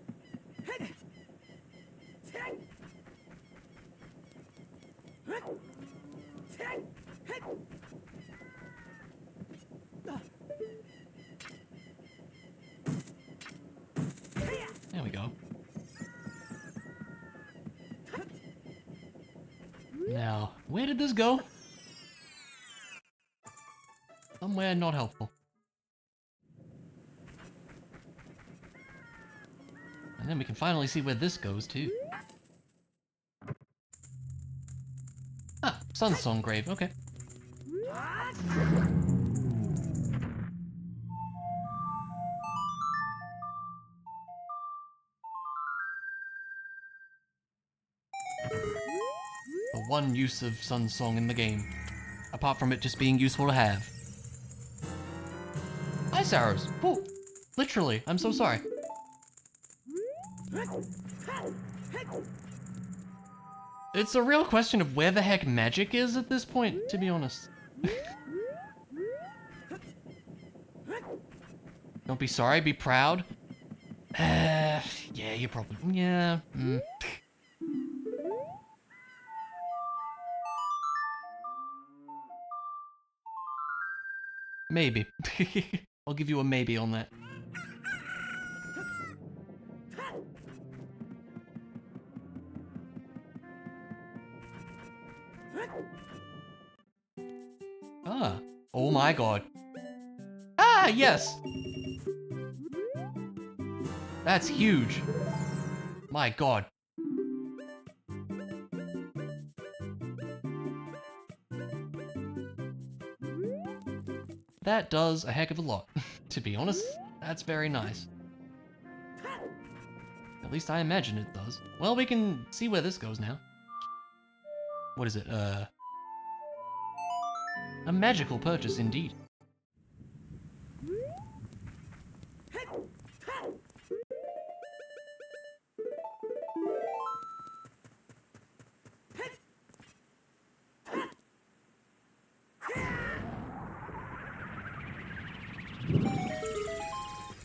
Speaker 1: There we go. Now, where did this go? Somewhere not helpful. And then we can finally see where this goes, too. Ah, Sunsong Grave, okay. The one use of Sunsong in the game. Apart from it just being useful to have. Ice arrows! Oh, literally, I'm so sorry. It's a real question of where the heck magic is at this point, to be honest. Don't be sorry, be proud. Yeah, you probably... Yeah, Maybe. I'll give you a maybe on that. Ah. Oh my god. Ah, yes! That's huge. My god. That does a heck of a lot. To be honest, that's very nice. At least I imagine it does. Well, we can see where this goes now. What is it? A magical purchase indeed.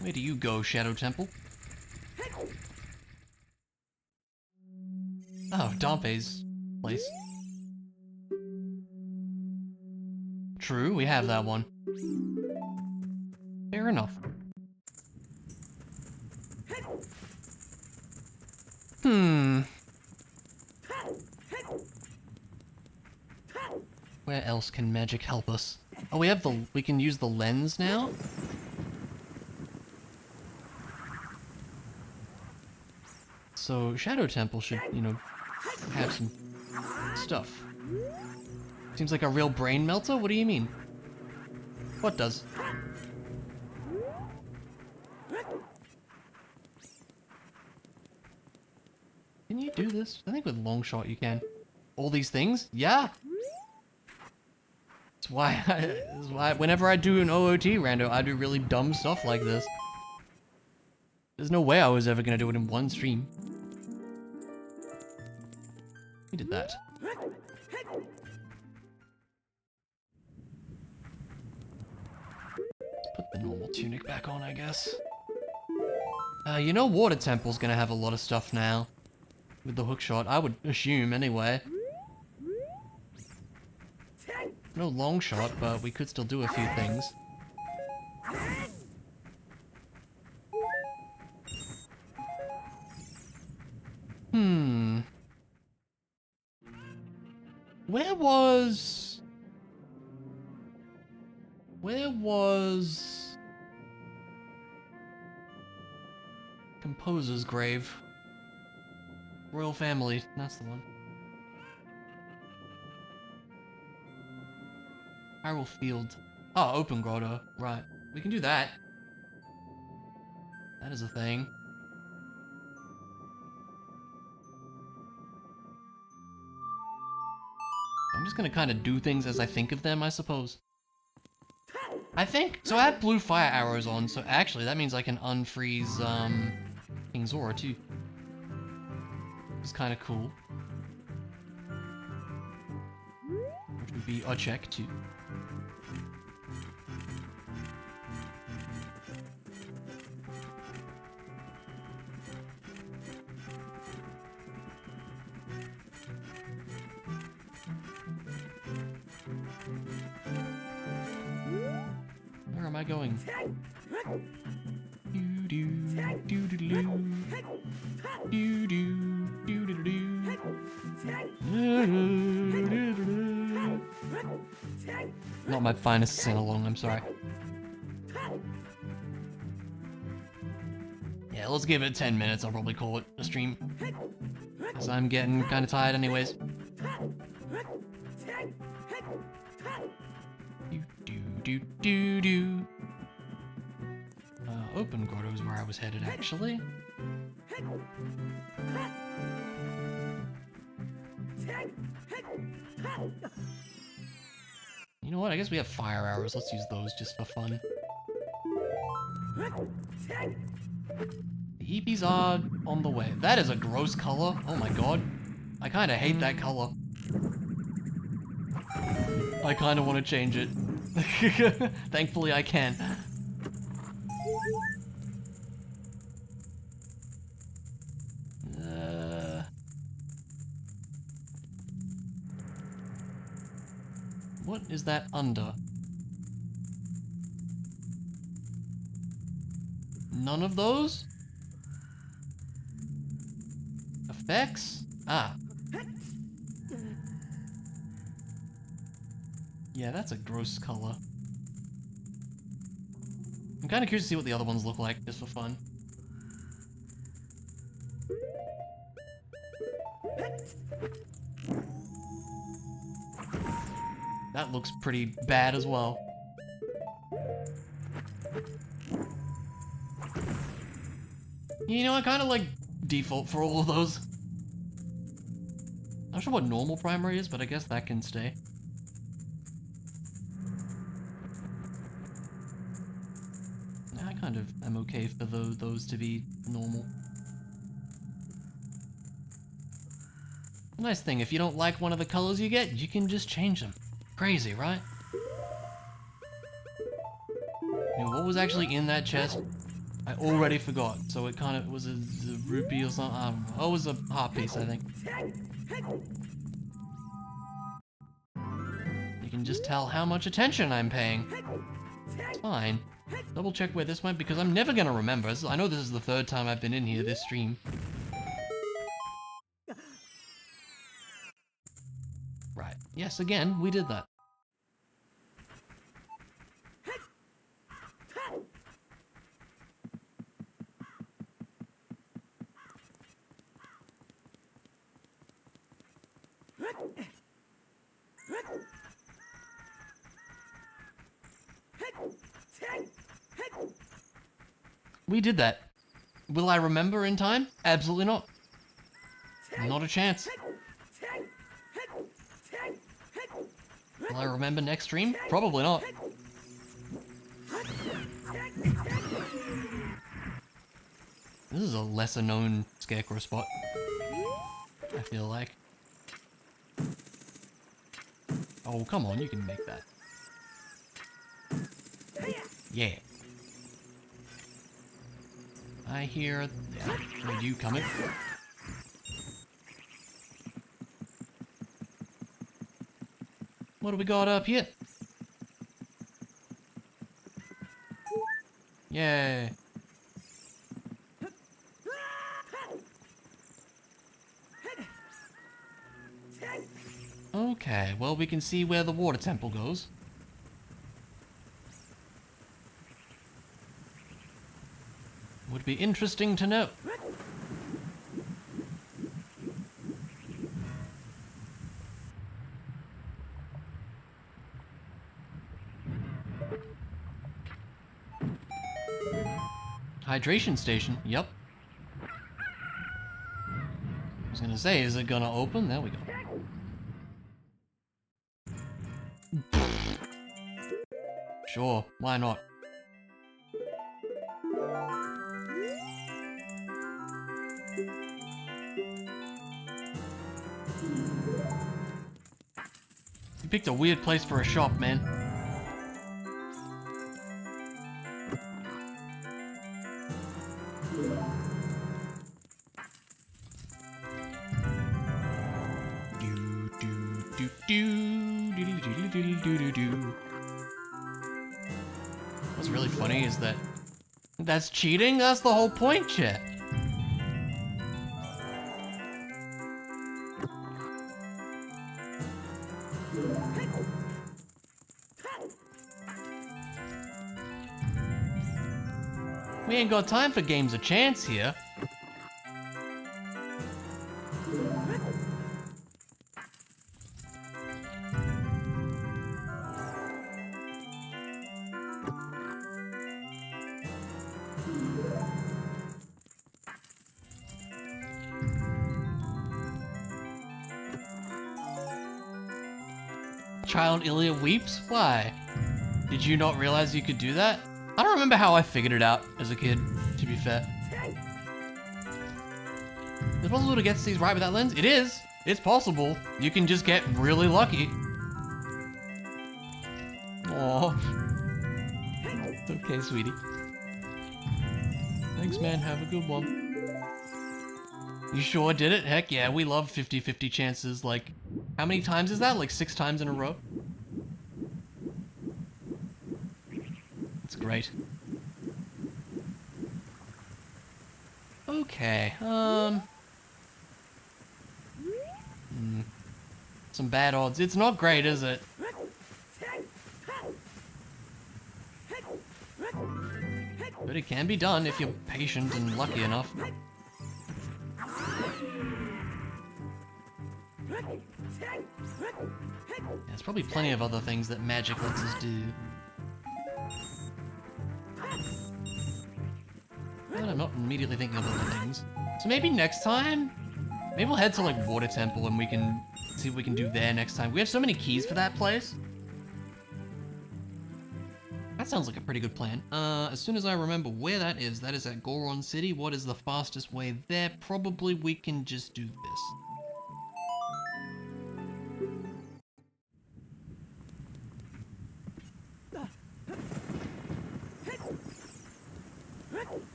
Speaker 1: Where do you go, Shadow Temple? Oh, Dompe's place. True, we have that one. Fair enough. Where else can magic help us? Oh, we can use the lens now? So Shadow Temple should, you know, have some stuff. Seems like a real brain melter? What do you mean? What does? Can you do this? I think with long shot you can. All these things? Yeah! That's why whenever I do an OOT rando, I do really dumb stuff like this. There's no way I was ever gonna do it in one stream. We did that. Put the normal tunic back on, I guess. You know Water Temple's gonna have a lot of stuff now. With the hookshot, I would assume, anyway. No long shot, but we could still do a few things. Where was... Composer's grave? Royal family, that's the one. Hyrule Field. Oh, open grotto. Right. We can do that. That is a thing. I'm just gonna kind of do things as I think of them, I suppose. I think... So I have blue fire arrows on, so actually that means I can unfreeze, King Zora, too. It's kind of cool. Which would be a check, too. Where am I going? Not my finest sing-along, I'm sorry. Yeah, let's give it 10 minutes, I'll probably call it a stream. Because I'm getting kind of tired anyways. Open grotto is where I was headed, actually. You know what? I guess we have fire arrows. Let's use those just for fun. The Eepies are on the way. That is a gross color. Oh my god. I kind of hate that color. I kind of want to change it. Thankfully I can. What is that under? None of those? Effects? Ah. Yeah, that's a gross color. I'm kind of curious to see what the other ones look like, just for fun. That looks pretty bad as well. You know, I kind of like default for all of those. Not sure what normal primary is, but I guess that can stay. I kind of am okay for those to be normal. Nice thing, if you don't like one of the colors you get, you can just change them. Crazy, right? You know, what was actually in that chest? I already forgot, so it kind of was a rupee or something. I don't know. Oh, it was a heart piece, I think. You can just tell how much attention I'm paying. It's fine. Double check where this went, because I'm never gonna remember. I know this is the third time I've been in here this stream. Right. Yes, again, we did that. We did that. Will I remember in time? Absolutely not. Not a chance. Will I remember next stream? Probably not. This is a lesser known scarecrow spot, I feel like. Oh, come on, you can make that. Yeah. I hear... Yeah, are you coming? What do we got up here? Yay. Okay, well we can see where the water temple goes. Would be interesting to know. Hydration station, yep. I was gonna say, is it gonna open? There we go. Sure, why not? You picked a weird place for a shop, man. What's really funny is that that's cheating? That's the whole point, chat. We ain't got time for games of chance here. Child Ilya weeps? Why? Did you not realize you could do that? I don't remember how I figured it out as a kid, to be fair. Is it possible to get these right with that lens? It is! It's possible. You can just get really lucky. Aww. It's okay, sweetie. Thanks, man. Have a good one. You sure did it? Heck yeah, we love 50-50 chances. Like, how many times is that? Like 6 times in a row? It's great. Okay, some bad odds. It's not great, is it? But it can be done if you're patient and lucky enough. There's probably plenty of other things that magic lets us do. But I'm not immediately thinking of other things. So maybe next time? Maybe we'll head to like Water Temple and we can see what we can do there next time. We have so many keys for that place. That sounds like a pretty good plan. As soon as I remember where that is at Goron City. What is the fastest way there? Probably we can just do this.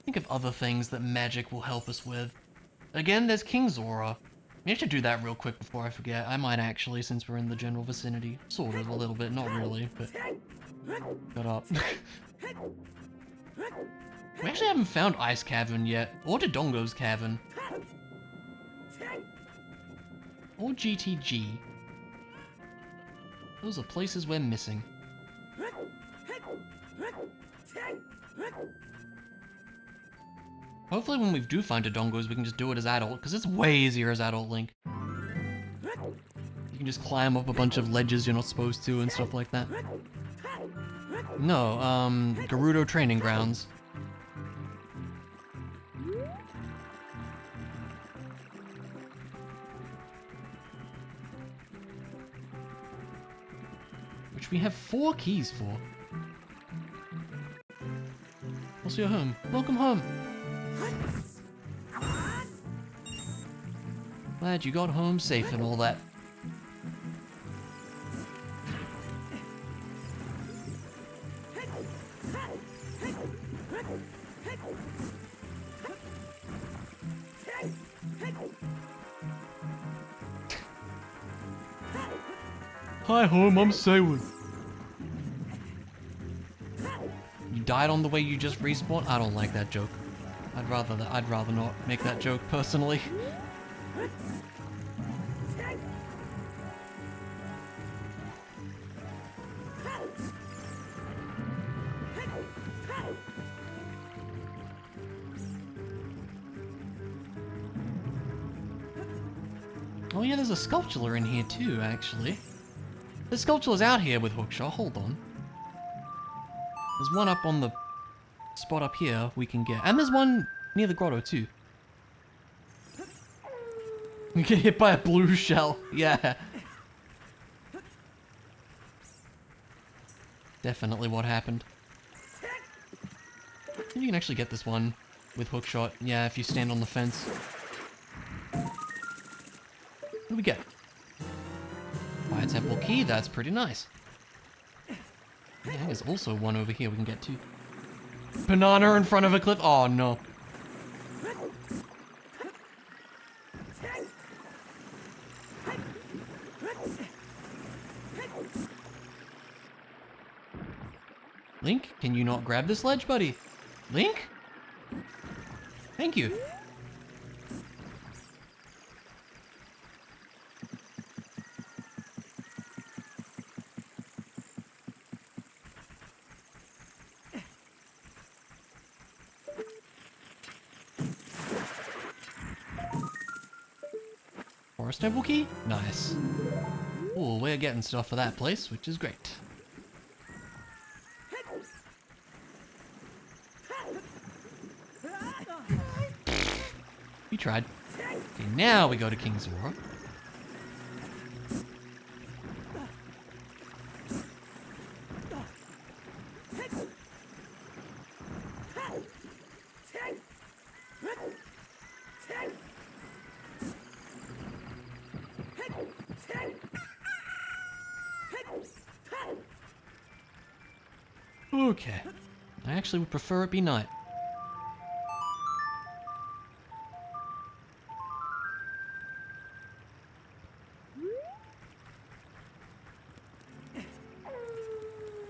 Speaker 1: Think of other things that magic will help us with. Again, there's King's Aura. We have to do that real quick before I forget. I might actually, since we're in the general vicinity. Sort of, a little bit, not really, but... Shut up. We actually haven't found Ice Cavern yet, or Dodongo's Cavern. Or GTG. Those are places we're missing. Hopefully when we do find a Dongos, we can just do it as adult, because it's way easier as adult Link. You can just climb up a bunch of ledges you're not supposed to and stuff like that. No, Gerudo Training Grounds. Which we have 4 keys for. Also, you're home. Welcome home. Glad you got home safe and all that. Hi home, I'm Sayward. You died on the way you just respawned? I don't like that joke. I'd rather not make that joke personally. Oh yeah, there's a sculpture in here too, actually. The sculpture's out here with Hookshot, hold on. There's one up on the spot up here we can get. And there's one near the grotto too. We get hit by a blue shell, yeah. Definitely what happened. You can actually get this one with Hookshot, yeah, if you stand on the fence. What do we get? Fire Temple Key, that's pretty nice. Yeah, there's also one over here we can get to. Banana in front of a cliff? Oh no. Link, can you not grab this ledge, buddy? Link? Thank you. Forest Temple Key? Nice. Ooh, we're getting stuff for that place, which is great. We tried. Okay, now we go to King's Aurora. Okay. I actually would prefer it be night.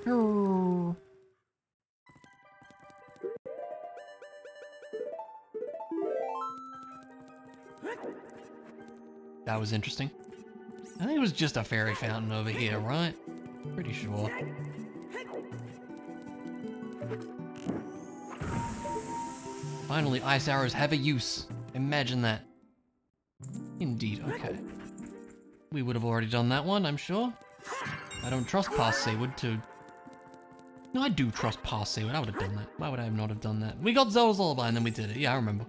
Speaker 1: Oh. That was interesting. I think it was just a fairy fountain over here, right? Pretty sure. Finally, ice arrows have a use. Imagine that. Indeed, okay. We would have already done that one, I'm sure. I don't trust past Sayward to... No, I do trust past Sayward. I would have done that. Why would I not have done that? We got Zelda's Lullaby and then we did it. Yeah, I remember.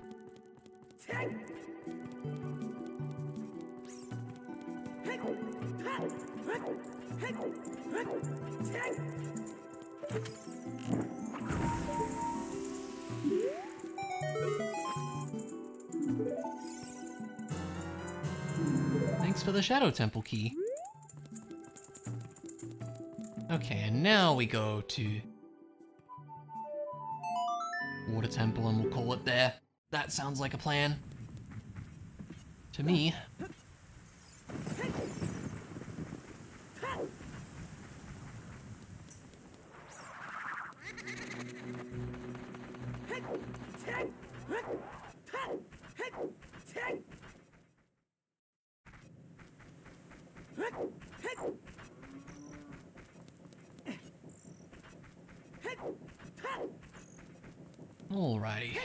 Speaker 1: Thanks for the Shadow Temple key. Okay, and now we go to Water Temple and we'll call it there. That sounds like a plan. To me. Alrighty.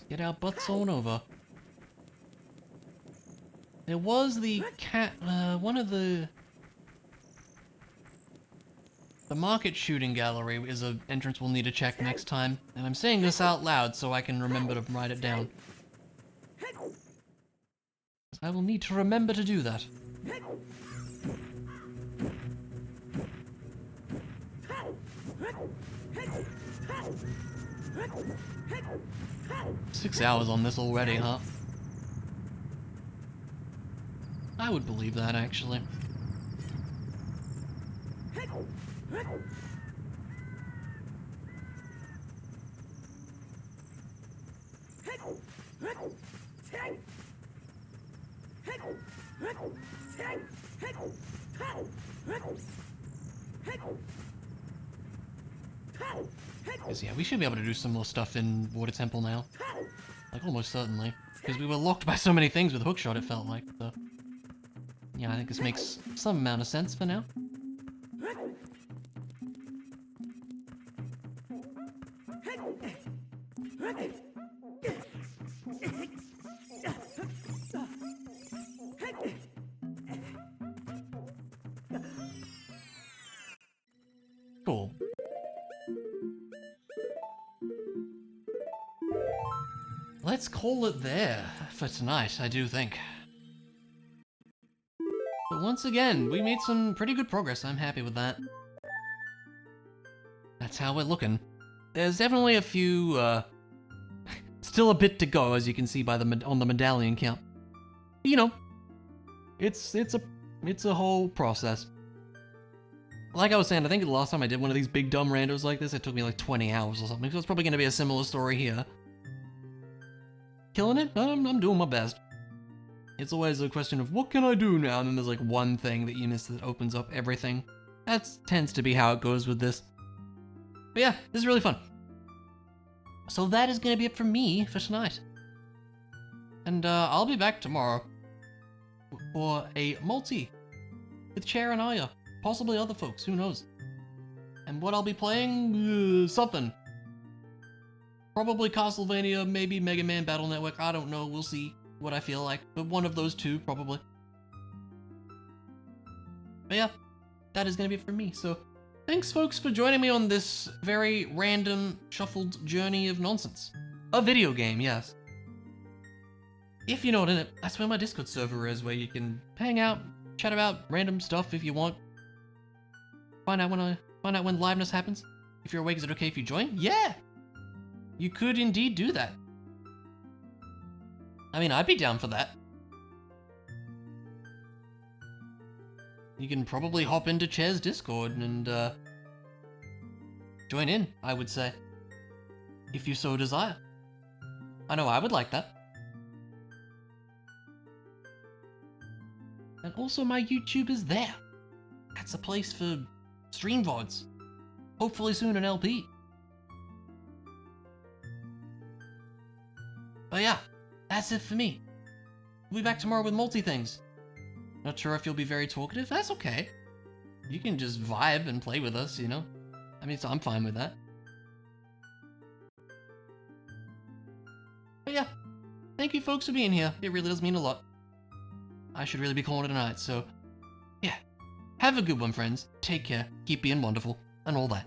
Speaker 1: get our butts on over. There was the one of the market shooting gallery is an entrance we'll need to check next time, and I'm saying this out loud so I can remember to write it down. I will need to remember to do that. 6 hours on this already, huh? I would believe that, actually. Because yeah, we should be able to do some more stuff in Water Temple now. Like, almost certainly. Because we were locked by so many things with Hookshot, it felt like, so... Yeah, I think this makes some amount of sense for now. Cool. Let's call it there for tonight, I do think. But once again, we made some pretty good progress. I'm happy with that. That's how we're looking. There's definitely a few, still a bit to go, as you can see by on the medallion count. You know, it's a whole process. Like I was saying, I think the last time I did one of these big dumb randos like this, it took me like 20 hours or something. So it's probably going to be a similar story here. Killing it? I'm doing my best. It's always a question of, what can I do now? And then there's like one thing that you miss that opens up everything. That tends to be how it goes with this. But yeah, this is really fun. So that is going to be it from me for tonight. And I'll be back tomorrow for a multi with Chair and Aya. Possibly other folks, who knows. And what I'll be playing? Something. Probably Castlevania, maybe Mega Man Battle Network, I don't know, we'll see what I feel like. But one of those two, probably. But yeah, that is going to be it for me. So, thanks folks for joining me on this very random, shuffled journey of nonsense. A video game, yes. If you're not in it, that's where my Discord server is, where you can hang out, chat about random stuff if you want. Find out when liveness happens. If you're awake, is it okay if you join? Yeah! You could indeed do that. I mean, I'd be down for that. You can probably hop into Chair's Discord and join in, I would say. If you so desire. I know I would like that. And also my YouTube is there. That's a place for stream VODs. Hopefully soon an LP. But yeah, that's it for me. We'll be back tomorrow with multi-things. Not sure if you'll be very talkative, that's okay. You can just vibe and play with us, you know? I mean, so I'm fine with that. But yeah, thank you folks for being here. It really does mean a lot. I should really be calling it a night, so yeah. Have a good one, friends. Take care, keep being wonderful, and all that.